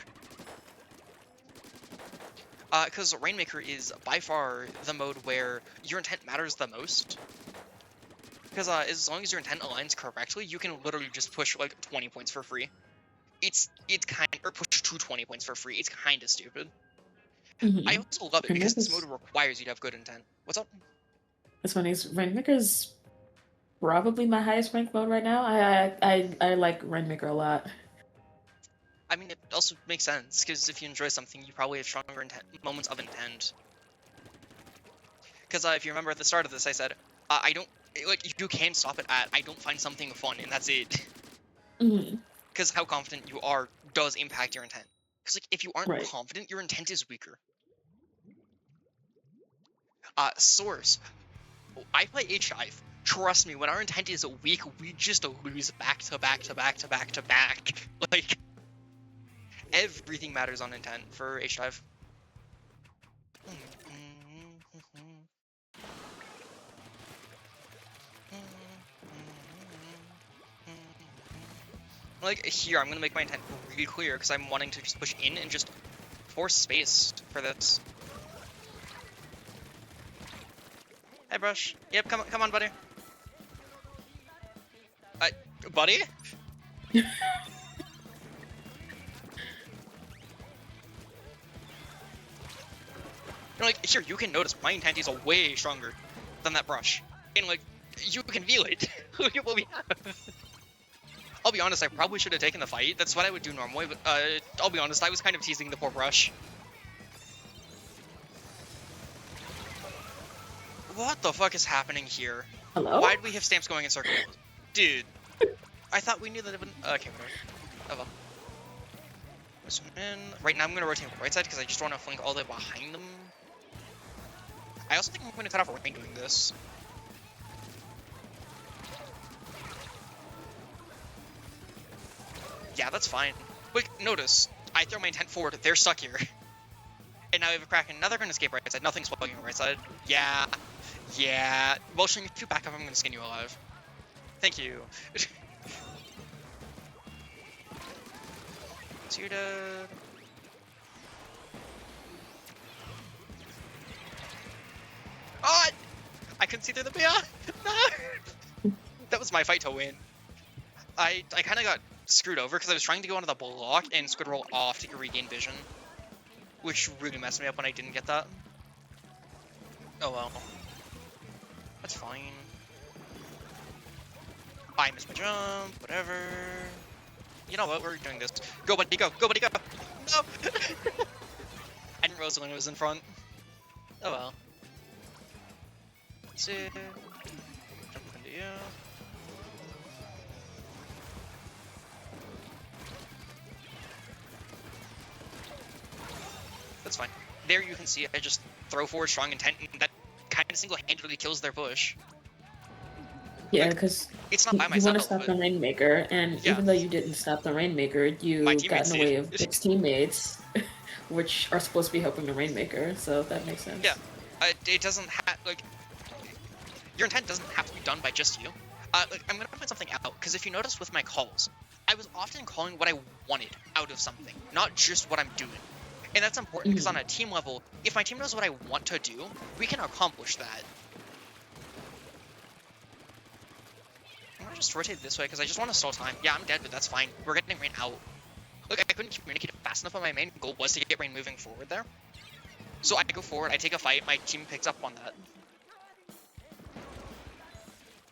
B: Because Rainmaker is by far the mode where your intent matters the most. Because as long as your intent aligns correctly, you can literally just push like 20 points for free. It's or push to 20 points for free. It's kind of stupid. I also love it because this mode requires you to have good intent. What's up?
A: It's funny. Rainmaker's probably my highest ranked mode right now. I like Rainmaker a lot.
B: I mean, it also makes sense, because if you enjoy something, you probably have stronger moments of intent. Because if you remember at the start of this, I said, I don't, like, you can stop it at, I don't find something fun, and that's it. Because how confident you are does impact your intent. Because, like, if you aren't confident, your intent is weaker. Source. I play H-Dive. Trust me, when our intent is weak, we just lose back to back to back to back to back. Like, everything matters on intent for H-Dive. like, here, I'm gonna make my intent really clear, because I'm wanting to just push in and just force space for this. Hey, Brush. Yep, come on, buddy. Buddy? Like, here, you can notice my intent is way stronger than that Brush. And, like, you can feel it. Look at what we have. I'll be honest, I probably should have taken the fight. That's what I would do normally, but, I'll be honest, I was kind of teasing the poor Brush. What the fuck is happening here?
A: Hello?
B: Why do we have stamps going in circles? Dude. I thought we knew that it would... Okay, whatever. Oh well. This one in. Right now I'm gonna rotate right side because I just want to flank all the way behind them. I also think I'm gonna cut off Rain doing this. Yeah, that's fine. But notice, I throw my intent forward, they're stuck here. And now we have a Kraken, now they're gonna escape right side, nothing's plugging right side. Yeah. Yeah. Well, Shing, if you back up, I'm gonna skin you alive. Thank you. So you're dead. Oh! I couldn't see through the BR! No! That was my fight to win. I kind of got screwed over because I was trying to go onto the block and squid roll off to regain vision. Which really messed me up when I didn't get that. Oh well. That's fine. I missed my jump, whatever. You know what, we're doing this. Go buddy, go! Go buddy, go! No! I didn't realize when it was in front. Oh well. Let's see. Jump into you. That's fine. There you can see I just throw forward strong intent, and that kind of single-handedly kills their push.
A: Yeah,
B: Like,
A: because
B: it's not by
A: you
B: myself.
A: want to stop the Rainmaker, and
B: Yeah.
A: even though you didn't stop the Rainmaker, you got in the way of its teammates, which are supposed to be helping the Rainmaker, so that makes sense.
B: Yeah, it doesn't have, like, your intent doesn't have to be done by just you. Like, I'm gonna point something out, because if you notice with my calls, I was often calling what I wanted out of something, not just what I'm doing. And that's important because on a team level, if my team knows what I want to do, we can accomplish that. I'm gonna just rotate this way because I just want to stall time. Yeah, I'm dead, but that's fine. We're getting Rain out. Look, I couldn't communicate it fast enough, but my main goal was to get Rain moving forward there. So I go forward, I take a fight, my team picks up on that.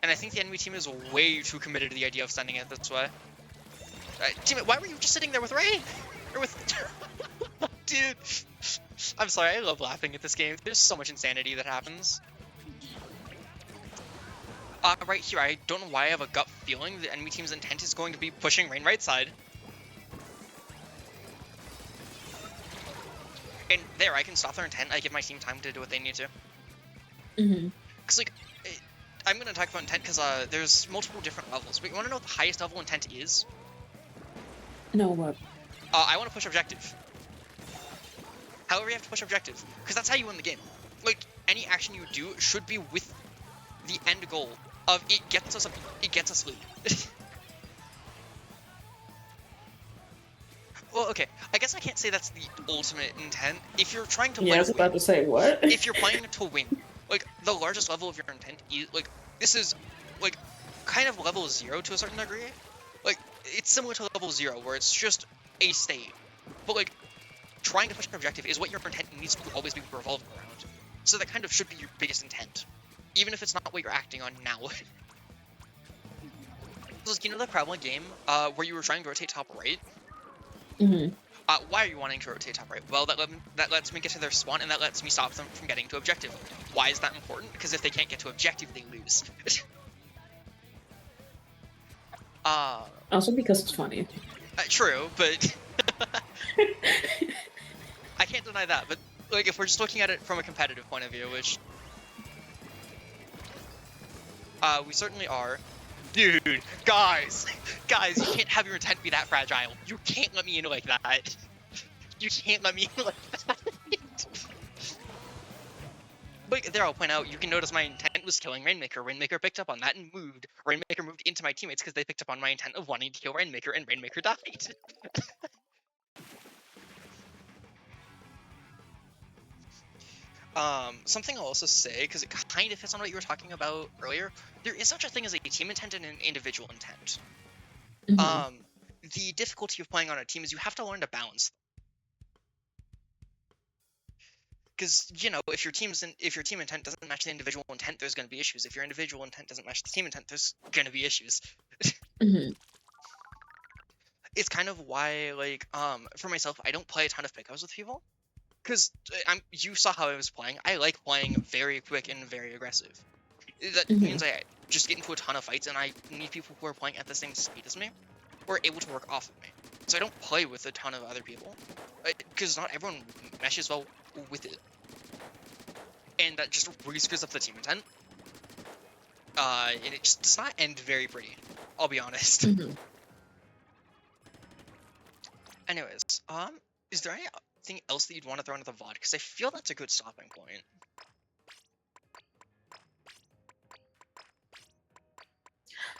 B: And I think the enemy team is way too committed to the idea of sending it this way. Teammate, why were you just sitting there with Rain? Or with... Dude, I'm sorry, I love laughing at this game. There's so much insanity that happens. Right here, I don't know why I have a gut feeling the enemy team's intent is going to be pushing Rain right side. And there, I can stop their intent, I give my team time to do what they need to. Because, like, I'm going to talk about intent because there's multiple different levels. But you want to know what the highest level intent is?
A: No, what?
B: I want to push objective. However, you have to push objective, because that's how you win the game. Like, any action you do should be with the end goal of it gets us lead. Well, okay, I guess I can't say that's the ultimate intent. If you're trying to
A: I was about to say, what?
B: If you're playing to win, like, the largest level of your intent is, like, this is, like, kind of level 0 to a certain degree. Like, it's similar to level 0, where it's just a state. But, like, trying to push an objective is what your intent needs to always be revolving around. So that kind of should be your biggest intent. Even if it's not what you're acting on now. So, you know the prevalent game, where you were trying to rotate top right? Why are you wanting to rotate top right? Well, that lets me get to their spawn, and that lets me stop them from getting to objective. Why is that important? Because if they can't get to objective, they lose.
A: Also because it's funny.
B: True, but... I can't deny that, but, like, if we're just looking at it from a competitive point of view, which... we certainly are. Dude, guys, you can't have your intent be that fragile. You can't let me in like that. You can't let me in like that. Like, there, I'll point out, you can notice my intent was killing Rainmaker. Rainmaker picked up on that and moved. Rainmaker moved into my teammates because they picked up on my intent of wanting to kill Rainmaker, and Rainmaker died. Something I'll also say, because it kind of hits on what you were talking about earlier, there is such a thing as a team intent and an individual intent.
A: Mhm.
B: The difficulty of playing on a team is you have to learn to balance. Because, you know, if your team intent doesn't match the individual intent, there's going to be issues. If your individual intent doesn't match the team intent, there's going to be issues.
A: Mhm.
B: It's kind of why, like, for myself, I don't play a ton of pickups with people. Because you saw how I was playing. I like playing very quick and very aggressive. That
A: Mhm.
B: means I just get into a ton of fights, and I need people who are playing at the same speed as me, or able to work off of me. So I don't play with a ton of other people, because not everyone meshes well with it, and that just really screws up the team intent. And it just does not end very pretty. I'll be honest.
A: Mhm.
B: Anyways, is there anything else that you'd want to throw into the VOD? Because I feel that's a good stopping point.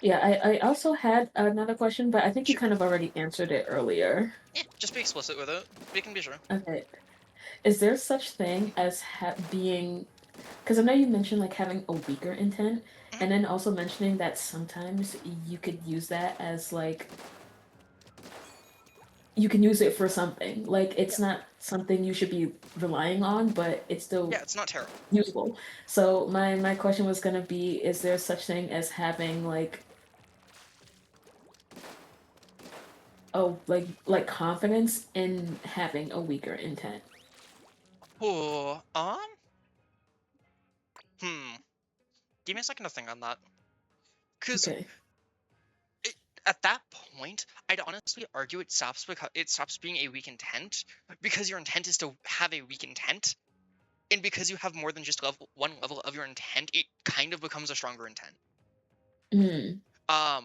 A: Yeah, I also had another question, but I think you
B: Sure.
A: kind of already answered it earlier.
B: Yeah, just be explicit with it. We can be sure.
A: Okay. Is there such thing as being, because I know you mentioned like having a weaker intent,
B: Mhm.
A: and then also mentioning that sometimes you could use that as like you can use it for something. Like
B: Yeah.
A: it's not something you should be relying on, but it's still
B: Yeah, it's not terrible.
A: useful. So my question was gonna be, is there such thing as having like confidence in having a weaker intent?
B: Oh, hmm. Give me a second to think on that. Because
A: Okay.
B: at that point, I'd honestly argue it stops being a weak intent because your intent is to have a weak intent, and because you have more than just one level of your intent, it kind of becomes a stronger intent.
A: Mm,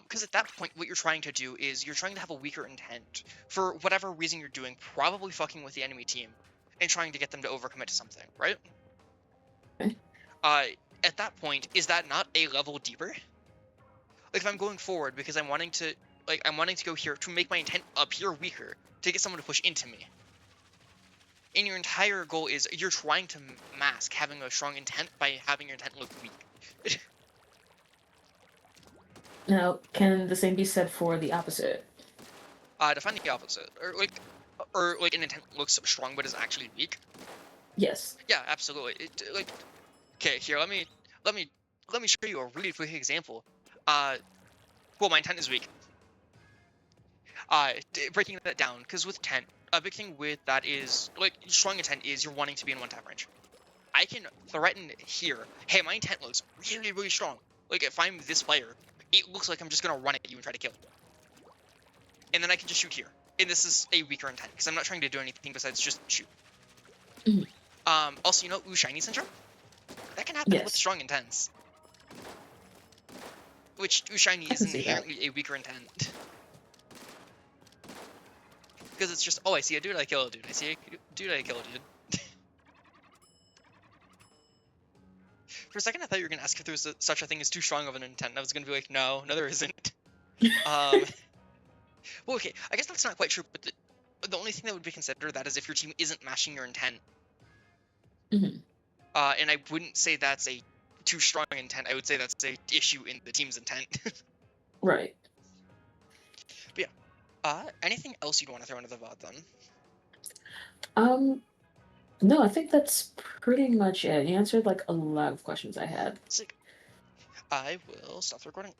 B: Because at that point, what you're trying to do is you're trying to have a weaker intent for whatever reason you're doing, probably fucking with the enemy team, and trying to get them to overcommit to something, right?
A: okay.
B: Uh, at that point, is that not a level deeper? Like if I'm going forward because I'm wanting to go here to make my intent appear weaker to get someone to push into me. And your entire goal is you're trying to mask having a strong intent by having your intent look weak.
A: Now, can the same be said for the opposite?
B: To find the opposite, or like an intent looks strong but is actually weak.
A: Yes.
B: Yeah, absolutely. Okay, here let me let me show you a really quick example. Uh, well, my intent is weak. Breaking that down, because with intent, a big thing with that is like strong intent is you're wanting to be in one tap range. I can threaten here, hey, my intent looks really, really strong. Like if I'm this player, it looks like I'm just gonna run at you and try to kill you. And then I can just shoot here. And this is a weaker intent, because I'm not trying to do anything besides just shoot.
A: Mhm.
B: Also, you know shiny syndrome? That can happen with
A: Yes.
B: strong intents. Which shiny
A: I
B: is
A: can see that.
B: inherently a weaker intent. Because it's just, oh, I see a dude, I kill a dude. I see a dude, I kill a dude. For a second, I thought you were gonna ask if there was such a thing as too strong of an intent. I was gonna be like, no, there isn't. Um, well, okay, I guess that's not quite true. But the only thing that would be considered that is if your team isn't matching your intent.
A: Mhm.
B: And I wouldn't say that's a too strong intent. I would say that's a issue in the team's intent. But
A: Right.
B: yeah, anything else you'd want to throw into the VOD then?
A: Um, no, I think that's pretty much it. You answered like a lot of questions I had.
B: Sick. I will stop the recording.